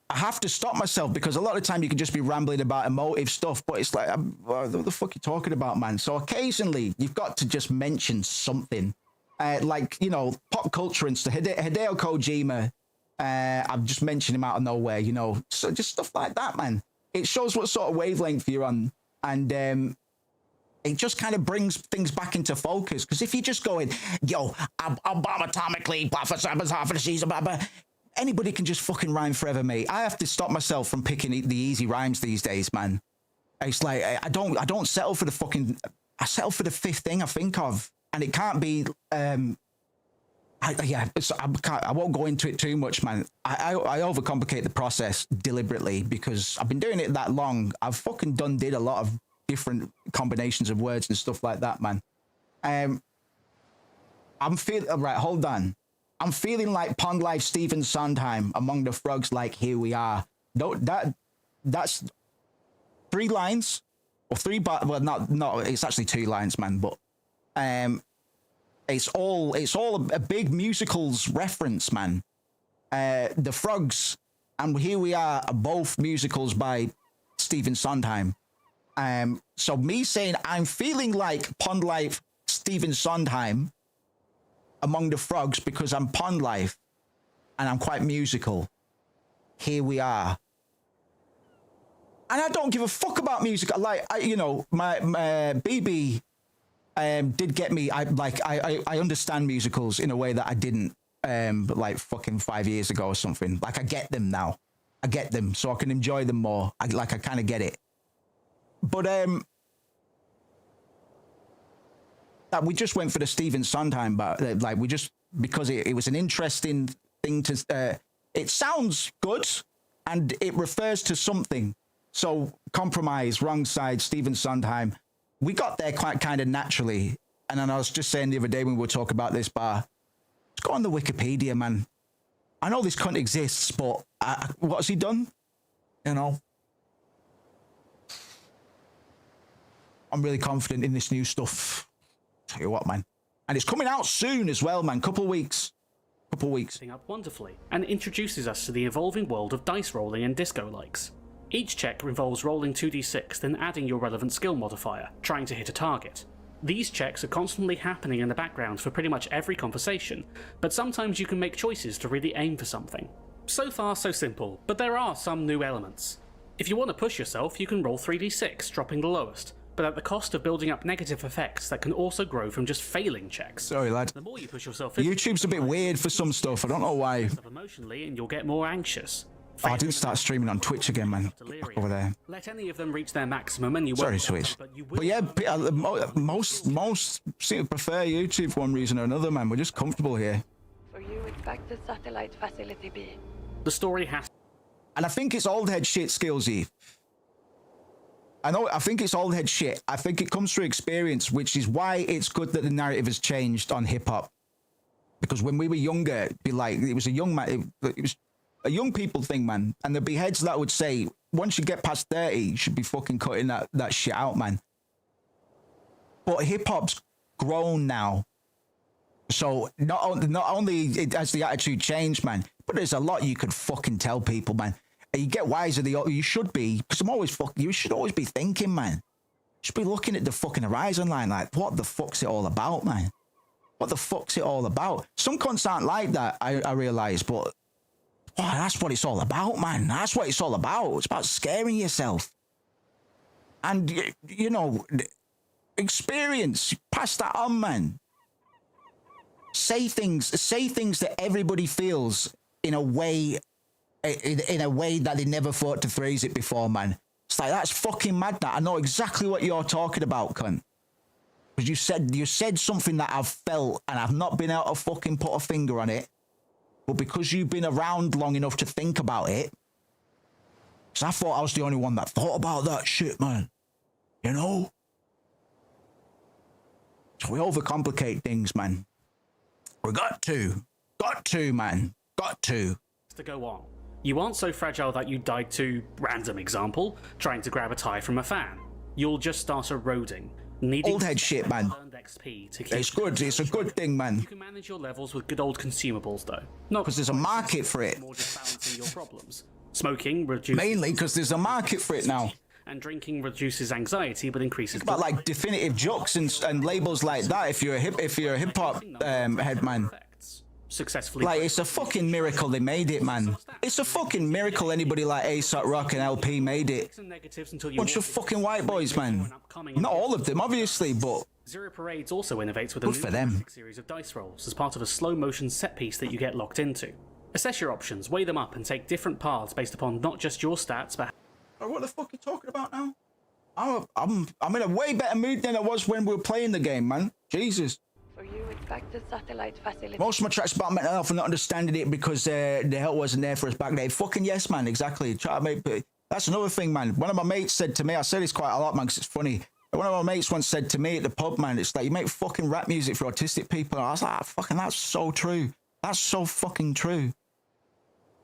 I have to stop myself because a lot of the time you can just be rambling about emotive stuff, but it's like, what the fuck are you talking about, man? So occasionally you've got to just mention something. Like, you know, pop culture and stuff. Hideo Kojima, I'm just mentioning him out of nowhere, you know. So just stuff like that, man. It shows what sort of wavelength you're on. And it just kind of brings things back into focus. Because if you're just going, yo, I'll bomb atomically, anybody can just fucking rhyme forever, mate. I have to stop myself from picking the easy rhymes these days, man. It's like, I don't settle for the fucking, I settle for the fifth thing I think of. And it can't be, I won't go into it too much, man. I overcomplicate the process deliberately because I've been doing it that long. I've fucking did a lot of different combinations of words and stuff like that, man. I'm feeling, right, hold on. I'm feeling like Pond Life Stephen Sondheim among the frogs like here we are. No, that's 3 lines or 3, well, not, it's actually 2 lines, man, but it's all a big musicals reference, man. The Frogs and Here We Are both musicals by Stephen Sondheim. So me saying I'm feeling like Pond Life Stephen Sondheim among the frogs because I'm Pond Life and I'm quite musical. Here we are. And I don't give a fuck about music. You know, my BB did get me. I understand musicals in a way that I didn't like fucking 5 years ago or something. Like I get them now. I get them so I can enjoy them more. I kind of get it. But we just went for the Stephen Sondheim, but like we just, because it was an interesting thing to. It sounds good, and it refers to something. So compromise, wrong side, Stephen Sondheim. We got there quite kind of naturally. And then I was just saying the other day when we were talking about this bar, let's go on the Wikipedia, man. I know this cunt exists, but what has he done? You know? I'm really confident in this new stuff. Tell you what, man. And it's coming out soon as well, man. Couple weeks. Up wonderfully, and introduces us to the evolving world of dice rolling and disco likes. Each check involves rolling 2d6, then adding your relevant skill modifier, trying to hit a target. These checks are constantly happening in the background for pretty much every conversation, but sometimes you can make choices to really aim for something. So far so simple, but there are some new elements. If you want to push yourself, you can roll 3d6, dropping the lowest, but at the cost of building up negative effects that can also grow from just failing checks. Sorry, lad. The more you push yourself, YouTube's a bit weird for some stuff. I don't know why. Emotionally, and you'll get more anxious. Oh, I didn't start streaming on Twitch again, man. Fuck over there. Let any of them reach their maximum, and you Sorry, won't. Switch. But yeah, most seem to prefer YouTube for one reason or another, man. We're just comfortable here. For you, it's back to Satellite Facility B. The story has. And I think it's old head shit, Skillsy. I think it's old head shit. I think it comes through experience, which is why it's good that the narrative has changed on hip hop. Because when we were younger, it'd be like, it was a young man, it was a young people thing, man. And there'd be heads that would say, once you get past 30, you should be fucking cutting that shit out, man. But hip hop's grown now. So not only has the attitude changed, man, but there's a lot you could fucking tell people, man. And you get wiser, you should be, because you should always be thinking, man. You should be looking at the fucking horizon line like, what the fuck's it all about, man? What the fuck's it all about? Some cunts aren't like that, I realise, but that's what it's all about, man. That's what it's all about. It's about scaring yourself. And, you know, experience, pass that on, man. Say things that everybody feels in a way that they never thought to phrase it before, man. It's like, that's fucking mad, that. I know exactly what you're talking about, cunt. Because you said something that I've felt, and I've not been able to fucking put a finger on it. But because you've been around long enough to think about it, because I thought I was the only one that thought about that shit, man. You know? So we overcomplicate things, man. We got to, man. Got to. To go on. You aren't so fragile that you died to, random example, trying to grab a tie from a fan. You'll just start eroding. Old head shit, man. It's good. It's a good thing, man. You can manage your levels with good old consumables, though. Not because there's a market for it. More just balancing your problems. Smoking reduces. Mainly because there's a market for it now. And drinking reduces anxiety, but increases. Think about like definitive jokes and labels like that. If you're a hip hop head, man. Successfully. Like, it's a fucking miracle they made it, man. It's a fucking miracle anybody like A$AP Rock and LP made it. Bunch of fucking white boys, man. Not all of them, obviously, but Zero Parades also innovates with a good for them. Series of dice rolls as part of a slow-motion set piece that you get locked into. Assess your options, weigh them up, and take different paths based upon not just your stats, but... What the fuck are you talking about now? I'm in a way better mood than I was when we were playing the game, man. Jesus. For you, it's back to satellite facility. Most of my tracks about mental health and not understanding it because the help wasn't there for us back then. Fucking yes, man, exactly. That's another thing, man. One of my mates said to me, I say this quite a lot, man, because it's funny. One of my mates once said to me at the pub, man, it's like, you make fucking rap music for autistic people. And I was like, fucking, that's so true. That's so fucking true.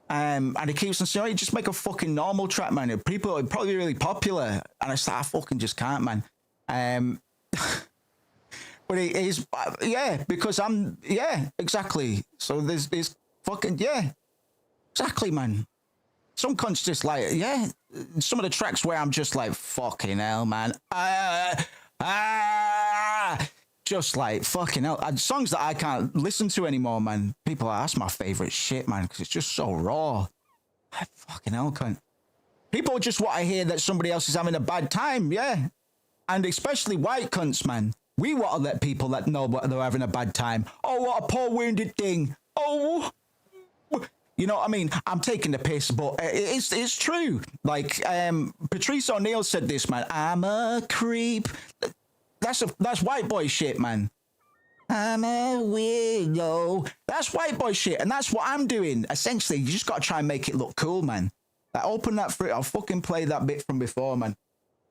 And he keeps on saying, you just make a fucking normal track, man. People are probably really popular. And it's like, I fucking just can't, man. But it is, yeah, because exactly. So there's fucking, exactly, man. Some cunts just like, some of the tracks where I'm just like, fucking hell, man. Just like, fucking hell. Songs that I can't listen to anymore, man. People are, that's my favorite shit, man, because it's just so raw. Fucking hell, cunt. People just want to hear that somebody else is having a bad time, yeah. And especially white cunts, man. We want to let people that know that they're having a bad time. Oh, what a poor wounded thing. Oh, you know what I mean? I'm taking the piss, but it's true. Like, Patrice O'Neal said this, man. I'm a creep. That's white boy shit, man. I'm a weirdo. That's white boy shit, and that's what I'm doing. Essentially, you just got to try and make it look cool, man. Like, open that fruit. I'll fucking play that bit from before, man.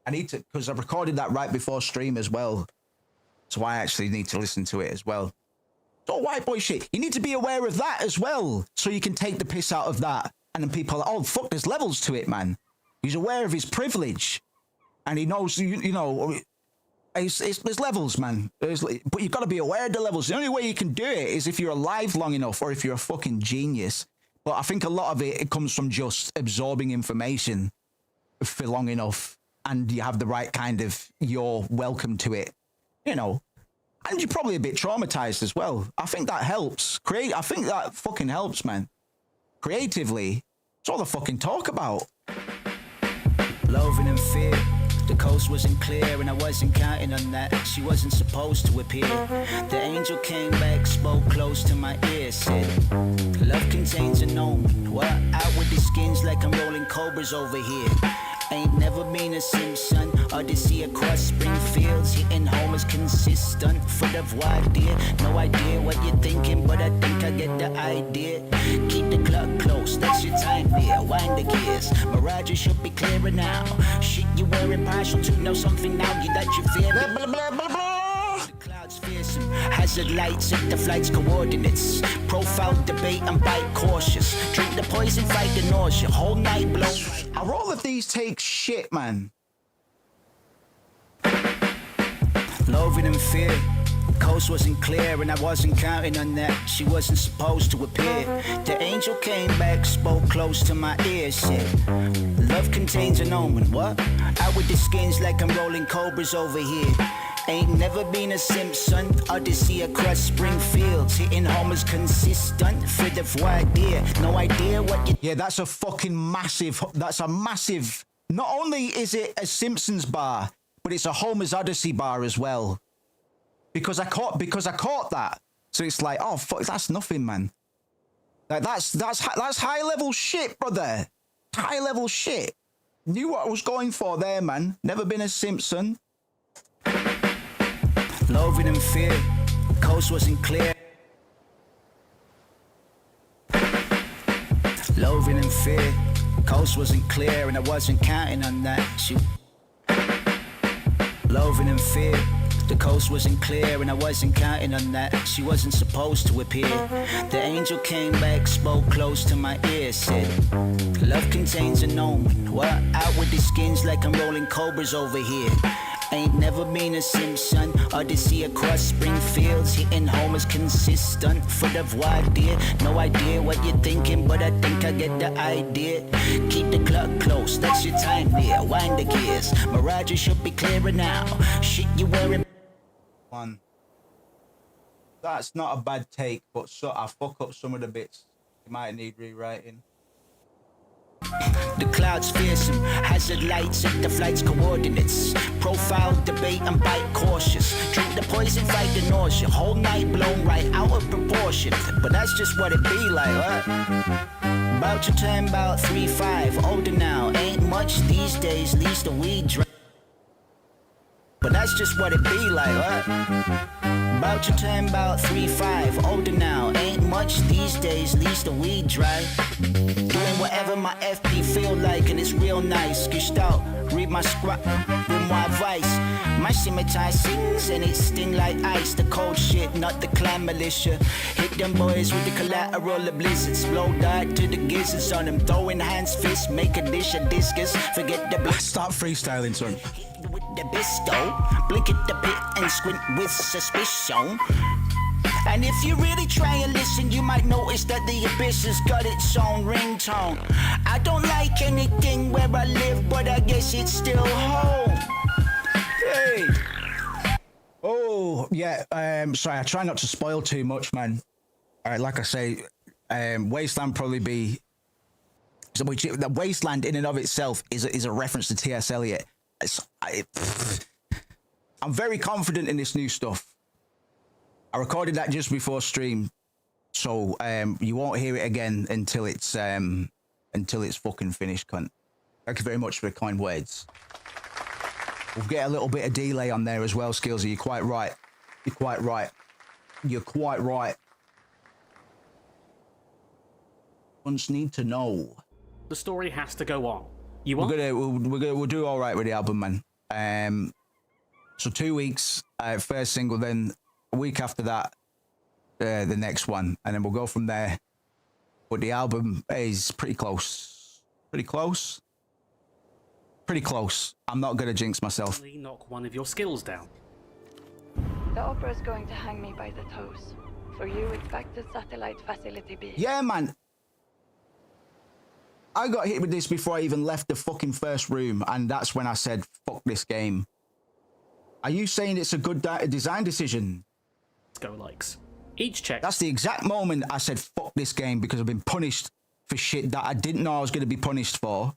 I need to, because I've recorded that right before stream as well. So I actually need to listen to it as well. It's all white boy shit. You need to be aware of that as well, so you can take the piss out of that. And then people are like, oh, fuck, there's levels to it, man. He's aware of his privilege. And he knows, you know, there's levels, man. But you've got to be aware of the levels. The only way you can do it is if you're alive long enough or if you're a fucking genius. But I think a lot of it comes from just absorbing information for long enough. And you have the right kind of, you're welcome to it. You know, and you're probably a bit traumatized as well. I think that helps. I think that fucking helps, man. Creatively, it's all the fucking talk about. Loathing and fear. The coast wasn't clear and I wasn't counting on that. She wasn't supposed to appear. The angel came back, spoke close to my ear, said, love contains an omen. What? Out with the skins like I'm rolling cobras over here. Ain't never been a Simpson. Odyssey across spring fields, hitting home is consistent. Foot of wide deer, no idea what you're thinking, but I think I get the idea. Keep the clock close, that's your time there. Wind the gears, mirage should be clearer now. Shit you were impartial to know something now you that you fear. The clouds fierce fearsome. Hazard lights at the flight's coordinates. Profile, debate, and bite cautious. Drink the poison, fight the nausea. Whole night blow. Are all of these take shit, man? Loathing and fear. Coast wasn't clear and I wasn't counting on that. She wasn't supposed to appear. The angel came back, spoke close to my ear, said, love contains an omen. What? Out with the skins like I'm rolling cobras over here. Ain't never been a Simpson. Odyssey across Springfields. Hitting homers consistent. For the idea. No idea what you... Yeah, that's a fucking massive... That's a massive... Not only is it a Simpsons bar, but it's a Homer's Odyssey bar as well. Because I caught that. So it's like, oh fuck, that's nothing, man. Like that's high level shit, brother. High level shit. Knew what I was going for there, man. Never been a Simpson. Loathing and fear. Coast wasn't clear. Loathing and fear. Coast wasn't clear and I wasn't counting on that. Loathing and fear. The coast wasn't clear and I wasn't counting on that. She wasn't supposed to appear. The angel came back, spoke close to my ear, said, love contains an omen. What? Out with the skins like I'm rolling cobras over here. Ain't never been a Simpson. Odyssey across Springfields. Hitting homers consistent. Full of idea. No idea what you're thinking, but I think I get the idea. Keep the clock close, that's your time there. Wind the gears. Mirage should be clearer now. Shit you wearing. One. That's not a bad take, but so I fuck up some of the bits. You might need rewriting. The clouds fearsome, hazard lights at the flight's coordinates. Profile, debate, and bite cautious. Drink the poison, fight the nausea. Whole night blown right out of proportion. But that's just what it be like, what? About to turn about 3-5, older now. Ain't much these days, least the weed drink. But that's just what it be like, what? About to turn about 3-5, older now. Ain't much these days, least the weed dry. Doing whatever my FP feel like, and it's real nice. Skished out, read my script, with my advice. My scimitar sings and it sting like ice. The cold shit, not the clan militia. Hit them boys with the collateral of blizzards. Blow dart to the gizzards on them. Throwing hands, fists, make a dish of discus. Forget the Start freestyling, son. With the bisto, blink at the pit and squint with suspicion. And if you really try and listen, you might notice that the abyss has got its own ringtone. I don't like anything where I live, but I guess it's still home. Hey. Oh yeah. Sorry, I try not to spoil too much, man. All right, like I say, Wasteland probably be. Which the Wasteland in and of itself is a reference to T.S. Eliot. I'm very confident in this new stuff. I recorded that just before stream, so you won't hear it again until it's fucking finished, cunt. Thank you very much for the kind words. We'll get a little bit of delay on there as well, Skillsy. You're quite right. You're quite right. You're quite right. Ones need to know. The story has to go on. We'll do all right with the album, man. So 2 weeks, first single, then a week after that, the next one, and then we'll go from there. But the album is pretty close. Pretty close. Pretty close. I'm not gonna jinx myself. Knock one of your skills down. The opera's going to hang me by the toes. For you, it's back to Satellite Facility B. Yeah, man. I got hit with this before I even left the fucking first room, and that's when I said, fuck this game. Are you saying it's a good design decision? Go likes. Each check. That's the exact moment I said, fuck this game, because I've been punished for shit that I didn't know I was going to be punished for.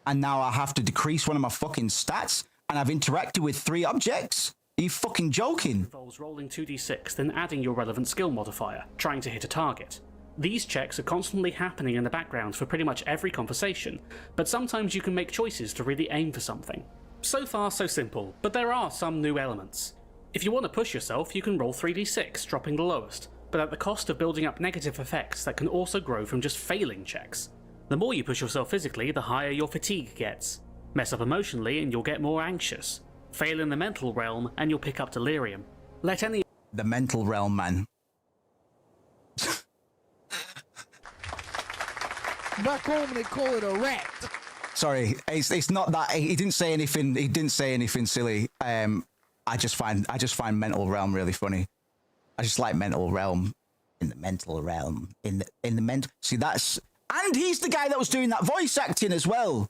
And now I have to decrease one of my fucking stats, and I've interacted with 3 objects? Are you fucking joking? Involves rolling 2d6, then adding your relevant skill modifier, trying to hit a target. These checks are constantly happening in the background for pretty much every conversation, but sometimes you can make choices to really aim for something. So far so simple, but there are some new elements. If you want to push yourself, you can roll 3d6, dropping the lowest, but at the cost of building up negative effects that can also grow from just failing checks. The more you push yourself physically, the higher your fatigue gets. Mess up emotionally and you'll get more anxious. Fail in the mental realm and you'll pick up delirium. Let any The mental realm, man. Back home they call it a rat. Sorry, it's not that he didn't say anything. He didn't say anything silly. I just find mental realm really funny. I just like mental realm. In the mental realm. In the mental. See, that's, and he's the guy that was doing that voice acting as well.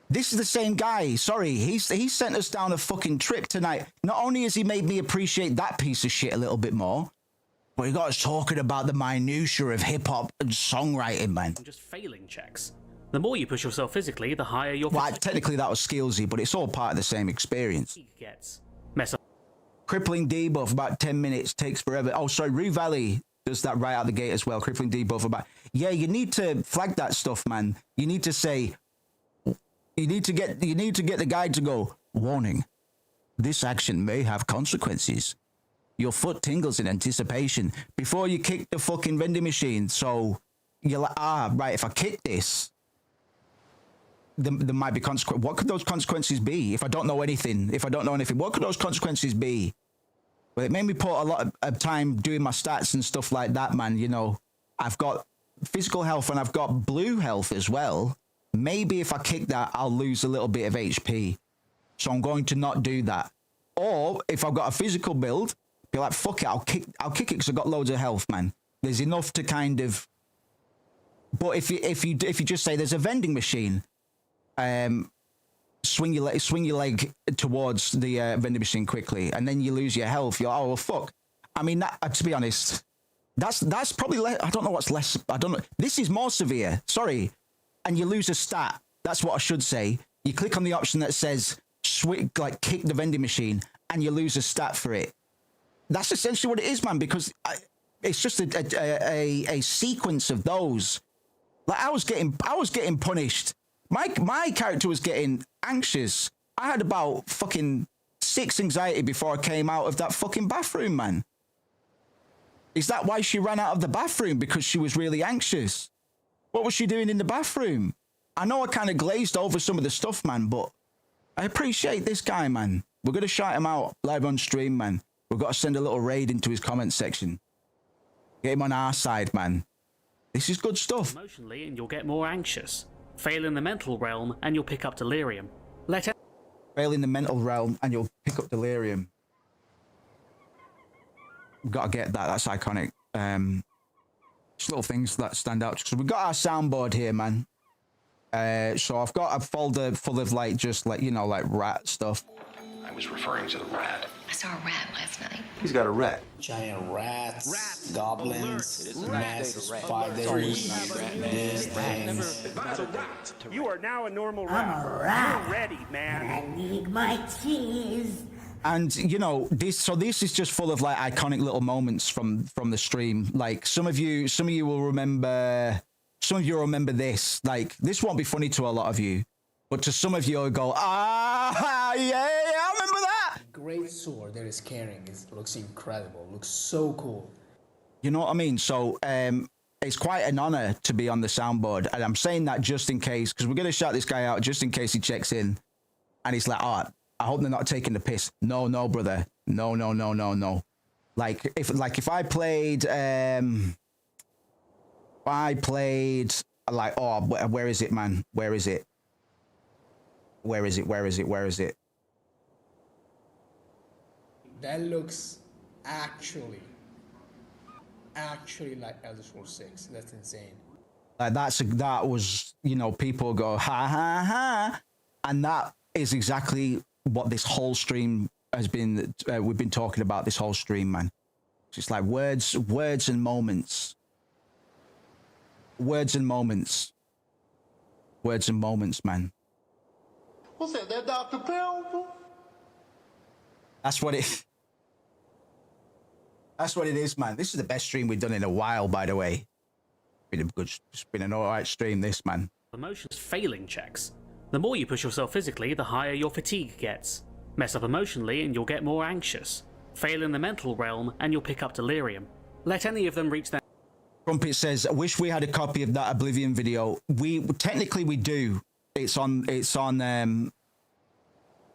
This is the same guy. Sorry, he sent us down a fucking trip tonight. Not only has he made me appreciate that piece of shit a little bit more, but he got us talking about the minutiae of hip hop and songwriting, man. Just failing checks. The more you push yourself physically, the higher your... Well, technically that was skillsy, but it's all part of the same experience. Gets. Mess up. Crippling debuff, about 10 minutes, takes forever. Oh, sorry, Rue Valley does that right out the gate as well. Crippling debuff about... Yeah, you need to flag that stuff, man. You need to say... You need to get the guide to go, warning, this action may have consequences. Your foot tingles in anticipation before you kick the fucking vending machine. So you're like, right, if I kick this, there might be consequences. What could those consequences be? If I don't know anything, what could those consequences be? Well, it made me put a lot of time doing my stats and stuff like that, man. You know, I've got physical health and I've got blue health as well. Maybe if I kick that, I'll lose a little bit of HP. So I'm going to not do that. Or if I've got a physical build, be like, fuck it, I'll kick it because I've got loads of health, man. There's enough to kind of... But if you just say there's a vending machine, swing your leg towards the vending machine quickly, and then you lose your health. You're, oh, well, fuck. I mean, to be honest, that's probably less... I don't know what's less... I don't know. This is more severe. Sorry. And you lose a stat. That's what I should say. You click on the option that says kick the vending machine, and you lose a stat for it. That's essentially what it is, man. Because it's just a sequence of those. Like I was getting punished. My character was getting anxious. I had about fucking 6 anxiety before I came out of that fucking bathroom, man. Is that why she ran out of the bathroom? Because she was really anxious? What was she doing in the bathroom? I know I kind of glazed over some of the stuff, man, but I appreciate this guy, man. We're going to shout him out live on stream, man. We've got to send a little raid into his comment section. Get him on our side, man. This is good stuff. Emotionally, and you'll get more anxious. Fail in the mental realm, and you'll pick up delirium. Fail in the mental realm, and you'll pick up delirium. We've got to get that. That's iconic. Just little things that stand out. So we've got our soundboard here, man. So I've got a folder full of like rat stuff. I was referring to the rat. I saw a rat last night. He's got a rat. Giant rats, goblins, masses, 5 days, these things. You are now a normal I'm rat. a rat. You're ready, man. I need my cheese. And you know, this is just full of like iconic little moments from the stream. Like some of you will remember. Some of you will remember this. Like this won't be funny to a lot of you, but to some of you, it'll go, yeah, I remember that. Great sword that is carrying. It looks incredible. Looks so cool. You know what I mean? So it's quite an honor to be on the soundboard, and I'm saying that just in case, because we're gonna shout this guy out just in case he checks in, and he's like, oh, I hope they're not taking the piss. No, brother. No. Like if I played like, oh, where is it, man? Where is it? That looks actually like Elder Scrolls 6. That's insane. Like that was, you know, people go ha ha ha, and that is exactly what this whole stream has been. We've been talking about this whole stream, man. It's just like words and moments. Words and moments, man. What's that Dr. Pepper? That's what it is, man. This is the best stream we've done in a while, by the way. It's been an alright stream, this, man. Emotions failing checks. The more you push yourself physically, the higher your fatigue gets. Mess up emotionally and you'll get more anxious. Fail in the mental realm and you'll pick up delirium. Let any of them reach their... Crumpet says, I wish we had a copy of that Oblivion video. Technically we do. It's on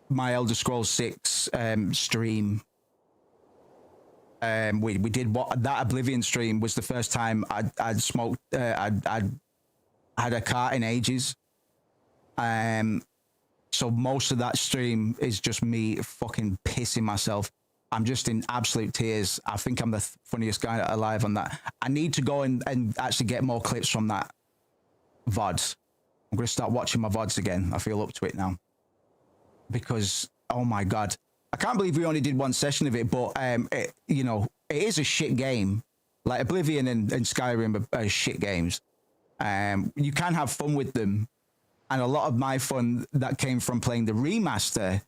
my Elder Scrolls 6 stream. We did what that Oblivion stream was the first time I'd smoked. I'd had a cart in ages. So most of that stream is just me fucking pissing myself. I'm just in absolute tears. I think I'm the funniest guy alive on that. I need to go and actually get more clips from that VODs. I'm going to start watching my VODs again. I feel up to it now. Because, oh my God. I can't believe we only did one session of it, but, it is a shit game. Like Oblivion and Skyrim are shit games. You can have fun with them. And a lot of my fun that came from playing the remaster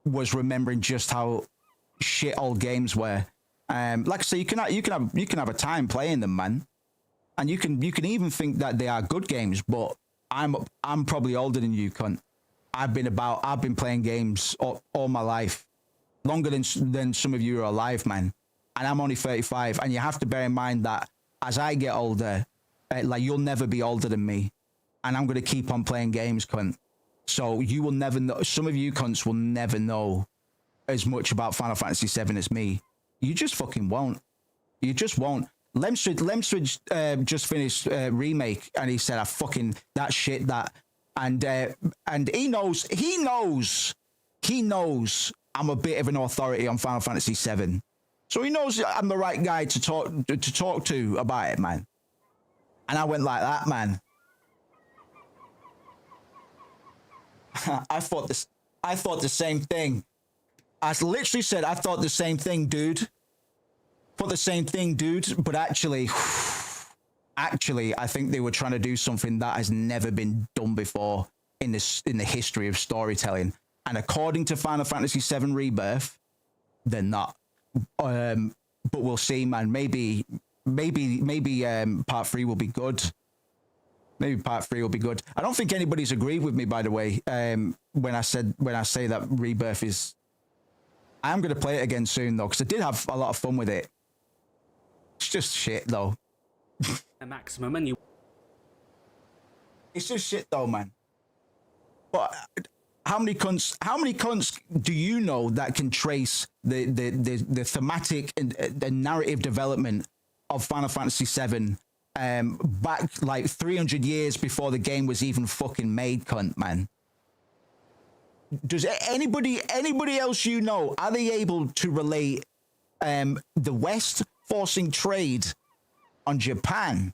was remembering just how shit old games were. Like I say, you can have a time playing them, man. And you can even think that they are good games, but I'm probably older than you, cunt. I've been playing games all my life, longer than some of you are alive, man. And I'm only 35, and you have to bear in mind that as I get older, like you'll never be older than me, and I'm gonna keep on playing games, cunt. So you will never know. Some of you cunts will never know as much about Final Fantasy VII as me. You just fucking won't. You just won't. Lemstridge just finished remake, and he said, that shit, and he knows I'm a bit of an authority on Final Fantasy VII. So he knows I'm the right guy to talk to about it, man. And I went like that, man. I thought the same thing. I literally said, I thought the same thing, dude. But actually, I think they were trying to do something that has never been done before in the history of storytelling. And according to Final Fantasy VII Rebirth, they're not. But we'll see, man. Maybe part 3 will be good. Maybe part 3 will be good. I don't think anybody's agreed with me, by the way. When I say that Rebirth is, I'm gonna play it again soon though, because I did have a lot of fun with it. It's just shit though. A maximum, and you. It's just shit though, man. But how many cunts do you know that can trace the thematic and the narrative development of Final Fantasy VII back like 300 years before the game was even fucking made, cunt, man? Does anybody else you know, are they able to relate the West forcing trade on Japan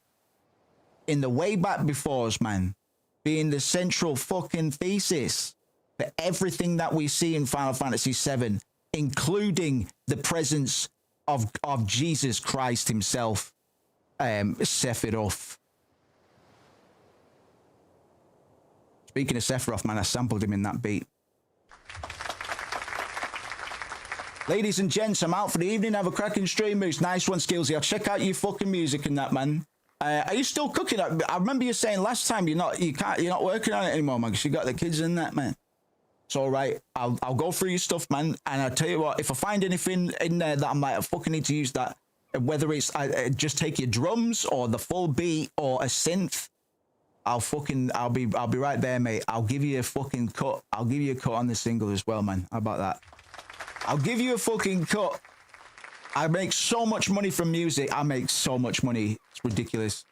in the way back before us, man, being the central fucking thesis for everything that we see in Final Fantasy VII, including the presence of Jesus Christ himself, Sephiroth. Speaking of Sephiroth, man, I sampled him in that beat. Ladies and gents, I'm out for the evening. Have a cracking stream, Moose. Nice one, Skillsy. I'll check out your fucking music and that, man. Are you still cooking? I remember you saying last time you're not working on it anymore, man, because you got the kids in that, man. It's all right. I'll go through your stuff, man. And I'll tell you what, if I find anything in there that I'm like, I fucking need to use that, whether it's just take your drums or the full beat or a synth, I'll be right there, mate. I'll give you a fucking cut. I'll give you a cut on the single as well, man. How about that? I'll give you a fucking cut. I make so much money from music. I make so much money. It's ridiculous.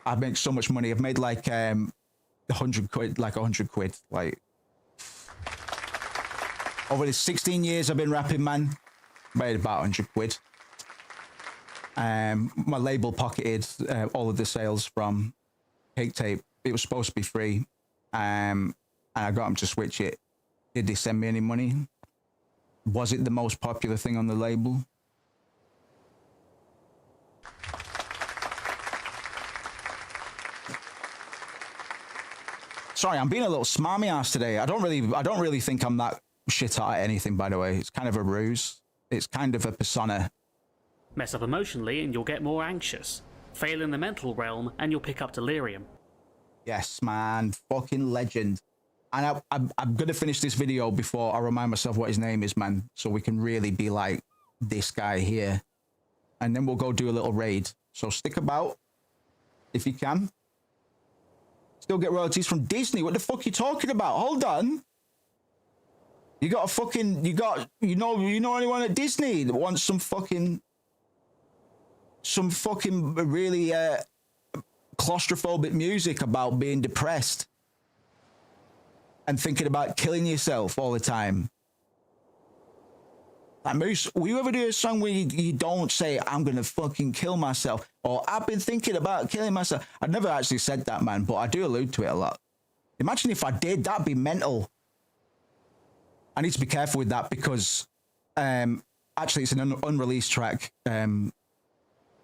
I make so much money. I've made like 100 quid, like 100 quid. Like over the 16 years I've been rapping, man, made about 100 quid. My label pocketed all of the sales from Cake Tape. It was supposed to be free, and I got them to switch it. Did they send me any money? Was it the most popular thing on the label? Sorry, I'm being a little smarmy ass today. I don't really think I'm that shit at anything, by the way. It's kind of a ruse. It's kind of a persona. Mess up emotionally and you'll get more anxious. Fail in the mental realm and you'll pick up delirium. Yes, man. Fucking legend. And I'm going to finish this video before I remind myself what his name is, man. So we can really be like this guy here. And then we'll go do a little raid. So stick about if you can. Still get royalties from Disney. What the fuck are you talking about? Hold on. You got a fucking, you know anyone at Disney that wants some fucking really claustrophobic music about being depressed and thinking about killing yourself all the time? Like, Moose, will you ever do a song where you don't say, I'm going to fucking kill myself, or I've been thinking about killing myself? I've never actually said that, man, but I do allude to it a lot. Imagine if I did, that'd be mental. I need to be careful with that because actually it's an unreleased track that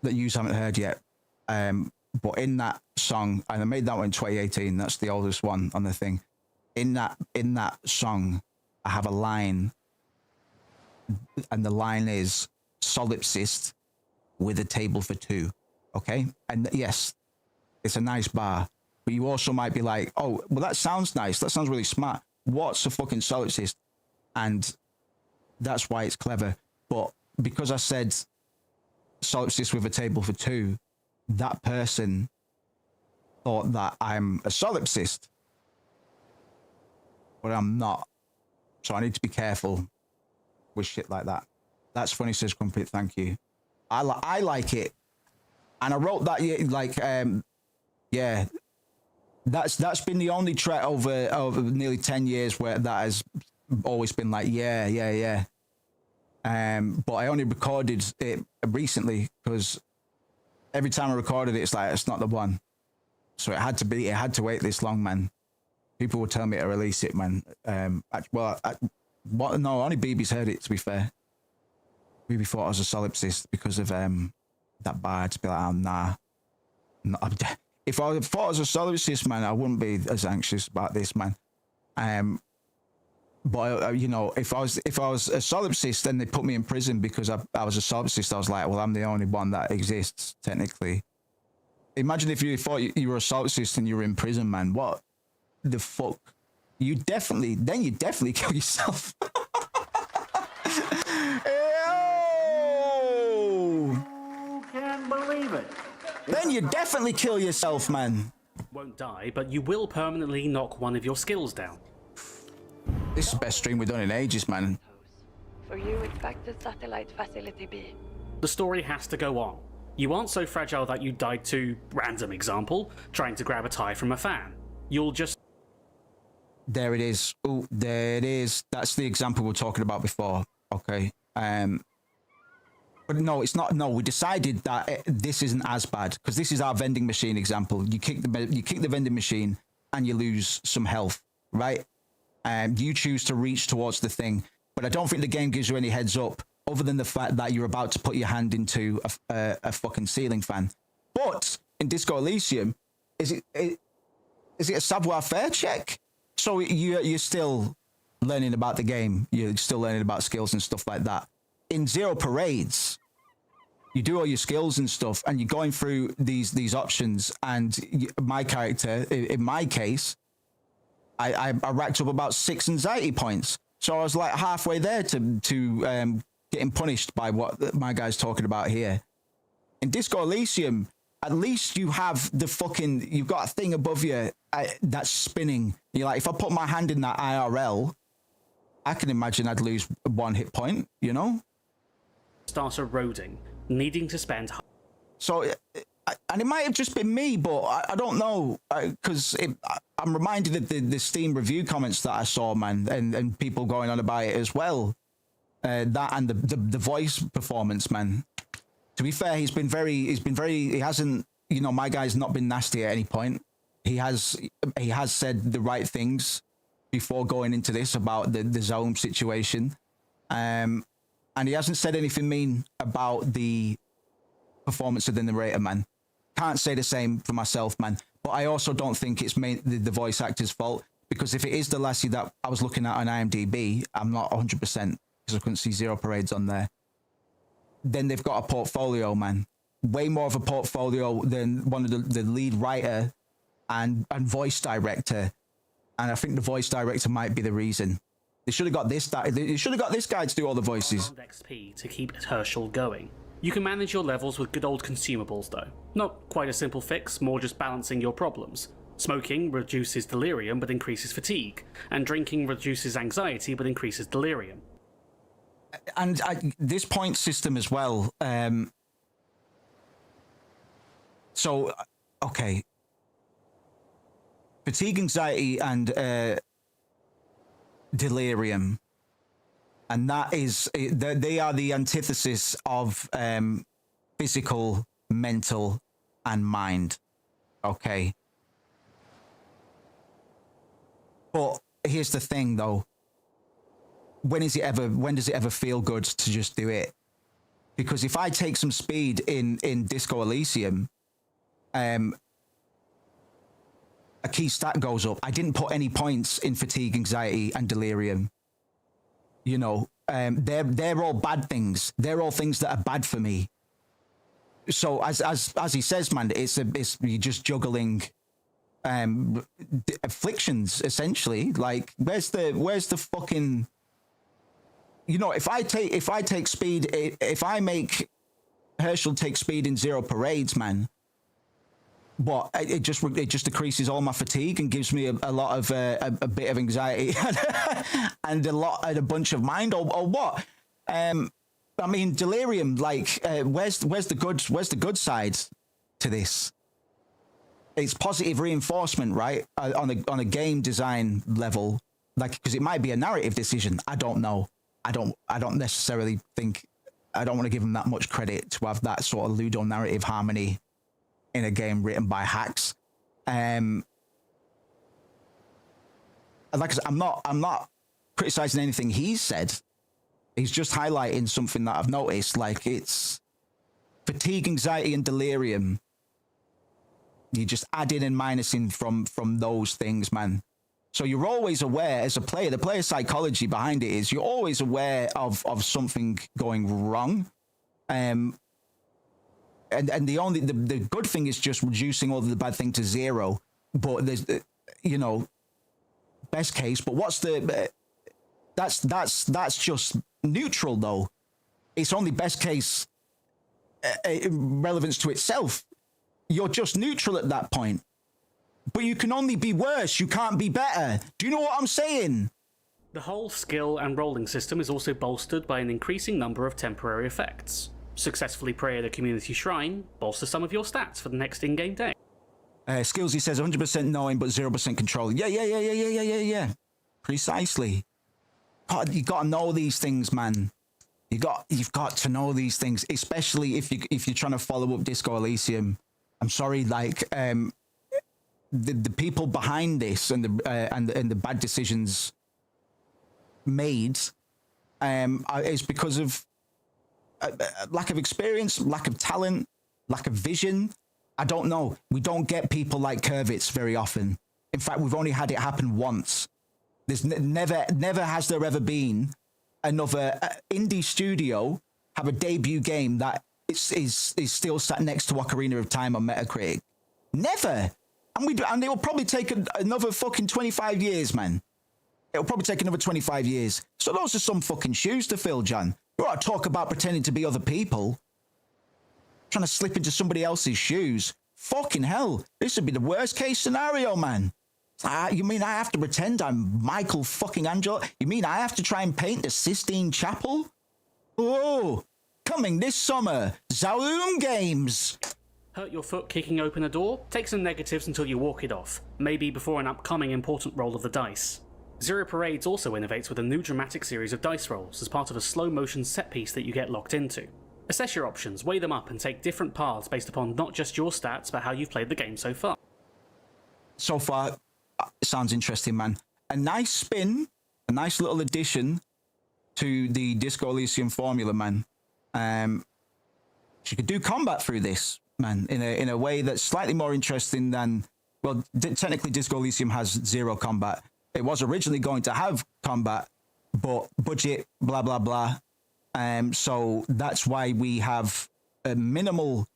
you haven't heard yet. But in that song, and I made that one in 2018, that's the oldest one on the thing. In that song, I have a line, and the line is solipsist with a table for two. Okay? And yes, it's a nice bar. But you also might be like, oh, well, that sounds nice. That sounds really smart. What's a fucking solipsist? And that's why it's clever. But because I said solipsist with a table for two, that person thought that I'm a solipsist, but I'm not. So I need to be careful with shit like that. That's funny, says Crumpet. Thank you. I like it, and I wrote that. Yeah, that's been the only track over nearly 10 years where that has always been like, yeah. But I only recorded it recently because every time I recorded it, it's like, it's not the one. So it had to wait this long, man. People would tell me to release it, man. No, only BB's heard it, to be fair. BB thought I was a solipsist because of that bar. To be like, oh, nah. If I thought I was a solipsist, man, I wouldn't be as anxious about this, man. But you know, if I was a solipsist, then they put me in prison because I was a solipsist. I was like, well, I'm the only one that exists technically. Imagine if you thought you were a solipsist and you were in prison, man. What the fuck? You definitely kill yourself. Who can believe it? Then you definitely kill yourself, man. Won't die, but you will permanently knock one of your skills down. This is the best stream we've done in ages, man. For you, it's back to Satellite Facility B. The story has to go on. You aren't so fragile that you died to, random example, trying to grab a tie from a fan. You'll just... There it is. Oh, there it is. That's the example we were talking about before. Okay. But no, it's not. No, we decided that this isn't as bad because this is our vending machine example. You kick the vending machine and you lose some health, right? You choose to reach towards the thing, but I don't think the game gives you any heads up other than the fact that you're about to put your hand into a fucking ceiling fan. But in Disco Elysium, is it a savoir-faire check? So you're still learning about the game. You're still learning about skills and stuff like that. In Zero Parades, you do all your skills and stuff, and you're going through these options. And my character, in my case, I racked up about 6 anxiety points. So I was like halfway there to getting punished by what my guy's talking about here. In Disco Elysium, at least you have you've got a thing above you that's spinning. You're like, if I put my hand in that IRL, I can imagine I'd lose 1 hit point, you know? Start eroding, needing to spend... So, and it might have just been me, but I don't know, because I'm reminded of the Steam review comments that I saw, man, and people going on about it as well. That and the voice performance, man. To be fair, he hasn't, you know, my guy's not been nasty at any point. He has said the right things before going into this about the zone situation. And he hasn't said anything mean about the performance of the narrator, man. Can't say the same for myself, man. But I also don't think it's the voice actor's fault, because if it is the lassie that I was looking at on IMDb, I'm not 100% because I couldn't see Zero Parades on there. Then they've got a portfolio, man. Way more of a portfolio than one of the lead writer and voice director. And I think the voice director might be the reason. They should have got this guy to do all the voices. XP to keep Herschel going. You can manage your levels with good old consumables though. Not quite a simple fix, more just balancing your problems. Smoking reduces delirium but increases fatigue, and drinking reduces anxiety but increases delirium. And this point system as well. So, okay. Fatigue, anxiety, and delirium. And that is, they are the antithesis of physical, mental, and mind. Okay. But here's the thing, though. When does it ever feel good to just do it? Because if I take some speed in Disco Elysium, a key stat goes up. I didn't put any points in fatigue, anxiety, and delirium. You know, they're all bad things. They're all things that are bad for me. So as he says, man, it's you're just juggling afflictions essentially. Like, where's the fucking, you know, if I take speed, if I make Herschel take speed in 0 parades, man, but it just decreases all my fatigue and gives me a lot of a bit of anxiety and a bunch of mind, or what? I mean, delirium. Like, where's the good sides to this? It's positive reinforcement, right? On a game design level, like, because it might be a narrative decision. I don't know. I don't necessarily think. I don't want to give them that much credit to have that sort of ludo narrative harmony in a game written by hacks. Like I said, I'm not criticizing anything he's said. He's just highlighting something that I've noticed. Like, it's fatigue, anxiety, and delirium. You just add in and minusing from those things, man. So you're always aware as a player, the player psychology behind it is you're always aware of something going wrong. And the good thing is just reducing all the bad thing to 0. But there's, you know, best case. But what's the, that's just neutral though. It's only best case relevance to itself. You're just neutral at that point. But you can only be worse. You can't be better. Do you know what I'm saying? The whole skill and rolling system is also bolstered by an increasing number of temporary effects. Successfully pray at a community shrine, bolster some of your stats for the next in-game day. Skills, he says 100% knowing but 0% controlling. Yeah. Precisely. God, you got to know these things, man. You've got to know these things, especially if you're trying to follow up Disco Elysium. I'm sorry, like the people behind this and the bad decisions made is because of lack of experience, lack of talent, lack of vision. I don't know. We don't get people like Kurvitz very often. In fact, we've only had it happen once. There's never has there ever been another indie studio have a debut game that is still sat next to Ocarina of Time on Metacritic. Never. And it will probably take another fucking 25 years, man. It'll probably take another 25 years. So those are some fucking shoes to fill, John. You ought to talk about pretending to be other people. Trying to slip into somebody else's shoes. Fucking hell. This would be the worst case scenario, man. You mean I have to pretend I'm Michael fucking Angelo? You mean I have to try and paint the Sistine Chapel? Oh, coming this summer, Zaloom Games. Hurt your foot kicking open a door? Take some negatives until you walk it off, maybe before an upcoming important roll of the dice. Zero Parades also innovates with a new dramatic series of dice rolls as part of a slow-motion set piece that you get locked into. Assess your options, weigh them up, and take different paths based upon not just your stats, but how you've played the game so far. So far, it sounds interesting, man. A nice spin, a nice little addition to the Disco Elysium formula, man. You could do combat through this, man, in a way that's slightly more interesting than, well, technically Disco Elysium has 0 combat. It was originally going to have combat, but budget, blah, blah, blah. So that's why we have a minimal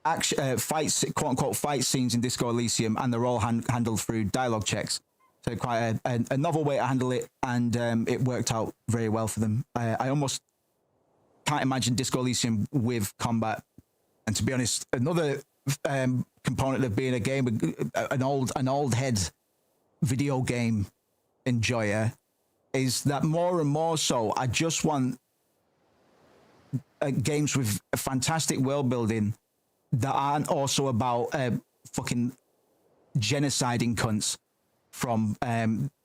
action, fights, quote unquote, fight scenes in Disco Elysium, and they're all handled through dialogue checks. So quite a novel way to handle it, and it worked out very well for them. I almost can't imagine Disco Elysium with combat. And to be honest, another component of being an old head video game enjoyer is that more and more so, I just want games with fantastic world building that aren't also about fucking genociding cunts from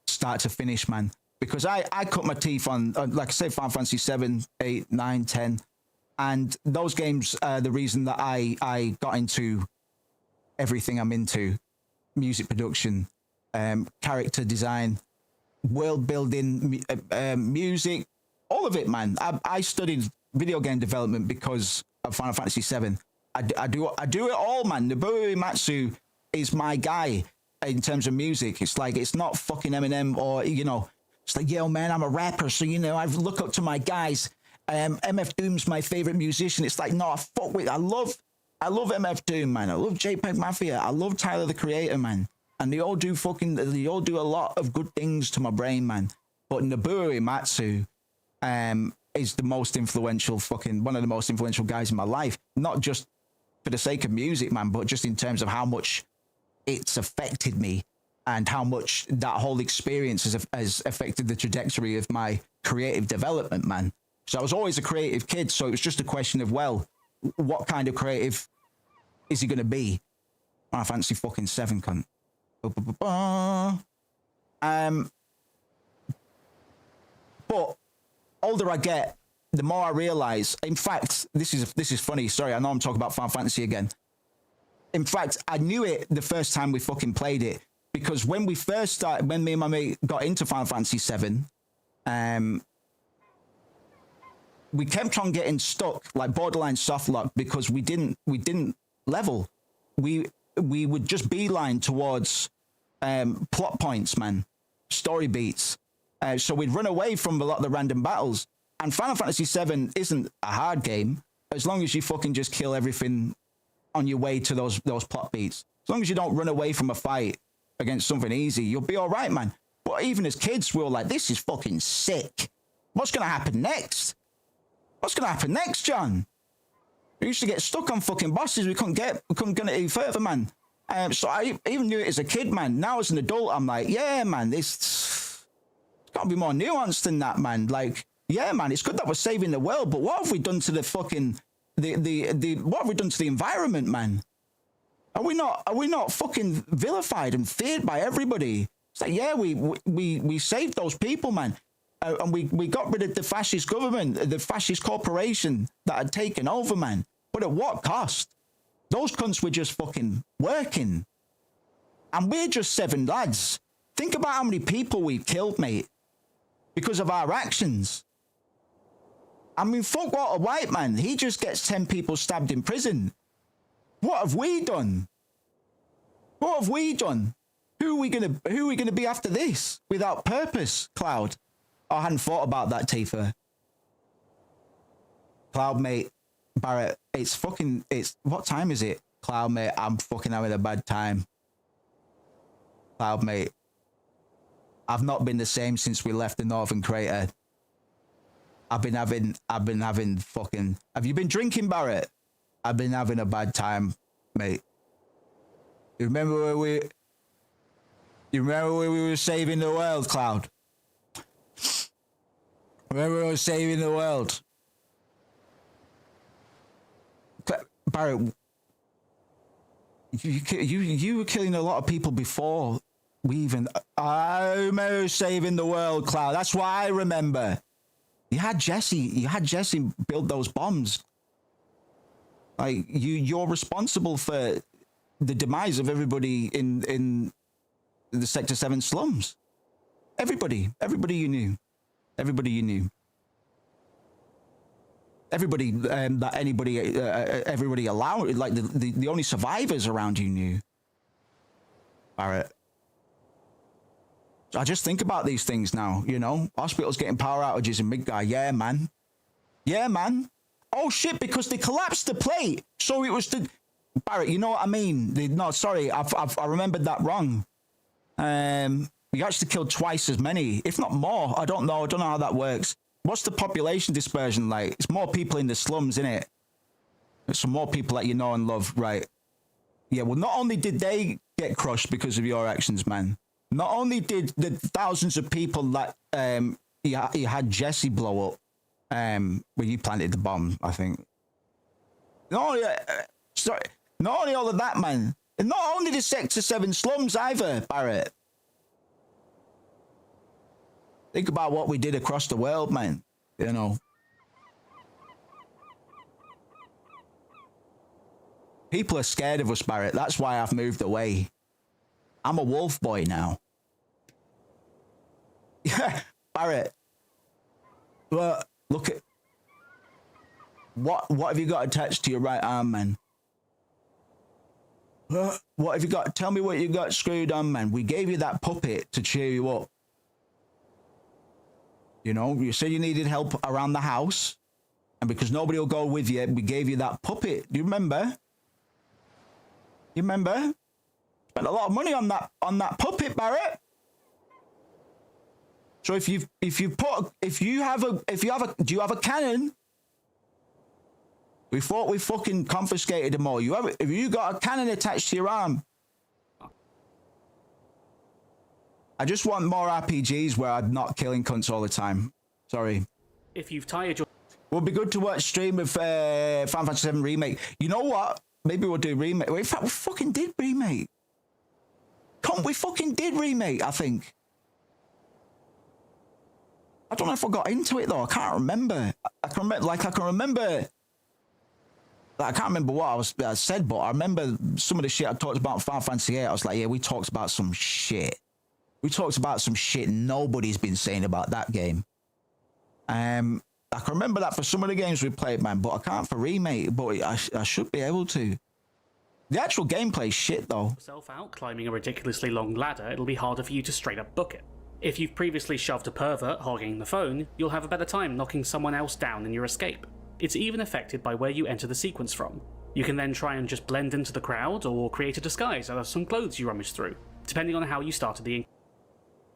start to finish, man. Because I cut my teeth on like I said, Final Fantasy 7, 8, 9, 10, and those games are the reason that I got into everything I'm into: music production, character design, world building, music, all of it, man. I studied video game development because of Final Fantasy 7. I do it all, man. Nobuo Uematsu is my guy in terms of music. It's like, it's not fucking Eminem or, you know, it's like, yo, man, I'm a rapper, so, you know, I look up to my guys. MF Doom's my favorite musician. It's like, no, I love MF Doom, man. I love JPEG Mafia. I love Tyler, the Creator, man. And they all do a lot of good things to my brain, man. But Nobuo Uematsu is the most influential one of the most influential guys in my life. Not just for the sake of music, man, but just in terms of how much it's affected me and how much that whole experience has affected the trajectory of my creative development, man. So I was always a creative kid, so it was just a question of, well, what kind of creative is he going to be? Final Fantasy fucking 7, cunt. But older I get, the more I realize, in fact, this is funny. Sorry, I know I'm talking about Final Fantasy again. In fact, I knew it the first time we fucking played it, because when we first started, when me and my mate got into Final Fantasy 7, we kept on getting stuck, like borderline softlock, because we didn't level. We would just beeline towards plot points, man, story beats. So we'd run away from a lot of the random battles. And Final Fantasy 7 isn't a hard game as long as you fucking just kill everything on your way to those plot beats. As long as you don't run away from a fight against something easy, you'll be all right, man. But even as kids, we were like, this is fucking sick. What's going to happen next? What's going to happen next, John? We used to get stuck on fucking bosses. We couldn't get any further, man. So I even knew it as a kid, man. Now as an adult, I'm like, yeah, man, it's got to be more nuanced than that, man. Like, yeah, man, it's good that we're saving the world, but what have we done to the fucking what have we done to the environment, man? Are we not fucking vilified and feared by everybody? It's like, yeah, we saved those people, man. And we got rid of the fascist government, the fascist corporation that had taken over, man. But at what cost? Those cunts were just fucking working. And we're just 7 lads. Think about how many people we've killed, mate, because of our actions. I mean, fuck Walter White, man. He just gets 10 people stabbed in prison. What have we done? What have we done? Who are we gonna be after this? Without purpose, Cloud. I hadn't thought about that, Tifa. Cloud, mate, Barrett, it's what time is it? Cloud, mate, I'm fucking having a bad time. Cloud, mate, I've not been the same since we left the Northern Crater. I've been having fucking, have you been drinking, Barrett? I've been having a bad time, mate. You remember where we were saving the world, Cloud? Remember we were saving the world? Barrett, you were killing a lot of people before we even... I remember saving the world, Cloud. That's what I remember. You had Jesse build those bombs. Like, you're responsible for the demise of everybody in the Sector 7 slums. Everybody you knew. Everybody that everybody allowed, like the only survivors around you knew. Barrett. So I just think about these things now, you know? Hospitals getting power outages in Midgar. Yeah, man. Yeah, man. Oh, shit, because they collapsed the plate. So it was the... Barrett, you know what I mean? No, sorry, I remembered that wrong. You actually killed twice as many, if not more. I don't know how that works. What's the population dispersion like? It's more people in the slums, isn't it? There's some more people that you know and love, right? Yeah, well, not only did they get crushed because of your actions, man. Not only did the thousands of people that you had Jesse blow up, well, you planted the bomb, I think. Not only all of that, man. And not only the Sector 7 slums either, Barrett. Think about what we did across the world, man. You know. People are scared of us, Barrett. That's why I've moved away. I'm a wolf boy now. Yeah, Barrett. Look at... What have you got attached to your right arm, man? What have you got? Tell me what you got screwed on, man. We gave you that puppet to cheer you up. You know, you said you needed help around the house. And because nobody will go with you, we gave you that puppet. Do you remember? You remember? Spent a lot of money on that puppet, Barrett. So do you have a cannon? We thought we fucking confiscated them all. If you got a cannon attached to your arm? I just want more RPGs where I'm not killing cunts all the time. Sorry. If you've tired your... Would be good to watch stream of Final Fantasy VII Remake. You know what? Maybe we'll do Remake. In fact, we fucking did Remake. We fucking did Remake, I think. I don't know if I got into it, though. I can't remember. I can remember... I can't remember what I said, but I remember some of the shit I talked about in Final Fantasy VIII. I was like, yeah, we talked about some shit. We talked about some shit nobody's been saying about that game. I can remember that for some of the games we played, man, but I can't for Remake, but I should be able to. The actual gameplay shit, though. Yourself out climbing a ridiculously long ladder, it'll be harder for you to straight up book it. If you've previously shoved a pervert hogging the phone, you'll have a better time knocking someone else down in your escape. It's even affected by where you enter the sequence from. You can then try and just blend into the crowd or create a disguise out of some clothes you rummage through, depending on how you started the...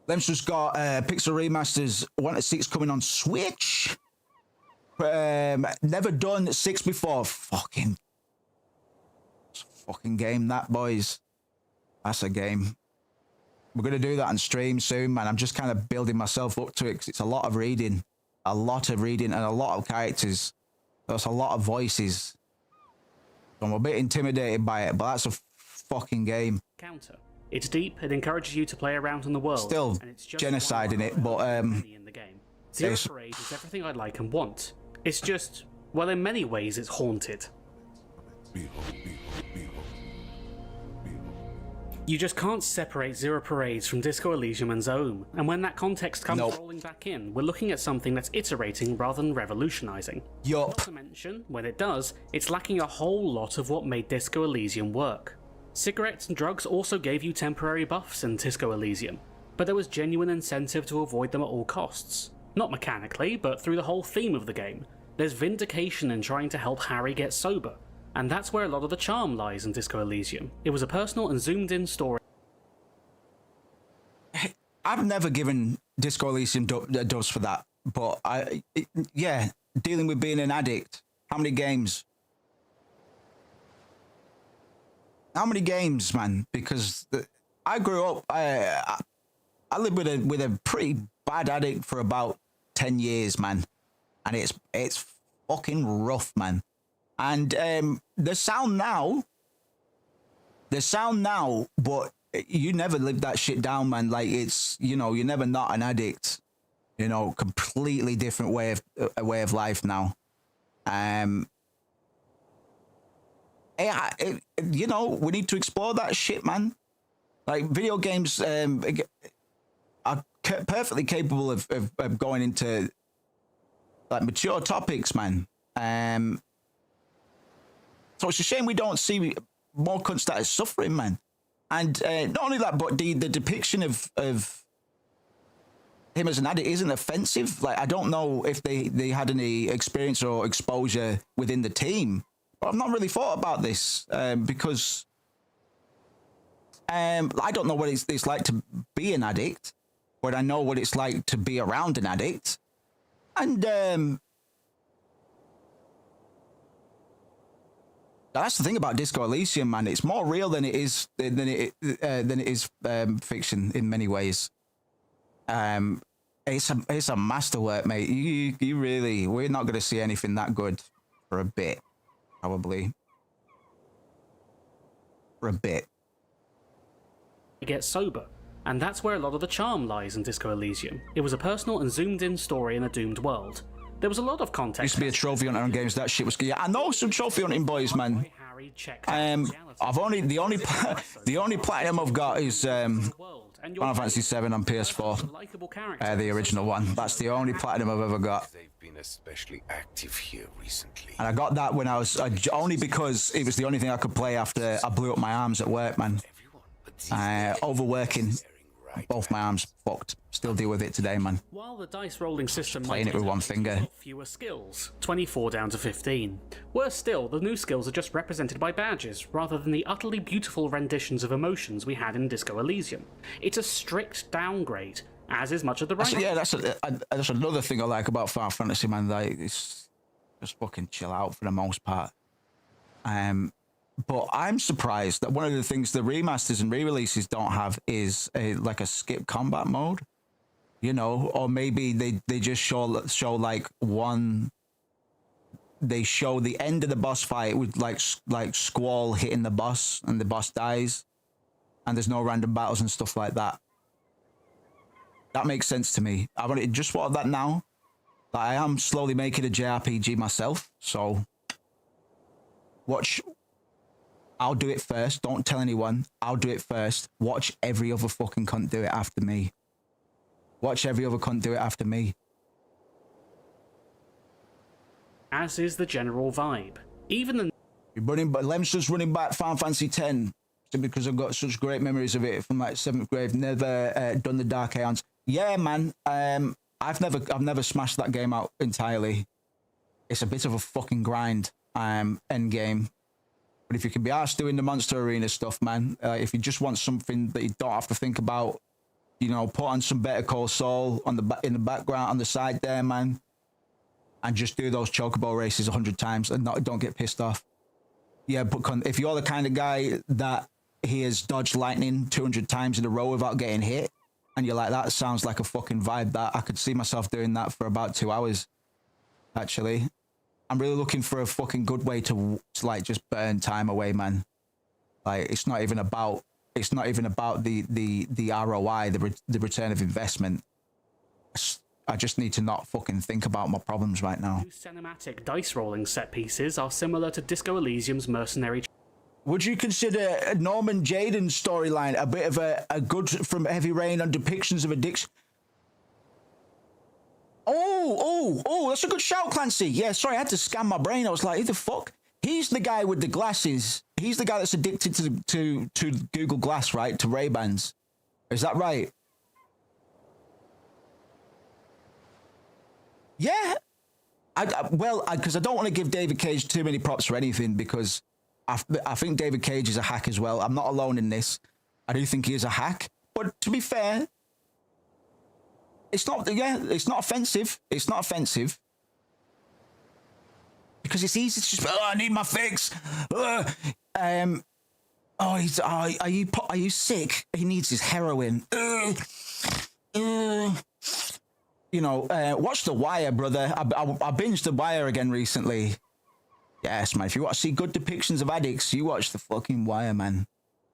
Lem's just got Pixel Remasters 1 to 6 coming on Switch. Never done 6 before. Fucking game, that, boys. That's a game. We're going to do that on stream soon, man. I'm just kind of building myself up to it because it's a lot of reading. A lot of reading and a lot of characters. That's a lot of voices. I'm a bit intimidated by it, but that's a fucking game. Counter. It's deep, it encourages you to play around in the world. Still and it's just genocide in it, but in the game. Zero Parade is everything I like and want. It's just, well, in many ways it's haunted. You just can't separate Zero Parades from Disco Elysium and Zome, and when that context comes rolling back in, we're looking at something that's iterating rather than revolutionizing. Yup. Not to mention, when it does, it's lacking a whole lot of what made Disco Elysium work. Cigarettes and drugs also gave you temporary buffs in Disco Elysium, but there was genuine incentive to avoid them at all costs. Not mechanically, but through the whole theme of the game. There's vindication in trying to help Harry get sober. And that's where a lot of the charm lies in Disco Elysium. It was a personal and zoomed-in story. I've never given Disco Elysium a dose for that, but yeah, dealing with being an addict. How many games? How many games, man? Because I grew up. I lived with a pretty bad addict for about 10 years, man, and it's fucking rough, man. And the sound now, but you never lived that shit down, man. Like, it's, you know, you're never not an addict. You know, completely different way of life now. You know, we need to explore that shit, man. Like, video games are perfectly capable of going into like mature topics, man. So it's a shame we don't see more cunts that are suffering, man. And not only that, but the depiction of him as an addict isn't offensive. Like, I don't know if they had any experience or exposure within the team, but I've not really thought about this because I don't know what it's like to be an addict, but I know what it's like to be around an addict. And That's the thing about Disco Elysium, man. It's more real than it is fiction in many ways. It's a masterwork, mate. You really, we're not going to see anything that good for a bit, probably. For a bit. Get sober, and that's where a lot of the charm lies in Disco Elysium. It was a personal and zoomed-in story in a doomed world. There was a lot of context. Used to be a trophy hunter on games. That shit was. Yeah, I know some trophy hunting boys, man. I've only the only platinum I've got is Final Fantasy VII on PS4. The original one. That's the only platinum I've ever got. They've been especially active here recently. And I got that when I was only because it was the only thing I could play after I blew up my arms at work, man. Overworking. Both my arms fucked. Still deal with it today, man. While the dice rolling system playing it with one finger. Fewer skills, 24 down to 15. Worse still, the new skills are just represented by badges, rather than the utterly beautiful renditions of emotions we had in Disco Elysium. It's a strict downgrade, as is much of the writing. Yeah, that's another thing I like about Final Fantasy, man. Like, it's just fucking chill out for the most part. But I'm surprised that one of the things the remasters and re-releases don't have is like a skip combat mode, you know, or maybe they just show like one. They show the end of the boss fight with like Squall hitting the boss and the boss dies, and there's no random battles and stuff like that. That makes sense to me. I want to just want that now. That I am slowly making a JRPG myself, so watch. I'll do it first. Don't tell anyone. I'll do it first. Watch every other fucking cunt do it after me. Watch every other cunt do it after me. As is the general vibe. Even the... Lem's just running back Final Fantasy X simply because I've got such great memories of it from like 7th grade. Never done the Dark Aeons. Yeah, man. I've never smashed that game out entirely. It's a bit of a fucking grind. End game. But if you can be asked doing the Monster Arena stuff, man, if you just want something that you don't have to think about, you know, put on some Better Call Saul in the background on the side there, man, and just do those chocobo races 100 times and don't get pissed off. Yeah, but if you're the kind of guy that he has dodged lightning 200 times in a row without getting hit, and you're like, that sounds like a fucking vibe, that I could see myself doing that for about 2 hours, actually. I'm really looking for a fucking good way to like just burn time away, man. Like it's not even about the ROI, the return of investment. I just need to not fucking think about my problems right now. Cinematic dice rolling set pieces are similar to Disco Elysium's mercenary. Would you consider Norman Jaden's storyline a bit of a good from Heavy Rain on depictions of addiction? Oh, that's a good shout, Clancy. Yeah, sorry, I had to scan my brain. I was like, who the fuck? He's the guy with the glasses. He's the guy that's addicted to Google Glass, right? To Ray-Bans. Is that right? Yeah. Because I don't want to give David Cage too many props for anything, because I think David Cage is a hack as well. I'm not alone in this. I do think he is a hack. But to be fair, it's not offensive. It's not offensive. Because it's easy to just, I need my fix. Are you sick? He needs his heroin. You know, watch The Wire, brother. I binged The Wire again recently. Yes, man. If you want to see good depictions of addicts, you watch The fucking Wire, man.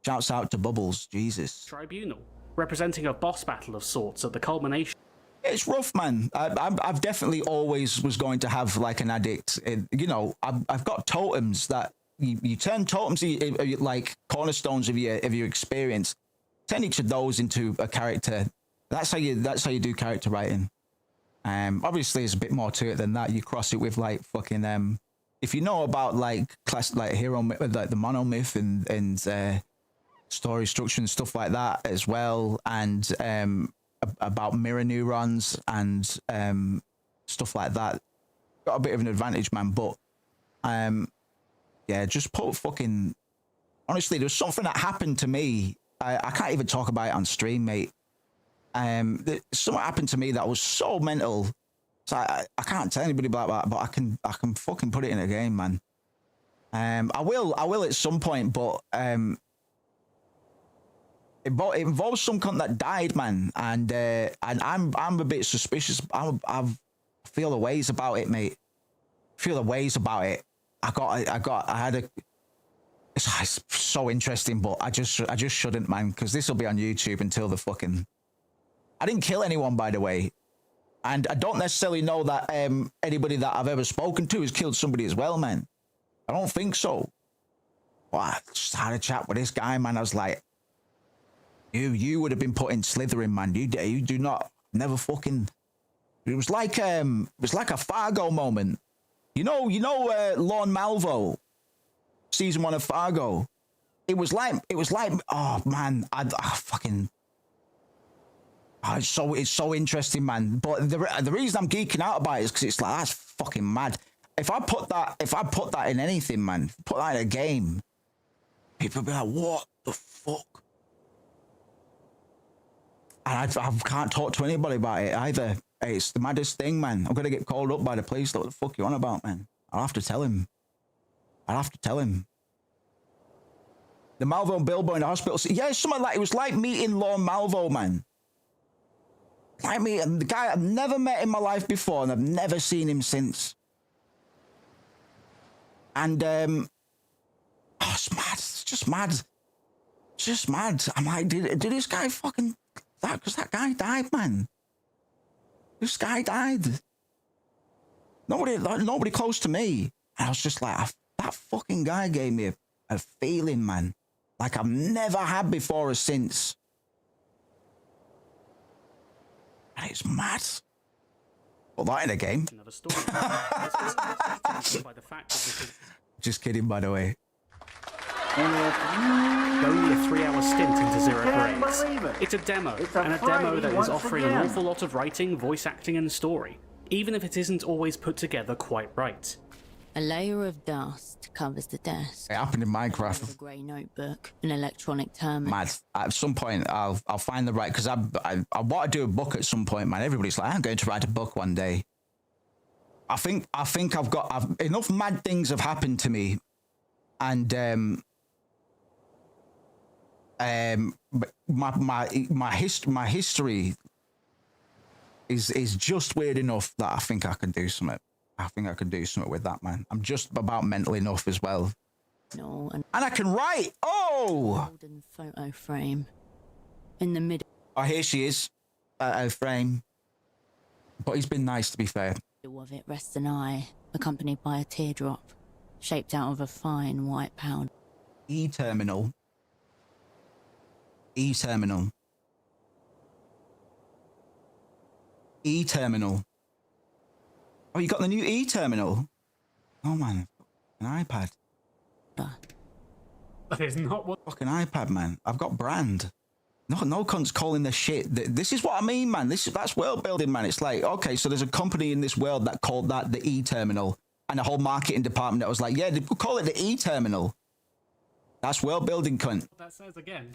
Shouts out to Bubbles. Jesus. Tribunal, representing a boss battle of sorts at the culmination. It's rough, man. I've definitely always was going to have like an addict. You know, I've got totems that you turn totems like cornerstones of your experience. Turn each of those into a character. That's how you do character writing. Obviously, there's a bit more to it than that. You cross it with like fucking if you know about like hero like the monomyth and story structure and stuff like that as well, and about mirror neurons and stuff like that. Got a bit of an advantage, man. But yeah, just put fucking. Honestly, there's something that happened to me. I can't even talk about it on stream, mate. Something happened to me that was so mental. So I can't tell anybody about that, but I can fucking put it in a game, man. I will at some point, but it involves some cunt that died, man, and I'm a bit suspicious. I feel the ways about it, mate. Feel the ways about it. I had a. It's so interesting, but I just shouldn't, man, because this will be on YouTube until the fucking. I didn't kill anyone, by the way, and I don't necessarily know that anybody that I've ever spoken to has killed somebody as well, man. I don't think so. But I just had a chat with this guy, man. I was like, you would have been put in Slytherin, man. You do not never fucking. It was like a Fargo moment. You know, Lorne Malvo, season 1 of Fargo. It was like, oh man, it's so interesting, man. But the reason I'm geeking out about it is because it's like, that's fucking mad. If I put that in anything, man, put that in a game, people be like, what the fuck? And I can't talk to anybody about it either. It's the maddest thing, man. I'm gonna get called up by the police. What the fuck you on about, man? I'll have to tell him. The Malvo and Bilbo in the hospital. Yeah, something like, it was like meeting Lorne Malvo, man. Like meeting the guy I've never met in my life before, and I've never seen him since. And it's mad. It's just mad. Just mad. I'm like, did this guy fucking that? Because that guy died, man. This guy died. Nobody close to me. And I was just like, that fucking guy gave me a feeling, man, like I've never had before or since. And it's mad. Put that in a game. Another story. By the fact that Just kidding, by the way. only a 3-hour stint into Zero Parades. It's a demo, and a demo that is offering an awful lot of writing, voice acting, and story, even if it isn't always put together quite right. A layer of dust covers the desk. It happened in Minecraft. A grey notebook, an electronic terminal. Mad. At some point, I'll find the right, because I want to do a book at some point, man. Everybody's like, I'm going to write a book one day. I think I've got enough mad things have happened to me, and my history is just weird enough that I think I can do something. I think I can do something with that, man. I'm just about mental enough as well. No, and I can write. Oh! Golden photo frame in the middle. Oh, here she is. Photo frame. But he's been nice, to be fair. Of it rests an eye, accompanied by a teardrop, shaped out of a fine white powder. E-terminal. E-terminal. E-terminal. Oh, you got the new E-terminal? Oh, man. An iPad. That is not what... Fucking iPad, man. I've got brand. No cunts calling this shit. This is what I mean, man. That's world building, man. It's like, okay, so there's a company in this world that called that the E-terminal, and a whole marketing department that was like, yeah, we'll call it the E-terminal. That's world building, cunt. That says again.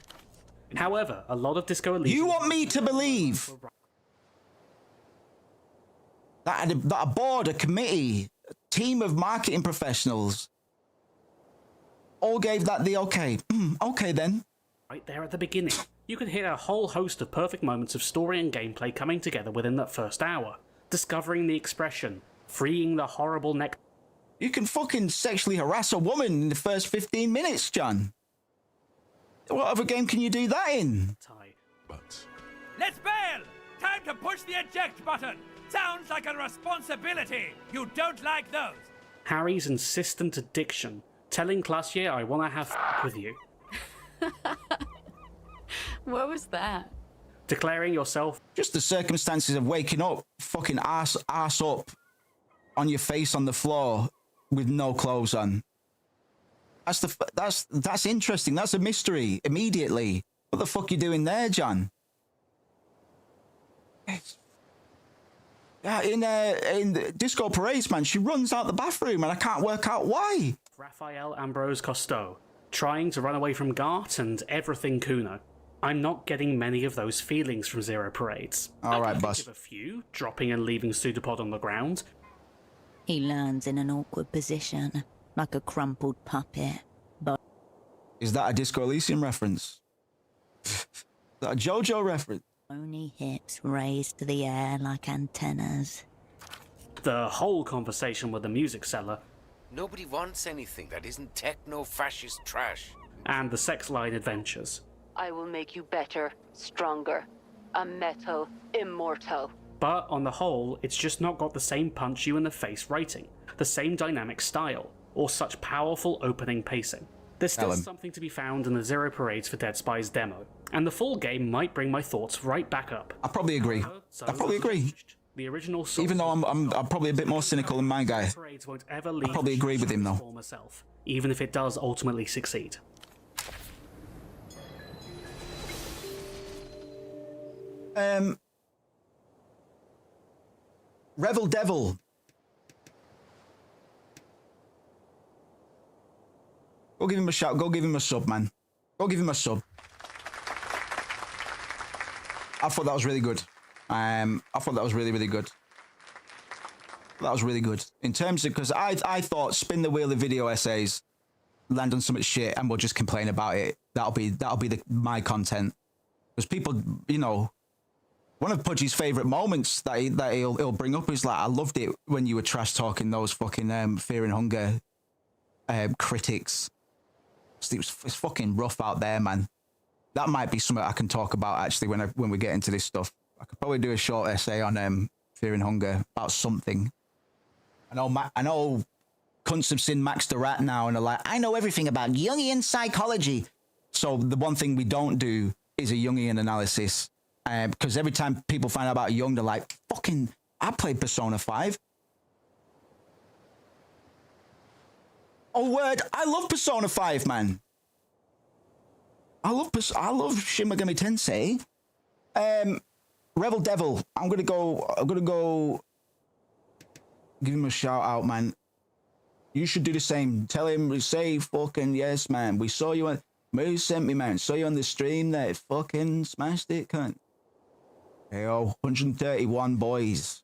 However, a lot of Disco Elysium... You want me to believe that a board, a committee, a team of marketing professionals all gave that the okay? Okay, then. Right there at the beginning, you could hear a whole host of perfect moments of story and gameplay coming together within that first hour. Discovering the expression, freeing the horrible neck... You can fucking sexually harass a woman in the first 15 minutes, John. What other game can you do that in? Let's bail! Time to push the eject button! Sounds like a responsibility! You don't like those! Harry's insistent addiction, telling Classier I wanna have with you. What was that? Declaring yourself... Just the circumstances of waking up, fucking ass up, on your face on the floor, with no clothes on. That's interesting. That's a mystery. Immediately, what the fuck you doing there, John? Yeah, in Disco Parades, man, she runs out the bathroom, and I can't work out why. Raphael Ambrose Cousteau, trying to run away from Gart and everything Kuno. I'm not getting many of those feelings from Zero Parades. All right, I can boss. think of a few, dropping and leaving Pseudopod on the ground. He lands in an awkward position, like a crumpled puppet. But is that a Disco Elysium reference? Is that a JoJo reference? only hips raised to the air like antennas. The whole conversation with the music seller. Nobody wants anything that isn't techno-fascist trash. And the sex line adventures. I will make you better, stronger, a metal immortal. But on the whole, it's just not got the same punch you in the face writing, the same dynamic style, or such powerful opening pacing. There's still something to be found in the Zero Parades for Dead Spy's demo, and the full game might bring my thoughts right back up. I probably agree. I probably agree. The original even though I'm probably a bit more cynical than my guy. Won't ever leave I probably agree with him though. Former self, even if it does ultimately succeed. Revel Devil. Go give him a shout. Go give him a sub, man. Go give him a sub. I thought that was really good. I thought that was really, really good. That was really good. In terms of, because I thought spin the wheel of video essays, land on some shit, and we'll just complain about it. That'll be my content. Because people, you know, one of Pudgy's favourite moments that he'll bring up is like, I loved it when you were trash talking those fucking Fear and Hunger critics. It's fucking rough out there, man. That might be something I can talk about actually when we get into this stuff. I could probably do a short essay on Fear and Hunger about something. I know cunts have seen Max the Rat now and are like, I know everything about Jungian psychology. So the one thing we don't do is a Jungian analysis. Because every time people find out about Jung, they're like, fucking, I played Persona 5. Oh, word, I love Persona 5, man. I love Shin Megami Tensei. Revel Devil, I'm gonna go give him a shout out, man. You should do the same. Tell him, say fucking yes, man. We saw you on, Moo sent me, man. Saw you on the stream there. Fucking smashed it, cunt. Hey, 131 boys.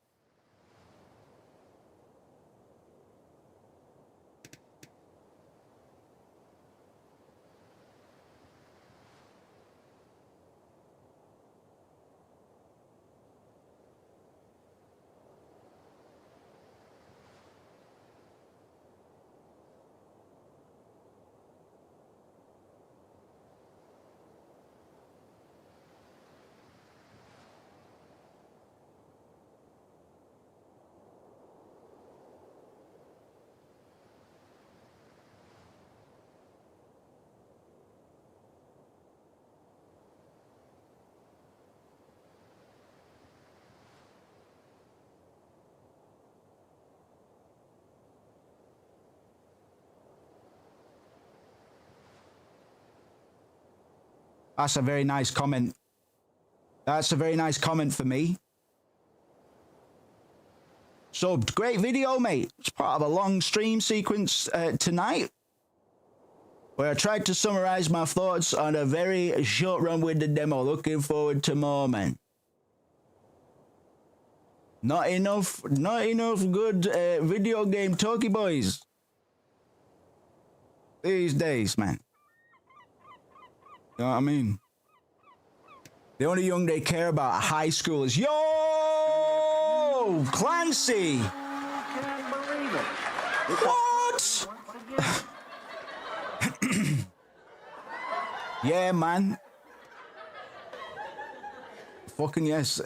That's a very nice comment. That's a very nice comment for me. So, great video, mate. It's part of a long stream sequence tonight, where I tried to summarize my thoughts on a very short run with the demo. Looking forward to more, man. Not enough good video game talkie boys these days, man. You know what I mean? The only young they care about at high school is, yo, Clancy! Can't believe it. What? Yeah, man. Fucking yes.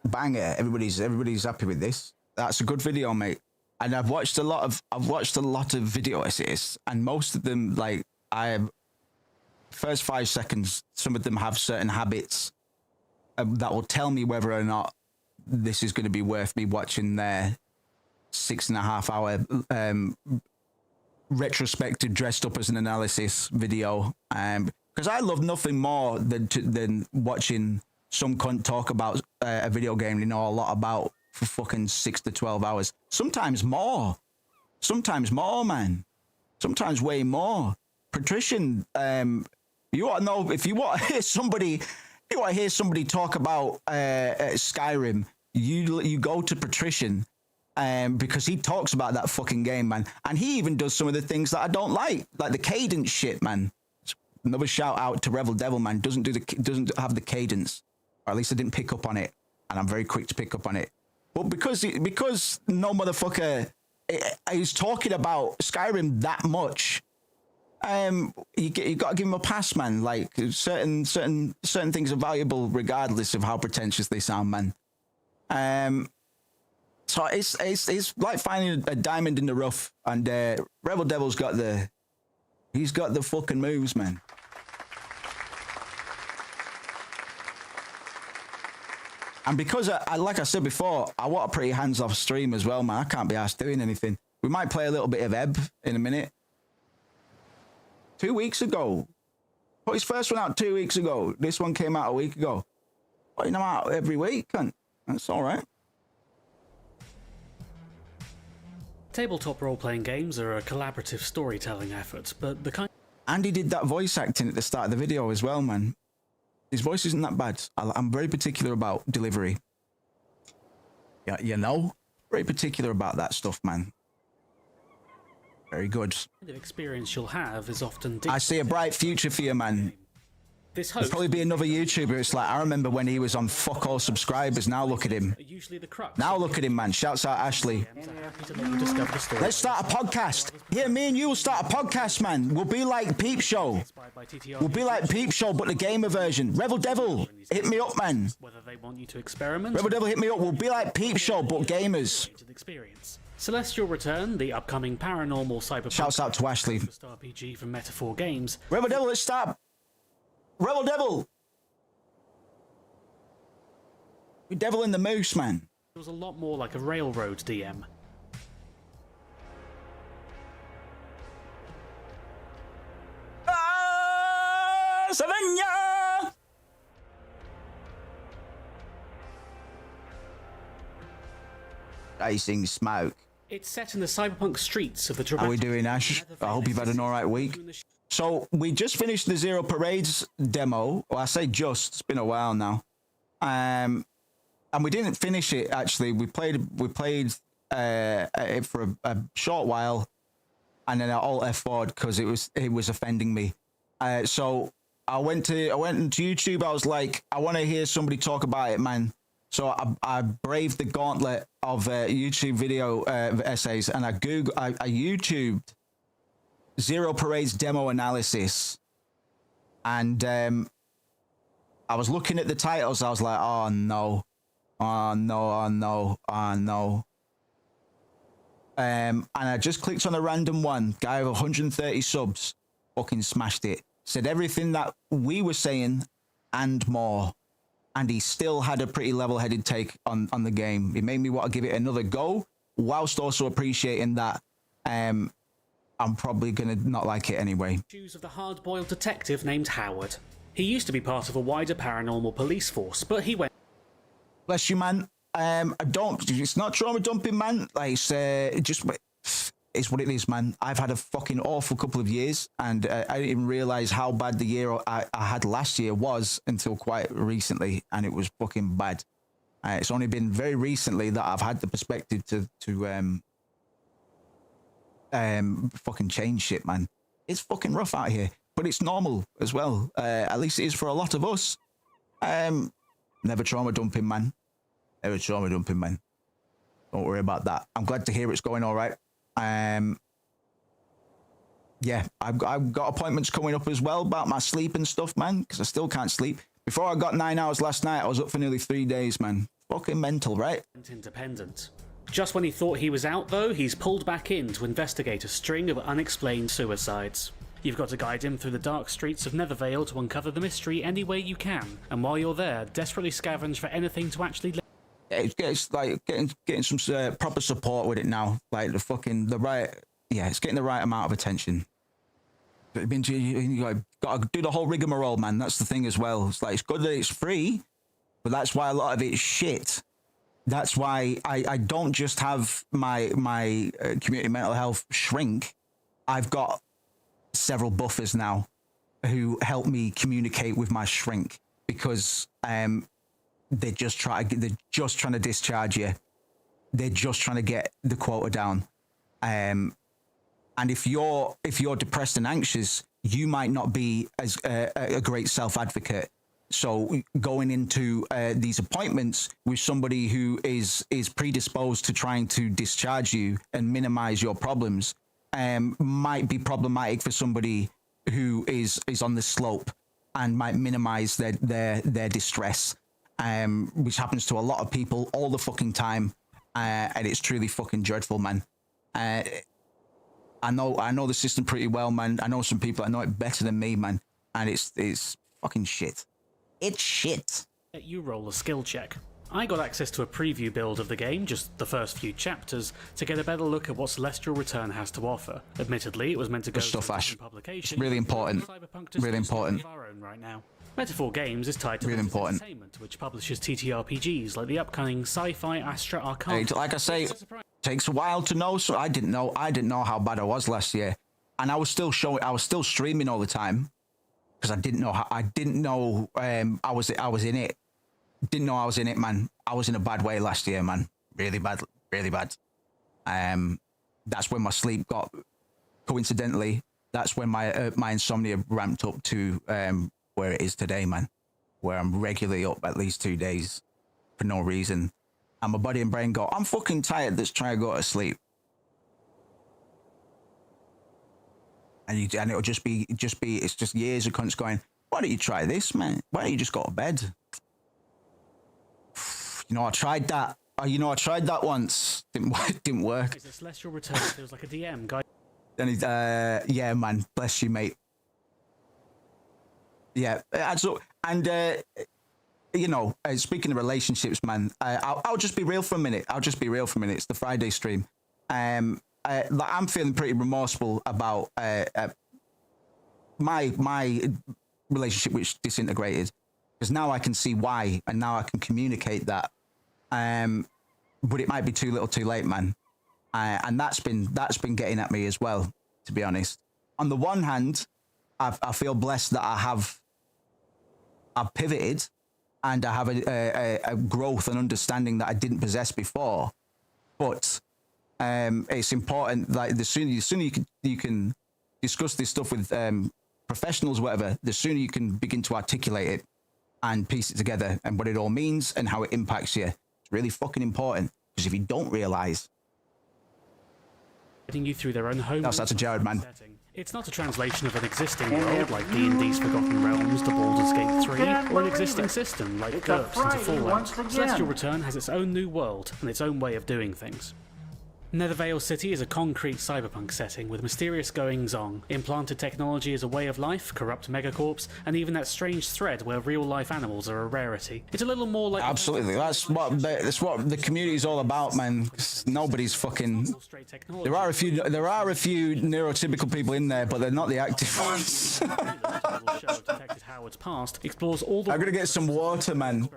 Banger. Everybody's happy with this. That's a good video, mate. And I've watched a lot of video essays, and most of them, like, first 5 seconds, some of them have certain habits that will tell me whether or not this is going to be worth me watching their 6.5 hour retrospective dressed up as an analysis video. Because I love nothing more than watching some cunt talk about a video game they know a lot about for fucking 6 to 12 hours. Sometimes more, man. Sometimes way more. Patrician, you want to know, if you want to hear somebody talk about Skyrim, you go to Patrician because he talks about that fucking game, man. And he even does some of the things that I don't like the cadence shit, man. Another shout out to Revel Devil, man. Doesn't have the cadence, or at least I didn't pick up on it, and I'm very quick to pick up on it. But because no motherfucker is talking about Skyrim that much, you got to give him a pass, man. Like certain things are valuable regardless of how pretentious they sound, man. So it's like finding a diamond in the rough, and Rebel Devil's got the fucking moves, man. And because like I said before, I want a pretty hands-off stream as well, man. I can't be asked doing anything. We might play a little bit of Ebb in a minute. 2 weeks ago. Put his first one out 2 weeks ago. This one came out a week ago. Putting them out every week, cunt. That's all right. Tabletop role-playing games are a collaborative storytelling effort, but the kind... Andy did that voice acting at the start of the video as well, man. His voice isn't that bad. I'm very particular about delivery. Yeah, you know? Very particular about that stuff, man. Very good. The experience you'll have is often... I see a bright future for you, man. There'll probably be another YouTuber. It's like, I remember when he was on fuck all subscribers. Now look at him. Now look at him, man. Shouts out Ashley. Let's start a podcast. Yeah, me and you will start a podcast, man. We'll be like Peep Show. We'll be like Peep Show, but the gamer version. Revel Devil, hit me up, man. Whether they want you to experiment... Revel Devil, hit me up. We'll be like Peep Show, but gamers. Celestial Return, the upcoming paranormal cyberpunk... Shouts out to Ashley. RPG from Metaphor Games. Revel Devil, let's start... Rebel Devil! We Devil in the Moose, man. It was a lot more like a railroad DM. Savannah! Racing smoke. It's set in the cyberpunk streets of the dramatic... How are we doing, Ash? I hope you've had an alright week. So we just finished the Zero Parades demo. Well, I say just, it's been a while now. And we didn't finish it, actually. We played it for a short while, and then I alt F4'd because it was offending me. So I went into YouTube. I was like, I want to hear somebody talk about it, man. So I braved the gauntlet of YouTube video essays, and I YouTubed Zero Parade's demo analysis, and I was looking at the titles. I was like, oh no, oh no, oh no, oh no. And I just clicked on a random one. Guy with 130 subs, fucking smashed it. Said everything that we were saying and more. And he still had a pretty level-headed take on the game. It made me want to give it another go, whilst also appreciating that I'm probably going to not like it anyway. Shoes of the hard-boiled detective named Howard. He used to be part of a wider paranormal police force, but he went... Bless you, man. It's not trauma dumping, man. Like, it's what it is, man. I've had a fucking awful couple of years, and I didn't even realize how bad the year I had last year was until quite recently, and it was fucking bad. It's only been very recently that I've had the perspective to fucking change shit, man. It's fucking rough out here, but it's normal as well. At least it is for a lot of us. Never trauma dumping, man. Never trauma dumping, man. Don't worry about that. I'm glad to hear it's going all right. Yeah, I've got appointments coming up as well about my sleep and stuff, man, because I still can't sleep. Before I got 9 hours last night, I was up for nearly 3 days, man. Fucking mental, right? Independent. Just when he thought he was out, though, he's pulled back in to investigate a string of unexplained suicides. You've got to guide him through the dark streets of Nethervale to uncover the mystery any way you can, and while you're there, desperately scavenge for anything to actually... It's like getting some proper support with it now. Like it's getting the right amount of attention. You got to do the whole rigmarole, man. That's the thing as well. It's like, it's good that it's free, but that's why a lot of it's shit. That's why I don't just have my community mental health shrink. I've got several buffers now who help me communicate with my shrink, because they're just trying to discharge you. They're just trying to get the quota down. And if you're depressed and anxious, you might not be as a great self-advocate. So going into these appointments with somebody who is predisposed to trying to discharge you and minimize your problems might be problematic for somebody who is on the slope and might minimize their distress, which happens to a lot of people all the fucking time, and it's truly fucking dreadful, man. I know the system pretty well, man. I know some people that know it better than me, man, and it's fucking shit. It's shit. You roll a skill check. I got access to a preview build of the game, just the first few chapters, to get a better look at what Celestial Return has to offer. Admittedly, it was meant to go stuff, to Ash. publication. It's really important. Really important. Of our own right now. Metaphor Games is tied to Really important. Entertainment, which publishes TTRPGs like the upcoming sci-fi Astra Arcana. Like I say, takes a while to know. So I didn't know how bad I was last year, and I was still streaming all the time because I didn't know I was in it. Didn't know I was in it, man. I was in a bad way last year, man. Really bad. That's when my sleep got, coincidentally, that's when my insomnia ramped up to where it is today, man. Where I'm regularly up at least 2 days for no reason. And my body and brain go, I'm fucking tired, let's try to go to sleep. And it'll just be, it's just years of cunts going, why don't you try this, man? Why don't you just go to bed? I tried that. I tried that once. Didn't work. Is it Celestial Return feels like a DM guy? Then he's, yeah, man. Bless you, mate. Yeah. Speaking of relationships, man, I'll just be real for a minute. It's the Friday stream. I'm feeling pretty remorseful about my relationship, which disintegrated, because now I can see why, and now I can communicate that. But it might be too little, too late, man. And that's been getting at me as well, to be honest. On the one hand, I feel blessed that I've pivoted, and I have a growth and understanding that I didn't possess before. But it's important, like the sooner you can discuss this stuff with professionals, whatever, the sooner you can begin to articulate it and piece it together and what it all means and how it impacts you. It's really fucking important, because if you don't realise, getting you through their own home. That's a Jared, man. It's not a translation of an existing world like D&D's Forgotten Realms to Baldur's Gate 3, or an existing system like GURPS into Fallout. Celestial Return has its own new world and its own way of doing things. Nethervale City is a concrete cyberpunk setting with mysterious goings-on, implanted technology as a way of life, corrupt megacorps, and even that strange thread where real-life animals are a rarity. It's a little more like... Absolutely, that's what the community is all about, man. Nobody's fucking... There are a few neurotypical people in there, but they're not the active ones. I'm gonna get some water, man.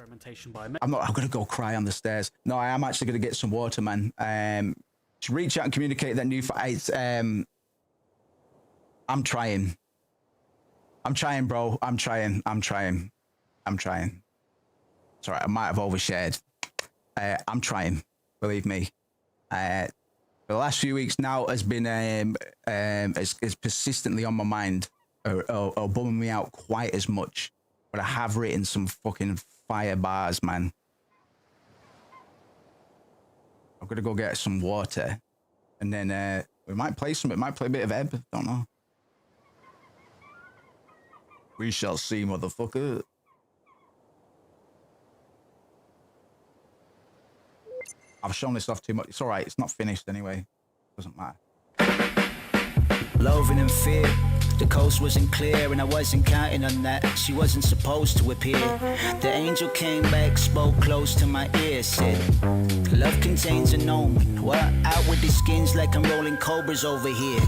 I'm gonna go cry on the stairs. No, I am actually gonna get some water, man. To reach out and communicate that new fight. I'm trying, bro. I'm trying. It's alright, I might have overshared. I'm trying, believe me. The last few weeks now has been is persistently on my mind, or bumming me out quite as much. But I have written some fucking fire bars, man. I'm gonna go get some water, and then we might play some. It might play a bit of Ebb. Don't know. We shall see, motherfucker. I've shown this off too much. It's all right. It's not finished anyway. Doesn't matter. Loathing and fear. The coast wasn't clear and I wasn't counting on that. She wasn't supposed to appear. The angel came back, spoke close to my ear, said, love contains an omen. What? Out with the skins like I'm rolling cobras over here.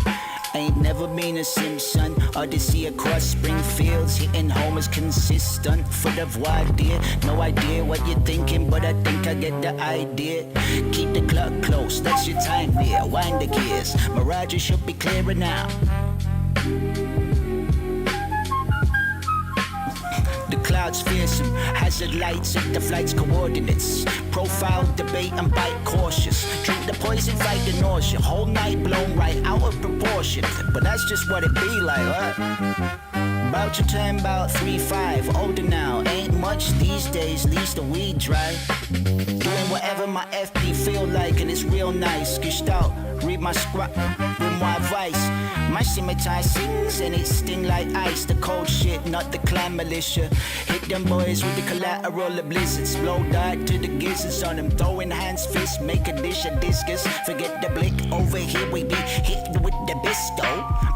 Ain't never been a Simpson. Odyssey across Springfields, hitting home is consistent. Foot of wide deer, no idea what you're thinking, but I think I get the idea. Keep the clock close, that's your time here. Wind the gears, mirages should be clearer now. The cloud clouds fearsome. Hazard lights at the flight's coordinates. Profile, debate, and bite cautious. Drink the poison, fight the nausea. Whole night blown right out of proportion. But that's just what it be like, what? About to turn about 3-5, older now. Ain't much these days, least the weed dry. Doing whatever my FP feel like, and it's real nice. Skished out, read my script with my advice. My scimitar sings and it sting like ice. The cold shit, not the clan militia. Hit them boys with the collateral of blizzards. Blow dart to the gizzards on them. Throwing hands, fists, make a dish of discus. Forget the blick, over here we be hit with the bisto.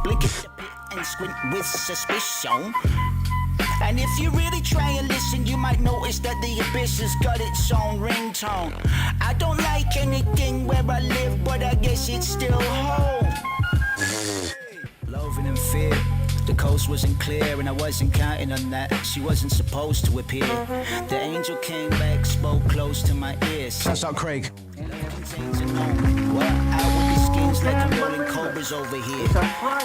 Blink at the pit and squint with suspicion. And if you really try and listen, you might notice that the abyss has got its own ringtone. I don't like anything where I live, but I guess it's still home. Loathing and fear. The coast wasn't clear and I wasn't counting on that. She wasn't supposed to appear. The angel came back, spoke close to my ears. That's out, Craig. Well, out with the skins like I'm rolling cobras over here.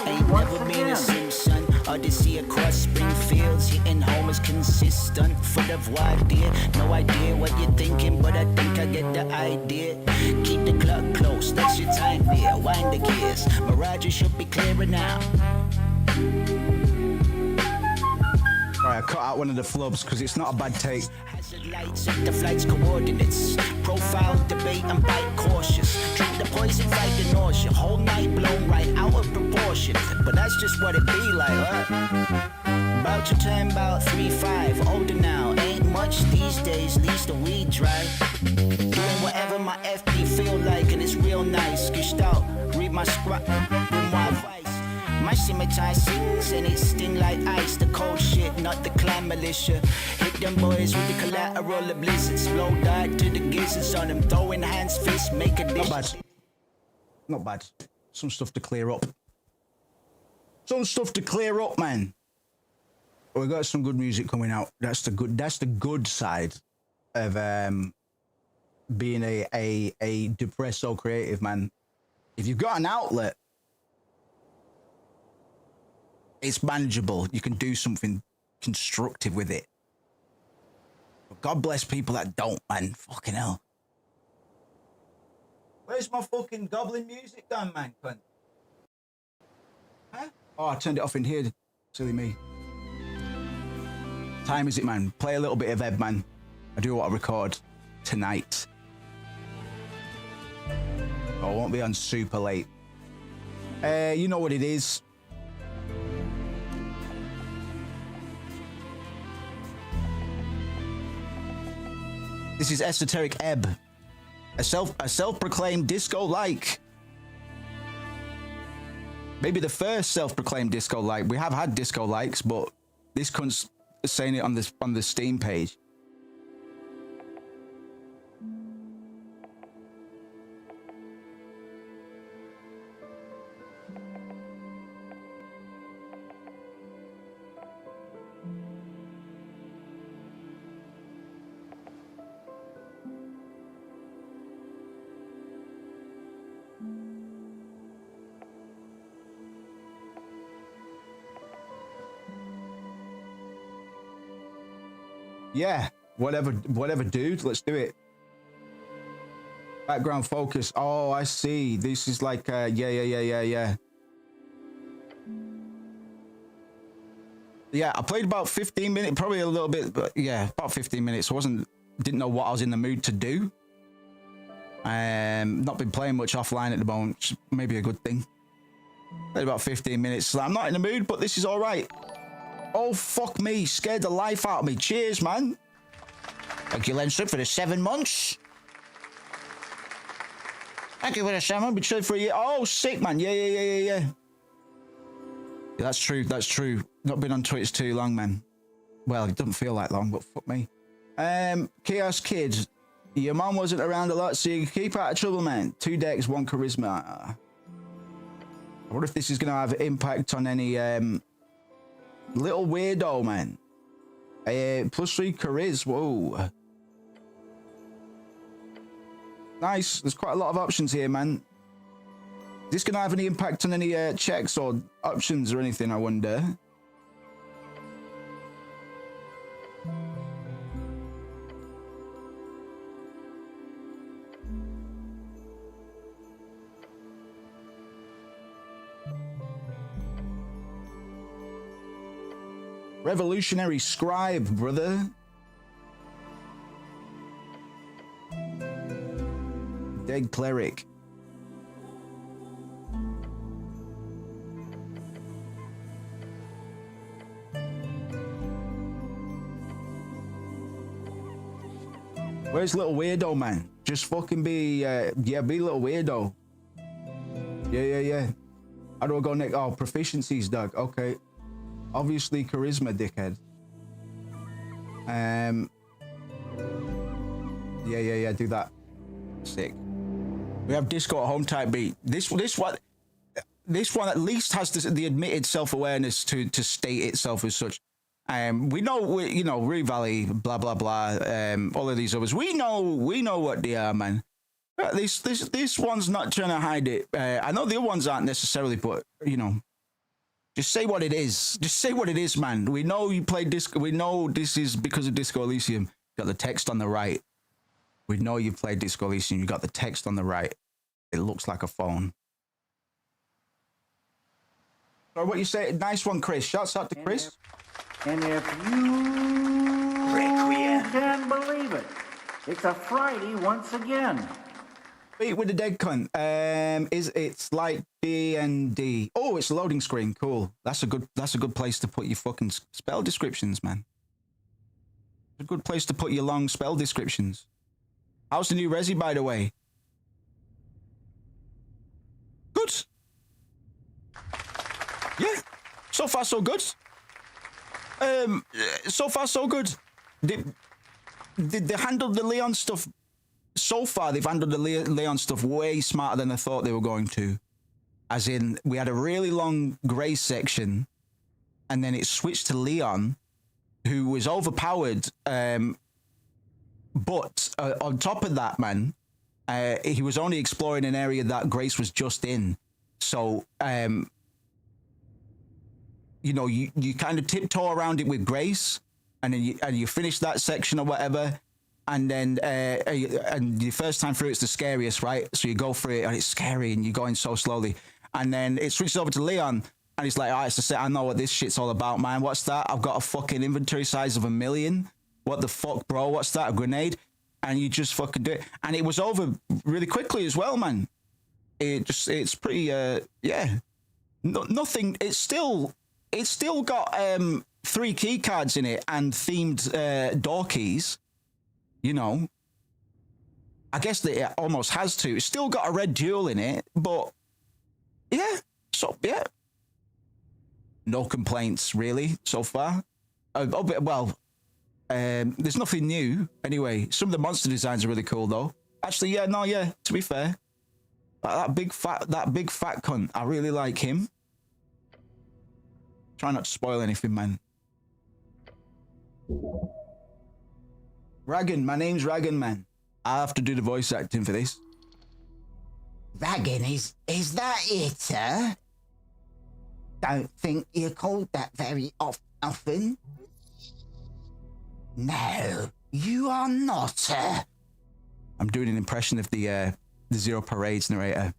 Ain't never been a Simpson. Odyssey across Springfields, hitting home is consistent. Full of idea, no idea what you're thinking, but I think I get the idea. Keep the clock close, that's your time there. Wind the gears, mirages should be clearer now. Alright, I cut out one of the flubs because it's not a bad take. Hazard lights at the flight's coordinates. Profile, debate, and bite cautious. Drink the poison, fight the nausea. Whole night blown right out of proportion. But that's just what it be like, huh? About to turn about 3-5, older now. Ain't much these days, least the weed dry. Doing whatever my FP feel like, and it's real nice. Skished out, read my script with my advice. My scimitar sings and it sting like ice. The cold shit, not the clan militia. Hit them boys with the collateral of blizzards. Blow dart to the gizzards on them. Throwing hands, fists, make a dish. Not bad. Not bad. Some stuff to clear up. Some stuff to clear up, man. We got some good music coming out. That's the good side of being a depresso creative, man. If you've got an outlet, it's manageable. You can do something constructive with it. But God bless people that don't, man. Fucking hell. Where's my fucking goblin music gone, man? Cunt? Huh? Oh, I turned it off in here. Silly me. Time is it, man? Play a little bit of Ed, man. I do want to record tonight. Oh, I won't be on super late. You know what it is. This is Esoteric Ebb, a self-proclaimed disco-like. Maybe the first self-proclaimed disco-like. We have had disco-likes, but this cunt's saying it on the Steam page. Yeah, whatever, dude. Let's do it. Background focus. Oh, I see. This is like, yeah. Yeah, I played about 15 minutes, probably a little bit, but yeah, about 15 minutes. Didn't know what I was in the mood to do. Not been playing much offline at the moment, which may be a good thing. Played about 15 minutes. So I'm not in the mood, but this is all right. Oh, fuck me. Scared the life out of me. Cheers, man. Thank you, Lenster, for the 7 months. Thank you for the 7 months. Been chilling for a year. Oh, sick, man. Yeah. That's true. Not been on Twitch too long, man. Well, it doesn't feel like long, but fuck me. Chaos Kid. Your mom wasn't around a lot, so you keep out of trouble, man. 2 decks, 1 charisma. I wonder if this is going to have impact on any... Little weirdo, man. +3 charis. Whoa. Nice. There's quite a lot of options here, man. Is this going to have any impact on any checks or options or anything, I wonder? Revolutionary scribe, brother. Dead cleric. Where's little weirdo, man? Just fucking be, yeah, be a little weirdo. Yeah. How do I go next? Oh, proficiencies, Doug. Okay. Obviously, charisma, dickhead. Yeah. Do that. Sick. We have disco at home type beat. This one at least has the admitted self-awareness to state itself as such. We know, you know, Rue Valley, blah blah blah. All of these others, we know what they are, man. This one's not trying to hide it. I know the other ones aren't necessarily, but you know, just say what it is. Just say what it is, man. We know you played disco. We know this is because of Disco Elysium. Got the text on the right. We know you played Disco Elysium. You got the text on the right. It looks like a phone. So what you say? Nice one, Chris. Shouts out to Chris. And if you can believe it, it's a Friday once again. Beat with the dead cunt. It's like D&D. Oh, it's a loading screen. Cool. That's a good place to put your fucking spell descriptions, man. It's a good place to put your long spell descriptions. How's the new Resi, by the way? Good. Yeah. So far, so good. So far, so good. They handled the Leon stuff. So far, they've handled the Leon stuff way smarter than I thought they were going to. As in, we had a really long Grey section, and then it switched to Leon, who was overpowered. But on top of that, man, he was only exploring an area that Grace was just in. So, you know, you kind of tiptoe around it with Grace, and then you finish that section or whatever. And then, and the first time through, it's the scariest, right? So you go through it, and it's scary, and you're going so slowly. And then it switches over to Leon, and he's like, all right, it's the set. I know what this shit's all about, man. What's that? I've got a fucking inventory size of 1 million. What the fuck, bro? What's that? A grenade? And you just fucking do it. And it was over really quickly as well, man. It's pretty, yeah. Nothing, it's still got 3 key cards in it and themed door keys. You know, I guess that it almost has to. It's still got a red jewel in it, but yeah, so yeah, no complaints really so far. There's nothing new anyway. Some of the monster designs are really cool though. Actually, yeah, to be fair, that big fat cunt, I really like him. Try not to spoil anything, man. Ragan, my name's Ragan, man. I have to do the voice acting for this. Ragan, is that it, sir? Don't think you're called that very often. No, you are not, sir. I'm doing an impression of the Zero Parades narrator.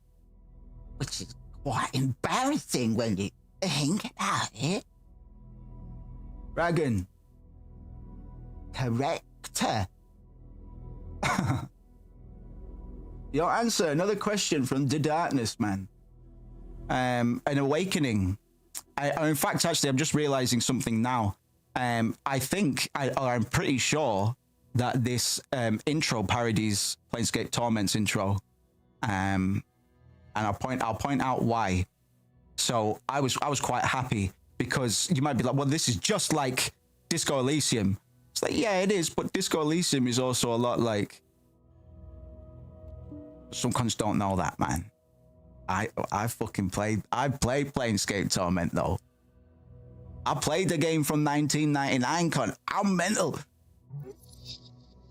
Which is quite embarrassing when you think about it. Ragan. Correct. Your answer, another question from The Darkness, man. An awakening. In fact, actually, I'm just realizing something now. I think, I'm pretty sure that this intro parodies Planescape Torment's intro. And I'll point out why. So I was quite happy because you might be like, well, this is just like Disco Elysium. It's like, yeah, it is, but Disco Elysium is also a lot like... Some cunts don't know that, man. I played Planescape Torment, though. I played the game from 1999, cunt. I'm mental.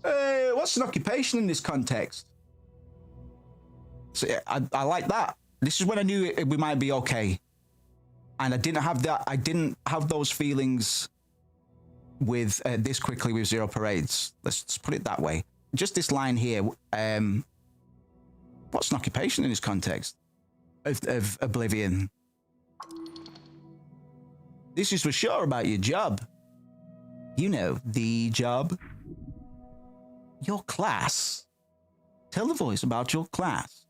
What's an occupation in this context? So, yeah, I like that. This is when I knew we might be okay. And I didn't have those feelings with this quickly with Zero Parades. Let's put it that way. Just this line here. What's an occupation in this context of Oblivion? This is for sure about your job. You know, the job. Your class. Tell the voice about your class.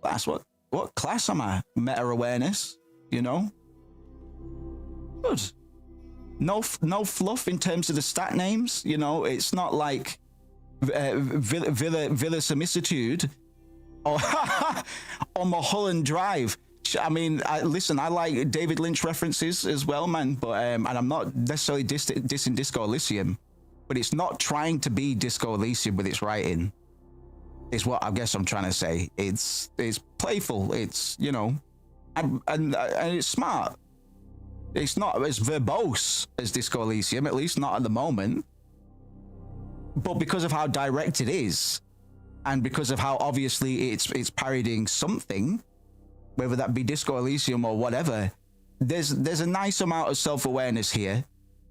Class, what class am I? Meta-awareness, you know? Good. No fluff in terms of the stat names, you know? It's not like Villa Solicitude or Mulholland Drive. I mean, listen, I like David Lynch references as well, man, but and I'm not necessarily dissing Disco Elysium, but it's not trying to be Disco Elysium with its writing. Is what I guess I'm trying to say. It's playful. It's, you know, and it's smart. It's not as verbose as Disco Elysium, at least not at the moment. But because of how direct it is, and because of how obviously it's parodying something, whether that be Disco Elysium or whatever, there's a nice amount of self-awareness here,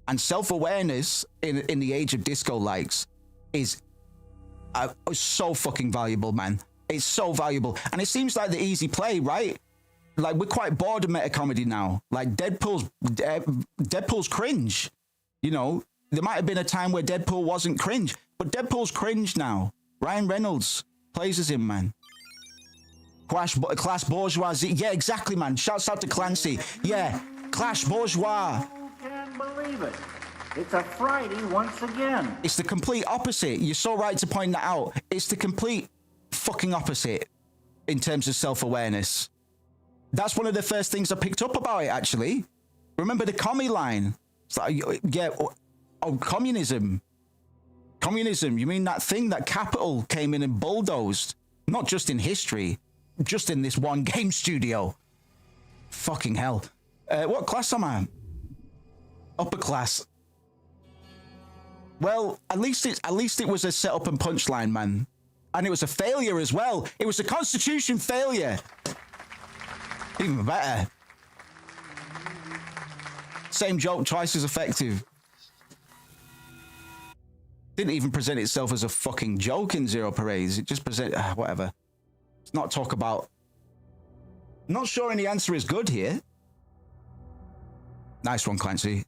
and self-awareness in the age of disco likes is so fucking valuable, man. It's so valuable, and it seems like the easy play, right? Like, we're quite bored of meta comedy now. Like, Deadpool's cringe. You know, there might have been a time where Deadpool wasn't cringe, but Deadpool's cringe now. Ryan Reynolds plays as him, man. Class Bourgeoisie. Yeah, exactly, man. Shouts out to Clancy. Yeah, Clash Bourgeois. Who can believe it? It's a Friday once again. It's the complete opposite. You're so right to point that out. It's the complete fucking opposite in terms of self-awareness. That's one of the first things I picked up about it, actually. Remember the commie line? It's like, yeah, oh, communism. Communism, you mean that thing that Capital came in and bulldozed? Not just in history, just in this one game studio. Fucking hell. What class am I? Upper class. Well, at least it was a setup and punchline, man. And it was a failure as well. It was a Constitution failure. Even better. Same joke, twice as effective. Didn't even present itself as a fucking joke in Zero Parades. It just presented, whatever. Let's not talk about... Not sure any answer is good here. Nice one, Clancy.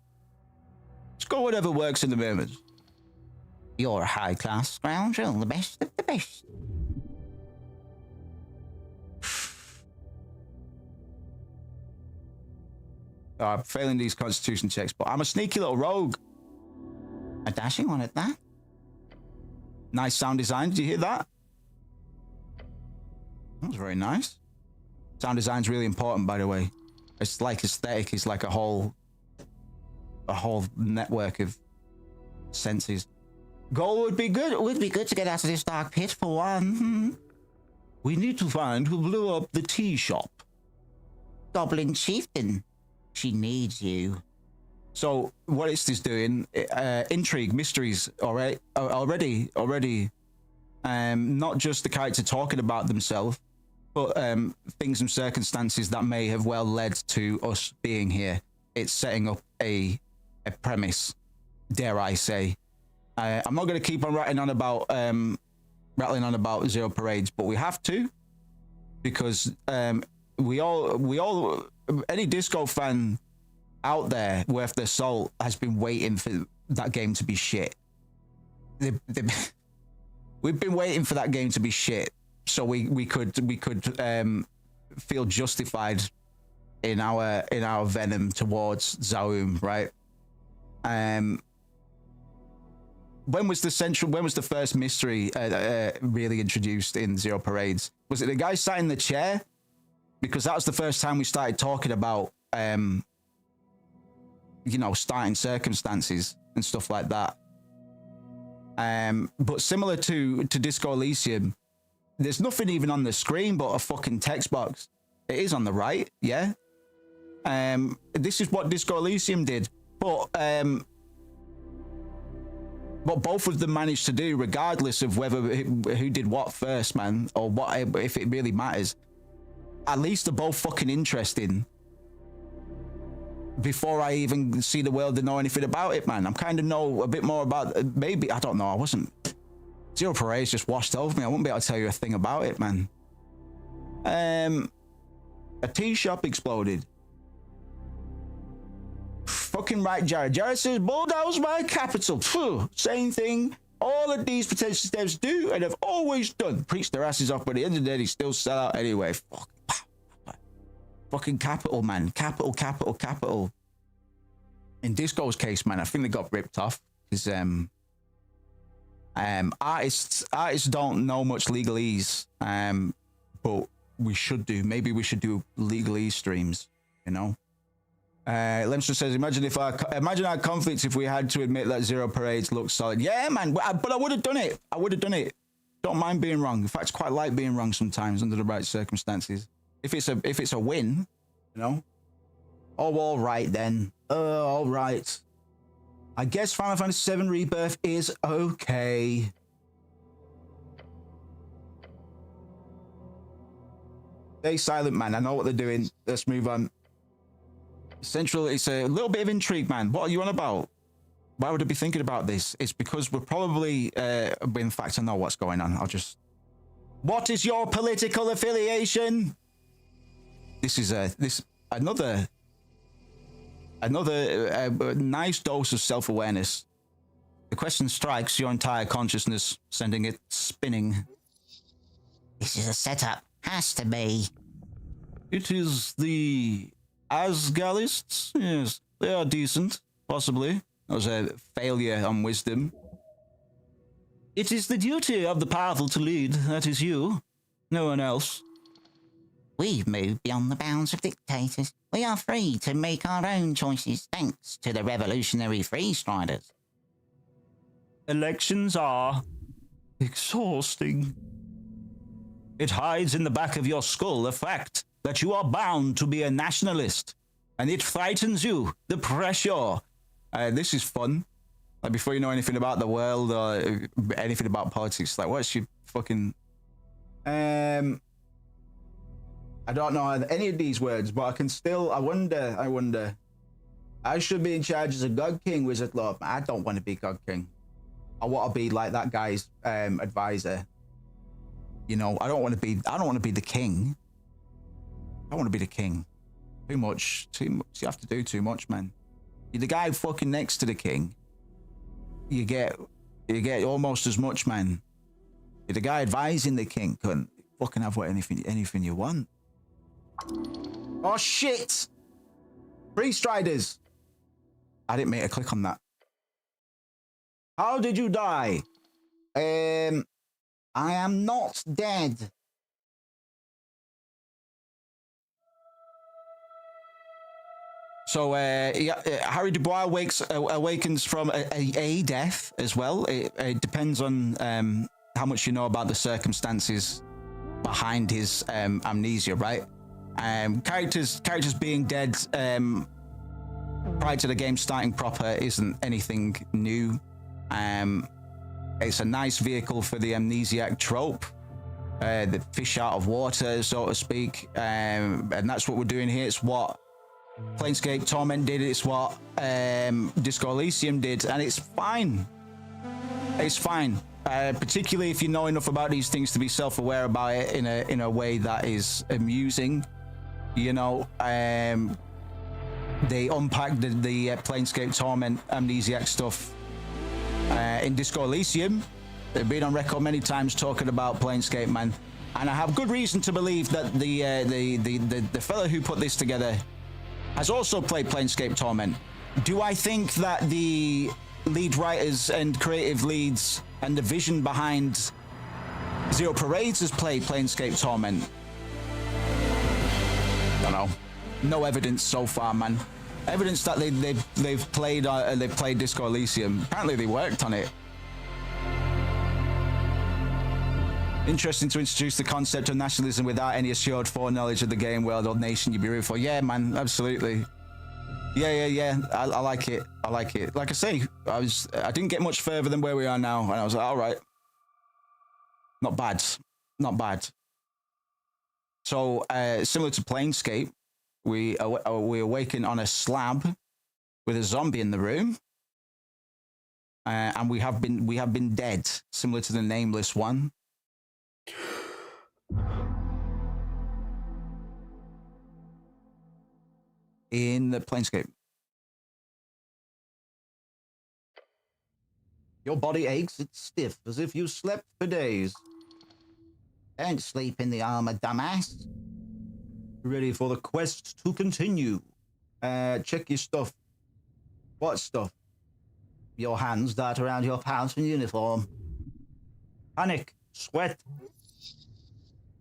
Just go whatever works in the moment. You're a high-class scoundrel, the best of the best. I'm failing these constitution checks, but I'm a sneaky little rogue. A dashing one at that. Nice sound design. Did you hear that? That was very nice. Sound design's really important, by the way. It's like aesthetic is like a whole network of senses. Goal would be good. It would be good to get out of this dark pit for one. We need to find who blew up the tea shop. Goblin Chieftain. She needs you. So what is this doing? Intrigue, mysteries, already. Not just the character talking about themselves, but things and circumstances that may have well led to us being here. It's setting up a premise, dare I say. I'm not going to keep on rattling on about Zero Parades, but we have to, because we all any disco fan out there worth their salt has been waiting for that game to be shit. We've been waiting for that game to be shit, so we could feel justified in our venom towards Zaum, right? When was the first mystery really introduced in Zero Parades? Was it the guy sat in the chair? Because that was the first time we started talking about, starting circumstances and stuff like that. But similar to Disco Elysium, there's nothing even on the screen but a fucking text box. It is on the right, yeah? This is what Disco Elysium did. But what both of them managed to do, regardless of who did what first, man, or if it really matters, at least they're both fucking interesting. Before I even see the world and know anything about it, man, I'm kind of know a bit more about. Maybe I don't know. I wasn't. Zero Parades just washed over me. I wouldn't be able to tell you a thing about it, man. A tea shop exploded. Fucking right, Jared. Jared says, bulldoze my capital. Phew, same thing all of these potential devs do and have always done. Preach their asses off, but at the end of the day, they still sell out anyway. Fucking capital, man. Capital, capital, capital. In Disco's case, man, I think they got ripped off because artists don't know much legalese, but we should do. Maybe we should do legalese streams, you know? Lemster says, imagine our conflicts if we had to admit that Zero Parades looks solid. Yeah, man, but I would have done it. I would have done it. Don't mind being wrong. In fact, quite like being wrong sometimes under the right circumstances. If it's a win, you know. Oh, all right then. All right. I guess Final Fantasy VII Rebirth is okay. Stay silent, man. I know what they're doing. Let's move on. Central, it's a little bit of intrigue, man. What are you on about? Why would I be thinking about this? It's because we're probably, in fact, I know what's going on. What is your political affiliation? This is another nice dose of self-awareness. The question strikes your entire consciousness, sending it spinning. This is a setup. Has to be. It is the Asgalists? Yes, they are decent, possibly. That was a failure on wisdom. It is the duty of the powerful to lead. That is you. No one else. We've moved beyond the bounds of dictators. We are free to make our own choices, thanks to the revolutionary freestriders. Elections are exhausting. It hides in the back of your skull the fact that you are bound to be a nationalist, and it frightens you, the pressure. This is fun. Like, before you know anything about the world or anything about politics, like, what's your fucking... I don't know any of these words, but I can still... I wonder. I should be in charge as a God King, Wizard Lord. I don't want to be God King. I want to be like that guy's advisor. You know, I don't want to be the king. I want to be the king. Too much. You have to do too much, man. You're the guy fucking next to the king. You get almost as much, man. You're the guy advising the king. Couldn't fucking have anything you want. Oh shit! Free Striders. I didn't mean to click on that. How did you die? I am not dead. So Harry Dubois awakens from a death as well. It depends on how much you know about the circumstances behind his amnesia, right? Characters being dead prior to the game starting proper isn't anything new. It's a nice vehicle for the amnesiac trope, the fish out of water, so to speak, and that's what we're doing here. It's what Planescape Torment did. It's what Disco Elysium did, and it's fine. It's fine, particularly if you know enough about these things to be self-aware about it in a way that is amusing. You know, they unpacked the Planescape Torment amnesiac stuff in Disco Elysium. They've been on record many times talking about Planescape, man, and I have good reason to believe that the fellow who put this together has also played Planescape Torment. Do I think that the lead writers and creative leads and the vision behind Zero Parades has played Planescape Torment? Don't know. No evidence so far, man. Evidence that they've played Disco Elysium. Apparently they worked on it. Interesting to introduce the concept of nationalism without any assured foreknowledge of the game world or nation you be rooting for. Yeah, man, absolutely. Yeah. I like it. I like it. Like I say, I didn't get much further than where we are now, and I was like, all right, not bad, not bad. So similar to Planescape, we awaken on a slab with a zombie in the room, and we have been dead, similar to the Nameless one. In the Planescape. Your body aches, it's stiff, as if you slept for days. Don't sleep in the armor, dumbass. Ready for the quest to continue. Check your stuff. What stuff? Your hands dart around your pouch and uniform. Panic. Sweat.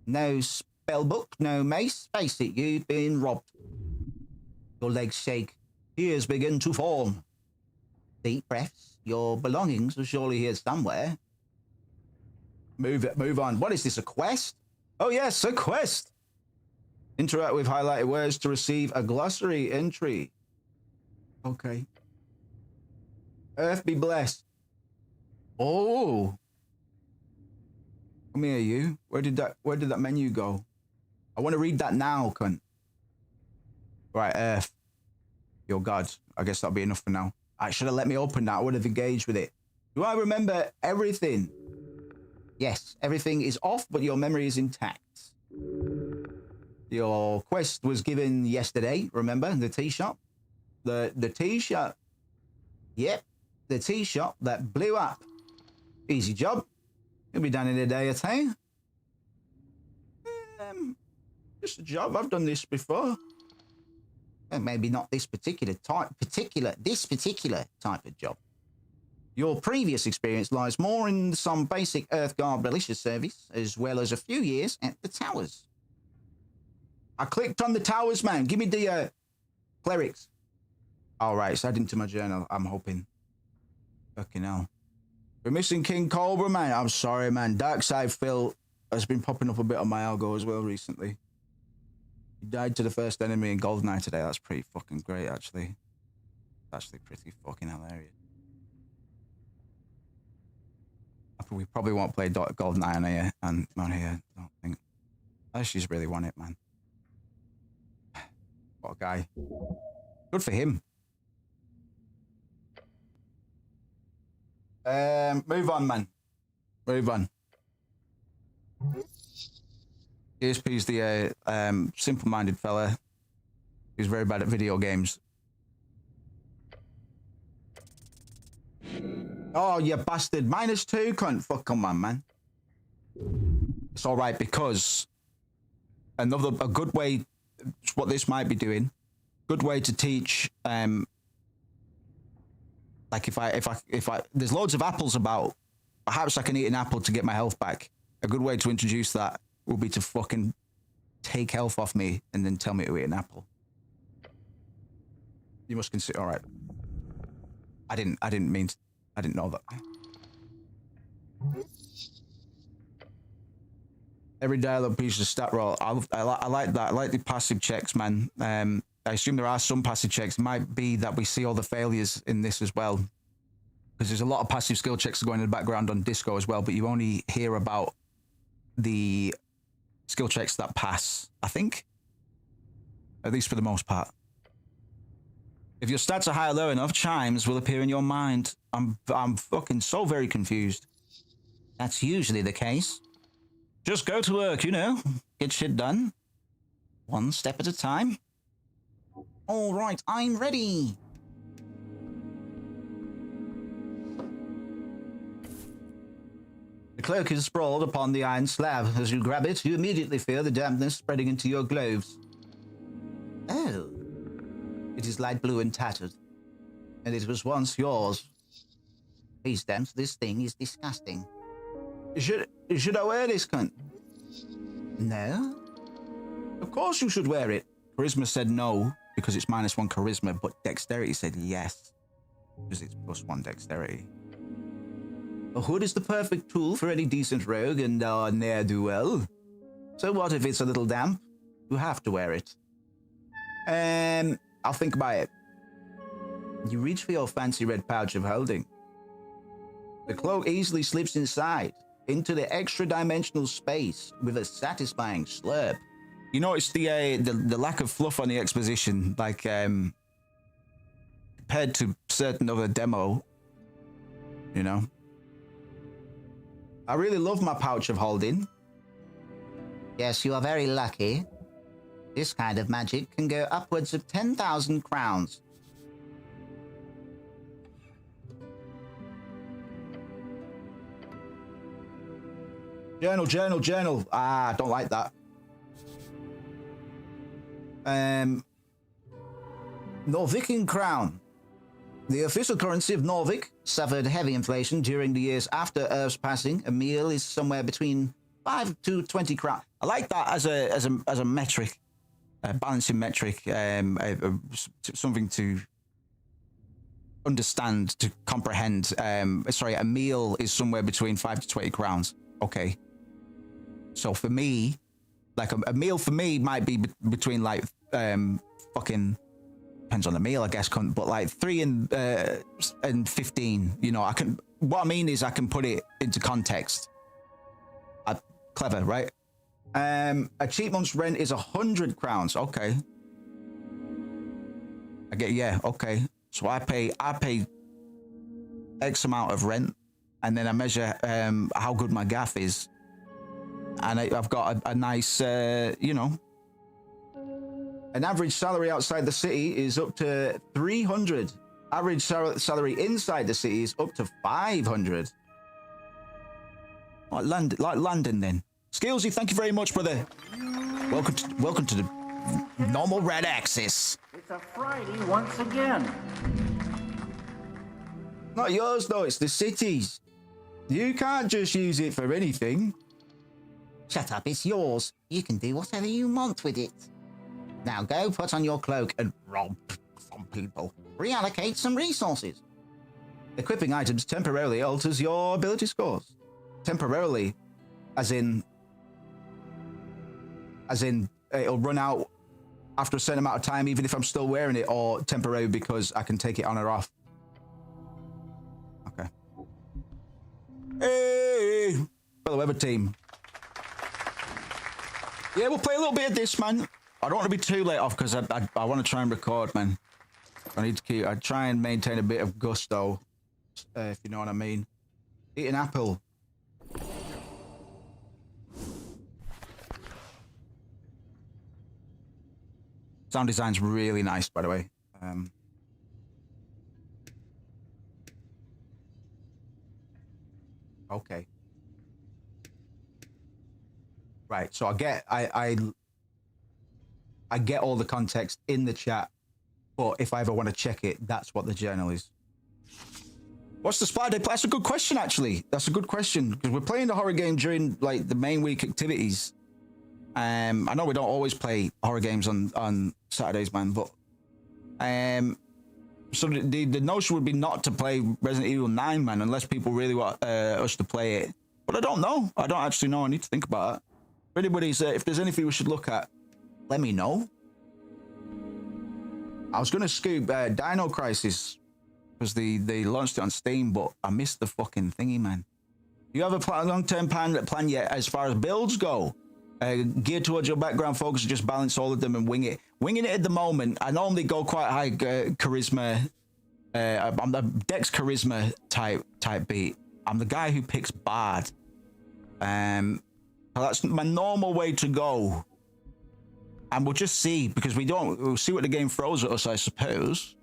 No spellbook, no mace. Face it, you've been robbed. Your legs shake. Tears begin to form. Deep breaths. Your belongings are surely here somewhere. Move on. What is this, a quest? Oh yes, a quest. Interact with highlighted words to receive a glossary entry. Okay. Earth be blessed. Oh. Come here, you. Where did that menu go? I want to read that now, cunt. Right, Earth. Your God. I guess that'll be enough for now. I should have let me open that. I would have engaged with it. Do I remember everything? Yes, everything is off, but your memory is intact. Your quest was given yesterday, remember? The tea shop? The tea shop. Yep, the tea shop that blew up. Easy job. It'll be done in a day or two. Just a job. I've done this before. Well, maybe not this particular type of job. Your previous experience lies more in some basic Earthguard militia service, as well as a few years at the towers. I clicked on the towers, man. Give me the clerics. All right, it's adding to my journal, I'm hoping. Fucking hell. We're missing King Cobra, man. I'm sorry, man. Darkside Phil has been popping up a bit on my algo as well recently. He died to the first enemy in GoldenEye today. That's pretty fucking great, actually. Actually pretty fucking hilarious. We probably won't play GoldenEye on here, I don't think. I just really want it, man. What a guy. Good for him. Move on, man. Move on. ESP's the simple-minded fella who's very bad at video games. Oh, you bastard. -2, cunt. Fuck, come on, man. It's all right, because a good way, what this might be doing, good way to teach, like if I, there's loads of apples about, perhaps I can eat an apple to get my health back. A good way to introduce that will be to fucking take health off me and then tell me to eat an apple. You must consider, all right. I didn't know that. Every dialogue piece of stat roll. I like that. I like the passive checks, man. I assume there are some passive checks. It might be that we see all the failures in this as well, because there's a lot of passive skill checks going in the background on Disco as well, but you only hear about the skill checks that pass, I think. At least for the most part. If your stats are high or low enough, chimes will appear in your mind. I'm fucking so very confused. That's usually the case. Just go to work, you know. Get shit done. One step at a time. All right, I'm ready. The cloak is sprawled upon the iron slab. As you grab it, you immediately feel the dampness spreading into your gloves. Oh. It is light blue and tattered. And it was once yours. Please don't. This thing is disgusting. Should I wear this, cunt? No. Of course you should wear it. Charisma said no, because it's -1 charisma, but dexterity said yes, because it's +1 dexterity. A hood is the perfect tool for any decent rogue and ne'er-do-well. So what if it's a little damp? You have to wear it. I'll think about it. You reach for your fancy red pouch of holding. The cloak easily slips inside, into the extra-dimensional space with a satisfying slurp. You notice the lack of fluff on the exposition, like compared to certain other demo, you know. I really love my pouch of holding. Yes, you are very lucky. This kind of magic can go upwards of 10,000 crowns. Journal. Ah, I don't like that. Norvican crown. The official currency of Norvik suffered heavy inflation during the years after Earth's passing. A meal is somewhere between 5 to 20 crown. I like that as a metric, a balancing metric, something to understand, to comprehend. Sorry, a meal is somewhere between 5 to 20 crowns. Okay. So for me, like a meal for me might be between like fucking, depends on the meal, I guess, but like 3 and 15. You know, I can. What I mean is, I can put it into context. Clever, right? A cheap month's rent is 100 crowns. Okay. I get, yeah, okay. So I pay X amount of rent, and then I measure how good my gaff is, and I've got a nice, you know. An average salary outside the city is up to 300. Average salary inside the city is up to 500. Like London then. Skillsy, thank you very much, brother. Welcome to the normal red axis. It's a Friday once again. Not yours though, it's the city's. You can't just use it for anything. Shut up, it's yours. You can do whatever you want with it. Now go put on your cloak and rob some people. Reallocate some resources. Equipping items temporarily alters your ability scores. Temporarily, as in it'll run out after a certain amount of time, even if I'm still wearing it, or temporary because I can take it on or off. Okay. Hey, fellow Ever team. Yeah, we'll play a little bit of this, man. I don't want to be too late off because I want to try and record, man. I try and maintain a bit of gusto, if you know what I mean. Eat an apple. Sound design's really nice, by the way. Okay. Right, so I get all the context in the chat, but if I ever want to check it, that's what the journal is. What's the Spider Day? That's a good question, actually. That's a good question, because we're playing the horror game during like the main week activities. I know we don't always play horror games on Saturdays, man, but so the notion would be not to play Resident Evil 9, man, unless people really want us to play it. But I don't know. I don't actually know. I need to think about it. If anybody's, if there's anything we should look at, let me know. I was gonna scoop Dino Crisis because they launched it on Steam, but I missed the fucking thingy, man. Do you have a long-term plan yet as far as builds go? Geared towards your background focus, just balance all of them and wing it. Winging it at the moment, I normally go quite high charisma. I'm the Dex charisma type beat. I'm the guy who picks bard. That's my normal way to go. And we'll just see, because we'll see what the game throws at us, I suppose.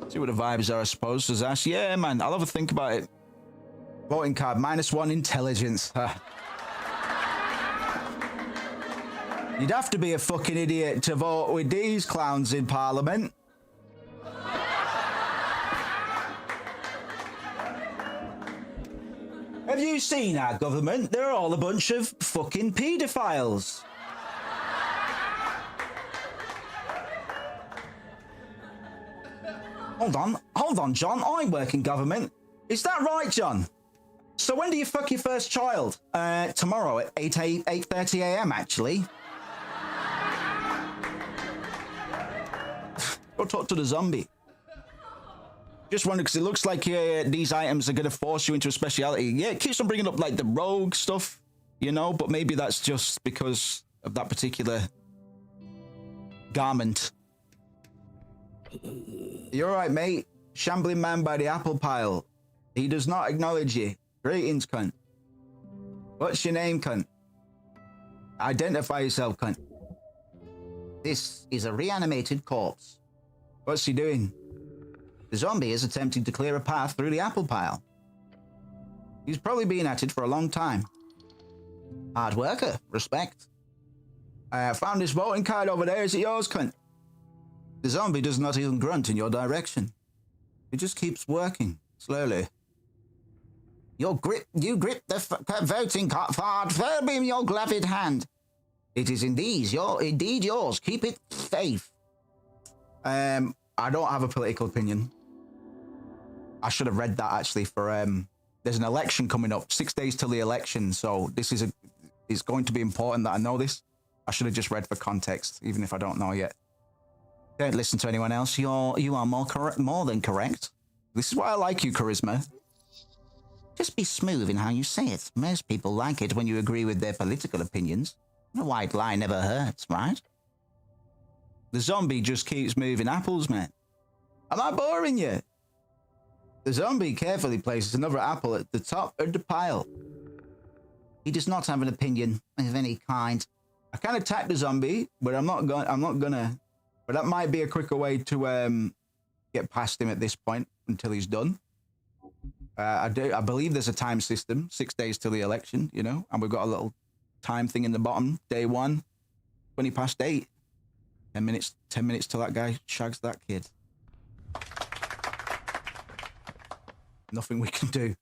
See what the vibes are, I suppose. Says Ash, yeah, man, I'll have a think about it. Voting card, -1 intelligence. You'd have to be a fucking idiot to vote with these clowns in Parliament. Have you seen our government? They're all a bunch of fucking paedophiles. Hold on, John. I work in government. Is that right, John? So when do you fuck your first child? Tomorrow at 8:30 a.m. actually. Go talk to the zombie. Just wonder, because it looks like these items are going to force you into a speciality. Yeah, it keeps on bringing up like the rogue stuff, you know, but maybe that's just because of that particular garment. You're all right, mate. Shambling man by the apple pile. He does not acknowledge you. Greetings, cunt. What's your name, cunt? Identify yourself, cunt. This is a reanimated corpse. What's he doing? The zombie is attempting to clear a path through the apple pile. He's probably been at it for a long time. Hard worker. Respect. I found this voting card over there. Is it yours, cunt? The zombie does not even grunt in your direction. It just keeps working, slowly. You grip the voting card firmly in your gloved hand. It is indeed yours. Keep it safe. I don't have a political opinion. I should have read that actually for there's an election coming up, 6 days till the election, so it's going to be important that I know this. I should have just read for context, even if I don't know yet. Don't listen to anyone else. You are more than correct. This is why I like you, Charisma. Just be smooth in how you say it. Most people like it when you agree with their political opinions. A white lie never hurts, right? The zombie just keeps moving apples, man. Am I boring you? The zombie carefully places another apple at the top of the pile. He does not have an opinion of any kind. I can attack the zombie, but I'm not gonna. But that might be a quicker way to get past him at this point until he's done. I believe there's a time system, 6 days till the election, you know, and we've got a little time thing in the bottom. Day 1, 20 past 8. 10 minutes till that guy shags that kid. Nothing we can do.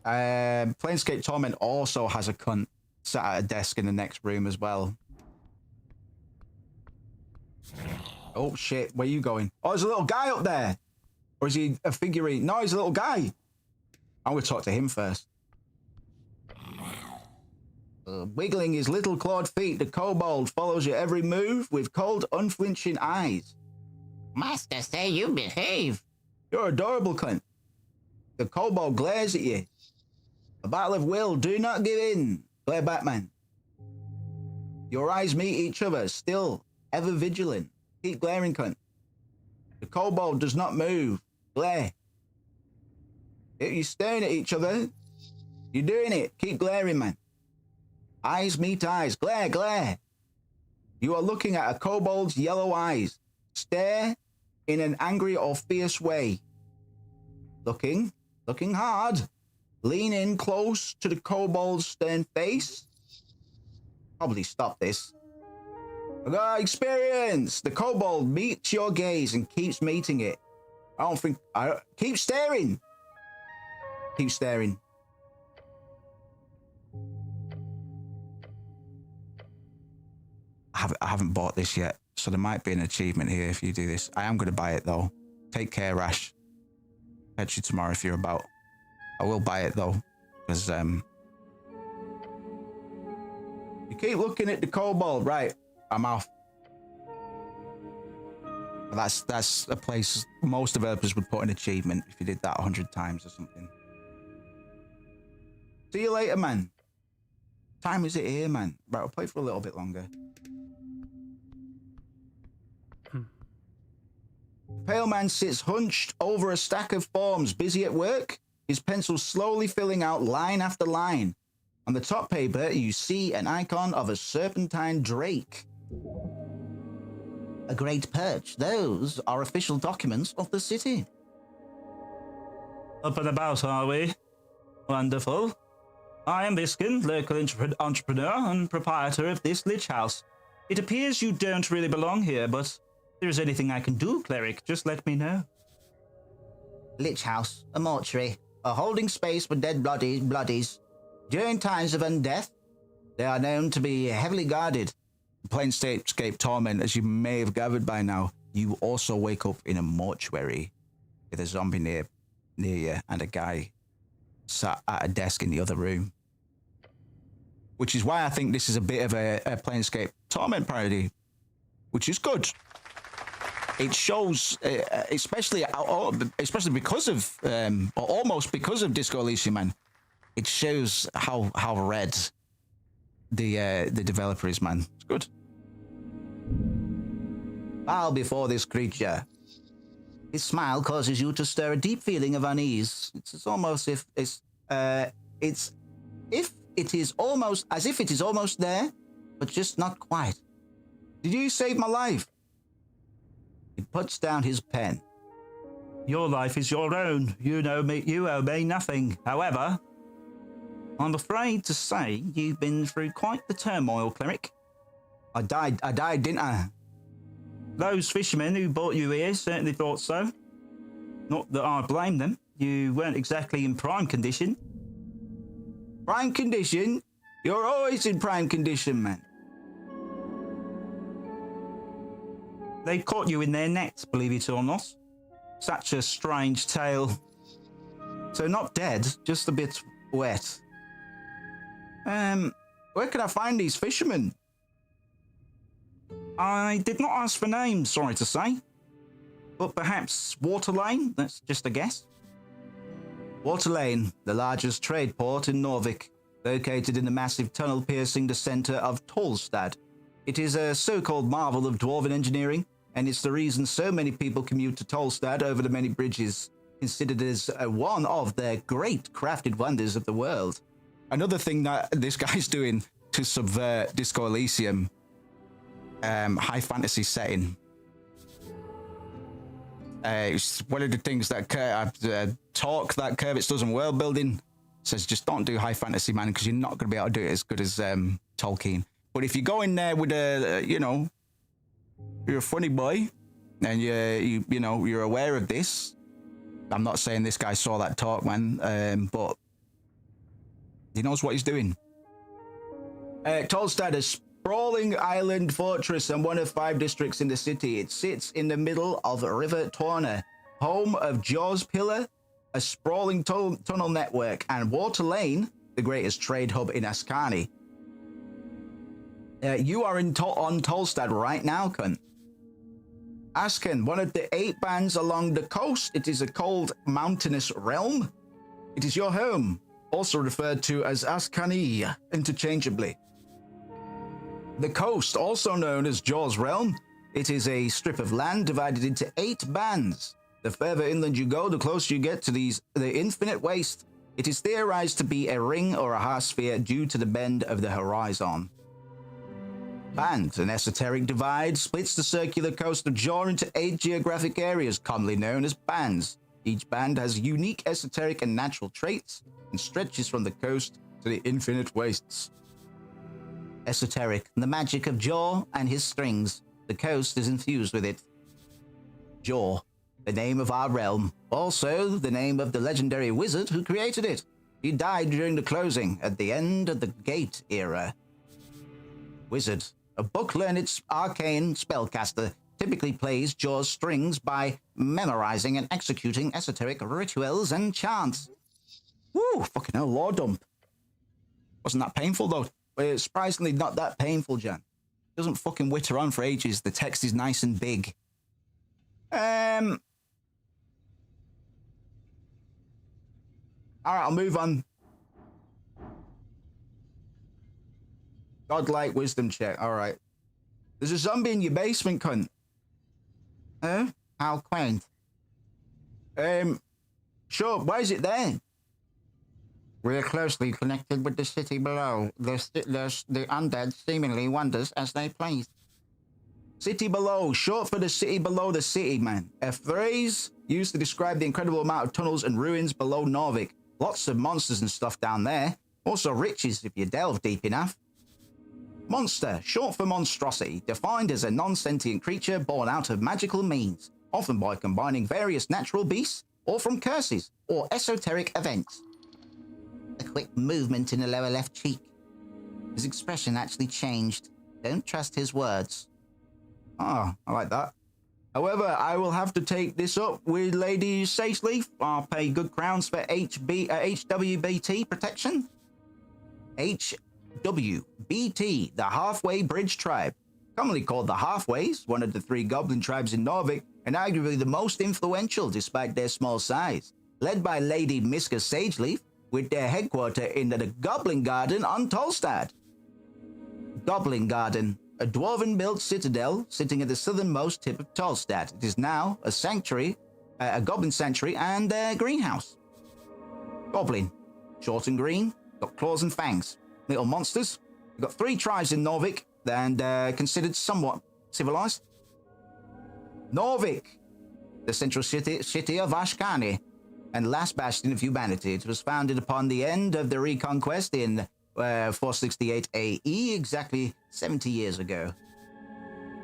Planescape Torment also has a cunt sat at a desk in the next room as well. Oh shit, where are you going? Oh, there's a little guy up there. Or is he a figurine? No, he's a little guy. I'm gonna talk to him first. Wiggling his little clawed feet, the kobold follows your every move with cold, unflinching eyes. Master say you behave. You're adorable, cunt. The kobold glares at you. A battle of will, do not give in. Glare Batman. Your eyes meet each other, still, ever vigilant. Keep glaring, cunt. The kobold does not move. Glare. If you're staring at each other, you're doing it. Keep glaring, man. Eyes meet eyes. Glare, glare. You are looking at a kobold's yellow eyes. Stare in an angry or fierce way. Looking hard. Lean in close to the kobold's stern face. Probably stop this. Experience. The kobold meets your gaze and keeps meeting it. Keep staring. Keep staring. I haven't bought this yet, so there might be an achievement here if you do this. I am going to buy it, though. Take care, Rash. Catch you tomorrow if you're about. I will buy it, though, because you keep looking at the kobold. Right, I'm off. That's a place most developers would put an achievement if you did that 100 times or something. See you later, man. Time is it here, man? Right, I'll play for a little bit longer. Pale man sits hunched over a stack of forms, busy at work, his pencil slowly filling out line after line. On the top paper, you see an icon of a serpentine drake. A great perch. Those are official documents of the city. Up and about, are we? Wonderful. I am Biskin, local entrepreneur and proprietor of this lich house. It appears you don't really belong here, but if there is anything I can do, cleric, just let me know. Lich house, a mortuary, a holding space for dead bloodies. During times of undeath, they are known to be heavily guarded. Planescape Torment, as you may have gathered by now, you also wake up in a mortuary with a zombie near you and a guy sat at a desk in the other room. Which is why I think this is a bit of a Planescape Torment parody, which is good. It shows, especially because of, or almost because of Disco Elysium, man, it shows how red the developer is, man. It's good. Bow before this creature. His smile causes you to stir a deep feeling of unease. It's almost as if it is almost there, but just not quite. Did you save my life? He puts down his pen. Your life is your own. You owe me nothing. However, I'm afraid to say you've been through quite the turmoil, cleric. I died, didn't I? Those fishermen who brought you here certainly thought so. Not that I blame them. You weren't exactly in prime condition. Prime condition? You're always in prime condition, man. They caught you in their nets, believe it or not. Such a strange tale. So not dead, just a bit wet. Where can I find these fishermen? I did not ask for names, sorry to say. But perhaps Water Lane? That's just a guess. Water Lane, the largest trade port in Norvik, located in the massive tunnel piercing the center of Tolstad. It is a so-called marvel of dwarven engineering, and it's the reason so many people commute to Tolstad over the many bridges, considered as one of the great crafted wonders of the world. Another thing that this guy's doing to subvert Disco Elysium, high fantasy setting. It's one of the things that talk that Kervitz does in world building. Says just don't do high fantasy, man, because you're not going to be able to do it as good as Tolkien. But if you go in there with you're a funny boy, and you're aware of this. I'm not saying this guy saw that talk, man, but he knows what he's doing. Tolstad, a sprawling island fortress and one of 5 districts in the city. It sits in the middle of River Torna, home of Jaws Pillar, a sprawling tunnel network, and Water Lane, the greatest trade hub in Ascani. You are on Tolstad right now, cunt. Asken, one of the 8 bands along the coast. It is a cold, mountainous realm. It is your home, also referred to as Ascani, interchangeably. The coast, also known as Jaws Realm, it is a strip of land divided into 8 bands. The further inland you go, the closer you get to the infinite waste. It is theorized to be a ring or a half sphere due to the bend of the horizon. Band, an esoteric divide, splits the circular coast of Jaw into 8 geographic areas, commonly known as bands. Each band has unique esoteric and natural traits and stretches from the coast to the infinite wastes. Esoteric, the magic of Jaw and his strings. The coast is infused with it. Jaw, the name of our realm. Also, the name of the legendary wizard who created it. He died during the closing, at the end of the Gate era. Wizard, a book-learned arcane spellcaster, typically plays Jaw's strings by memorizing and executing esoteric rituals and chants. Woo, fucking hell, lore dump. Wasn't that painful, though? It's surprisingly not that painful, Jan. Doesn't fucking witter on for ages. The text is nice and big. Alright, I'll move on. Godlike wisdom check. Alright. There's a zombie in your basement, cunt. Oh? How quaint. Sure, why is it there? We're closely connected with the city below. The undead seemingly wanders as they please. City below, short for the city below the city, man. A phrase used to describe the incredible amount of tunnels and ruins below Norvik. Lots of monsters and stuff down there. Also riches if you delve deep enough. Monster, short for monstrosity, defined as a non-sentient creature born out of magical means, often by combining various natural beasts, or from curses, or esoteric events. A quick movement in the lower left cheek. His expression actually changed. Don't trust his words. Ah, I like that. However, I will have to take this up with Lady Sageleaf. I'll pay good crowns for HWBT protection. HWBT, the Halfway Bridge Tribe. Commonly called the Halfways, one of the 3 goblin tribes in Norvik, and arguably the most influential despite their small size. Led by Lady Miska Sageleaf, with their headquarters in the Goblin Garden on Tolstad. Goblin Garden, a dwarven-built citadel sitting at the southernmost tip of Tolstad. It is now a sanctuary, a goblin sanctuary, and a greenhouse. Goblin, short and green, got claws and fangs. Little monsters. We've got 3 tribes in Norvik, and considered somewhat civilized. Norvik, the central city of Ashkani, and last bastion of humanity. It was founded upon the end of the Reconquest in 468 AE, exactly 70 years ago.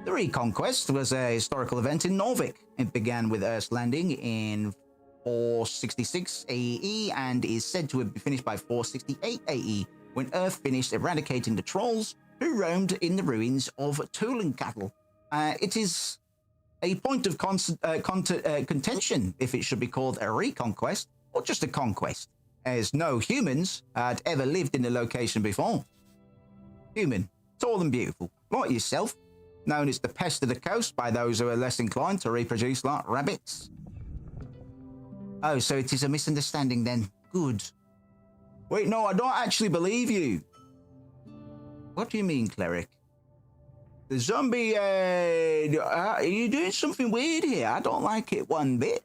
The Reconquest was a historical event in Norvik. It began with Earth's landing in 466 AE and is said to have been finished by 468 AE, when Earth finished eradicating the trolls who roamed in the ruins of Tulenkattle. It is a point of contention if it should be called a reconquest or just a conquest, as no humans had ever lived in the location before. Human, tall and beautiful, like yourself, known as the pest of the coast by those who are less inclined to reproduce like rabbits. Oh, so it is a misunderstanding then. Good. Wait, no, I don't actually believe you. What do you mean, cleric? The zombie, are you doing something weird here? I don't like it one bit.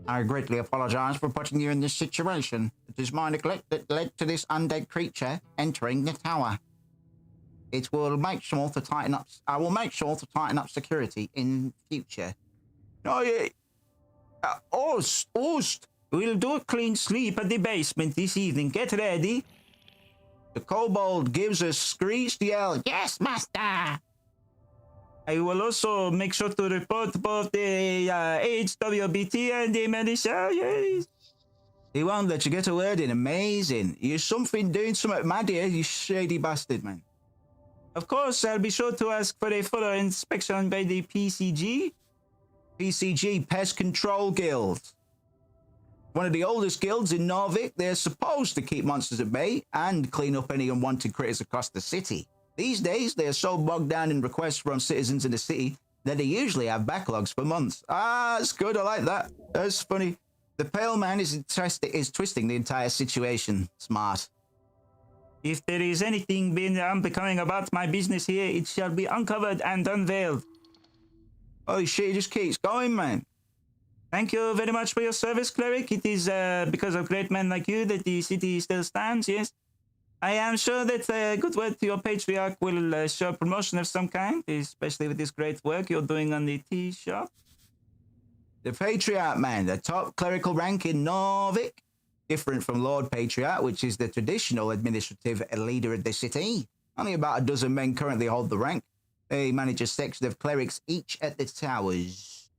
I greatly apologize for putting you in this situation. It is my neglect that led to this undead creature entering the tower. It will make sure to tighten up. I will make sure to tighten up security in future. No, Ost, we'll do a clean sleep at the basement this evening. Get ready. The kobold gives a screeched yell. Yes, master. I will also make sure to report both the HWBT and the militia. Yes. He won't let you get a word in. Amazing. You're doing something mad here, you shady bastard, man. Of course, I'll be sure to ask for a fuller inspection by the PCG. PCG, Pest Control Guild. One of the oldest guilds in Norvik. They're supposed to keep monsters at bay and clean up any unwanted critters across the city. These days, they are so bogged down in requests from citizens in the city that they usually have backlogs for months. Ah, that's good. I like that. That's funny. The Pale Man is twisting the entire situation. Smart. If there is anything unbecoming about my business here, it shall be uncovered and unveiled. Holy shit, it just keeps going, man. Thank you very much for your service, cleric. It is because of great men like you that the city still stands, yes? I am sure that a good word to your patriarch will show promotion of some kind, especially with this great work you're doing on the tea shop. The Patriarch, man, the top clerical rank in Norvik. Different from Lord Patriarch, which is the traditional administrative leader of the city. Only about a dozen men currently hold the rank. They manage a section of clerics each at the towers.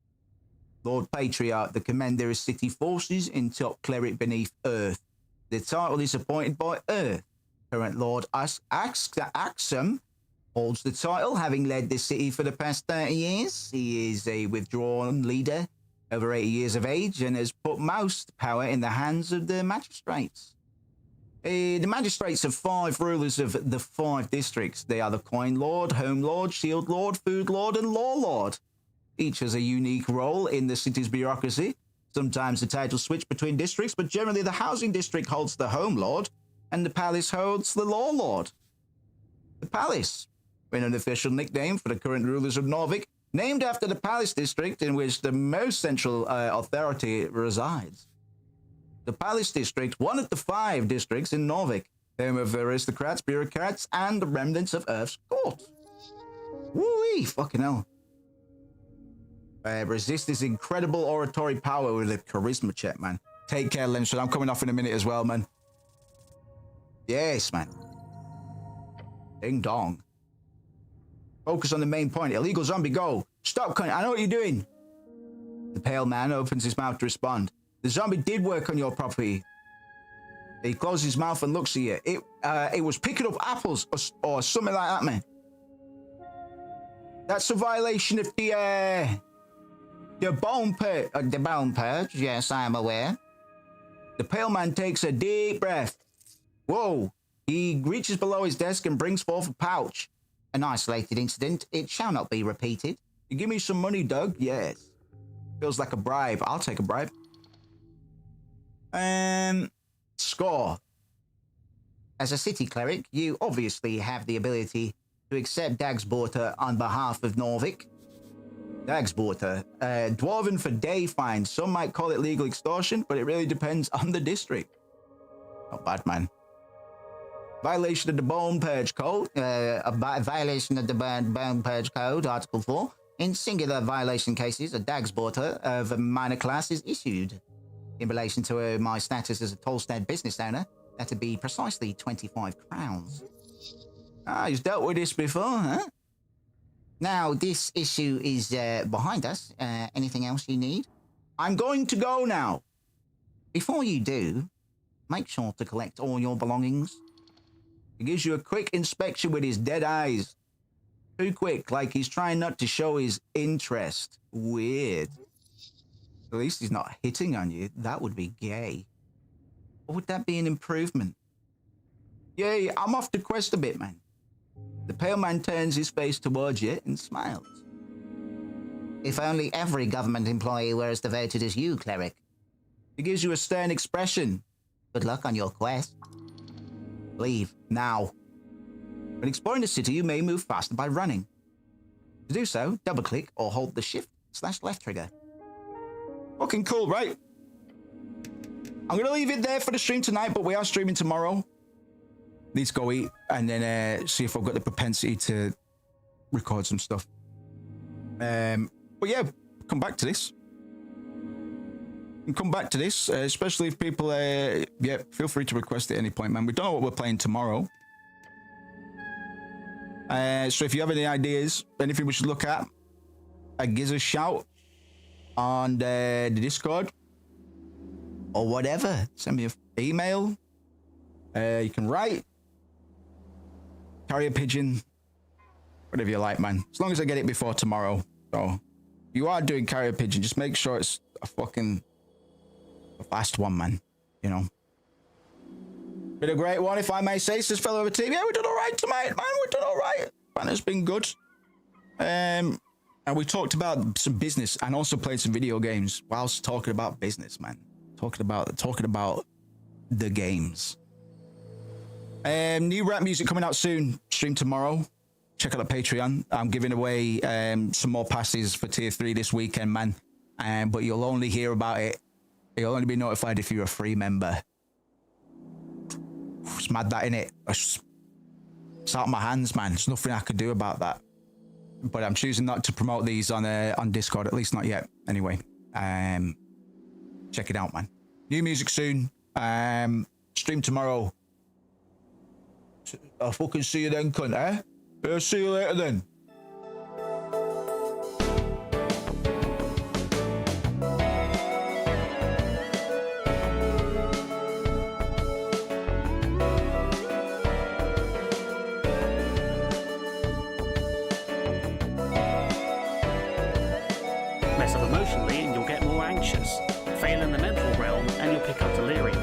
Lord Patriarch, the commander of city forces and top cleric beneath Earth. The title is appointed by Earth. Current Lord Axum holds the title, having led the city for the past 30 years. He is a withdrawn leader, over 80 years of age, and has put most power in the hands of the magistrates. The magistrates are 5 rulers of the 5 districts. They are the Coin Lord, Home Lord, Shield Lord, Food Lord, and Law Lord. Each has a unique role in the city's bureaucracy. Sometimes the titles switch between districts, but generally the Housing District holds the Home Lord, and the Palace holds the Law Lord. The Palace, an unofficial nickname for the current rulers of Norvik, named after the Palace District in which the most central authority resides. The Palace District, one of the 5 districts in Norvik, home of aristocrats, bureaucrats, and the remnants of Earth's court. Woo-wee, fucking hell. Resist his incredible oratory power with a charisma check, man. Take care, Lynchwood. I'm coming off in a minute as well, man. Yes, man. Ding dong. Focus on the main point. Illegal zombie, go. Stop, cunt. I know what you're doing. The Pale Man opens his mouth to respond. The zombie did work on your property. He closes his mouth and looks at you. It was picking up apples or something like that, man. That's a violation of the bone purge. The bone purge, yes, I am aware. The Pale Man takes a deep breath. Whoa. He reaches below his desk and brings forth a pouch. An isolated incident. It shall not be repeated. You give me some money, Doug? Yes. Feels like a bribe. I'll take a bribe. Score. As a city cleric, you obviously have the ability to accept Dagsborter on behalf of Norvik. Dagsborter. Dwarven for day fine. Some might call it legal extortion, but it really depends on the district. Not bad, man. Violation of the Bone Purge Code. A violation of the Bone Purge Code, Article 4. In singular violation cases, a Dagsborter of a minor class is issued. In relation to my status as a Tolstad business owner, that'd be precisely 25 crowns. Ah, you've dealt with this before, huh? Now, this issue is behind us. Anything else you need? I'm going to go now. Before you do, make sure to collect all your belongings. He gives you a quick inspection with his dead eyes. Too quick, like he's trying not to show his interest. Weird. At least he's not hitting on you. That would be gay. Or would that be an improvement? Yay, I'm off the quest a bit, man. The pale man turns his face towards you and smiles. If only every government employee were as devoted as you, cleric. He gives you a stern expression. Good luck on your quest. Leave, now. When exploring the city, you may move faster by running. To do so, double-click or hold the shift/left trigger. Fucking cool, right? I'm going to leave it there for the stream tonight, but we are streaming tomorrow. Need to go eat and then see if I've got the propensity to record some stuff. But yeah, come back to this. And come back to this, especially if people, yeah, feel free to request at any point, man. We don't know what we're playing tomorrow. So if you have any ideas, anything we should look at, give us a shout on the Discord or whatever. Send me an email. You can write, carrier pigeon, whatever you like, man. As long as I get it before tomorrow. So if you are doing carrier pigeon, just make sure it's a fast one, man. You know. Been a great one, if I may say, says fellow of the team. Yeah, we done all right tonight, man. We done all right. Banner's been good. And we talked about some business and also played some video games whilst talking about business, man. Talking about the games. New rap music coming out soon. Stream tomorrow. Check out the Patreon. I'm giving away some more passes for tier 3 this weekend, man. But you'll only hear about it. You'll only be notified if you're a free member. It's mad that, innit? It's out of my hands, man. There's nothing I can do about that. But I'm choosing not to promote these on Discord, at least not yet. Anyway, check it out, man. New music soon. Stream tomorrow. I'll fucking see you then, cunt, eh? I'll see you later then. Mess up emotionally and you'll get more anxious. Fail in the mental realm and you'll pick up delirium.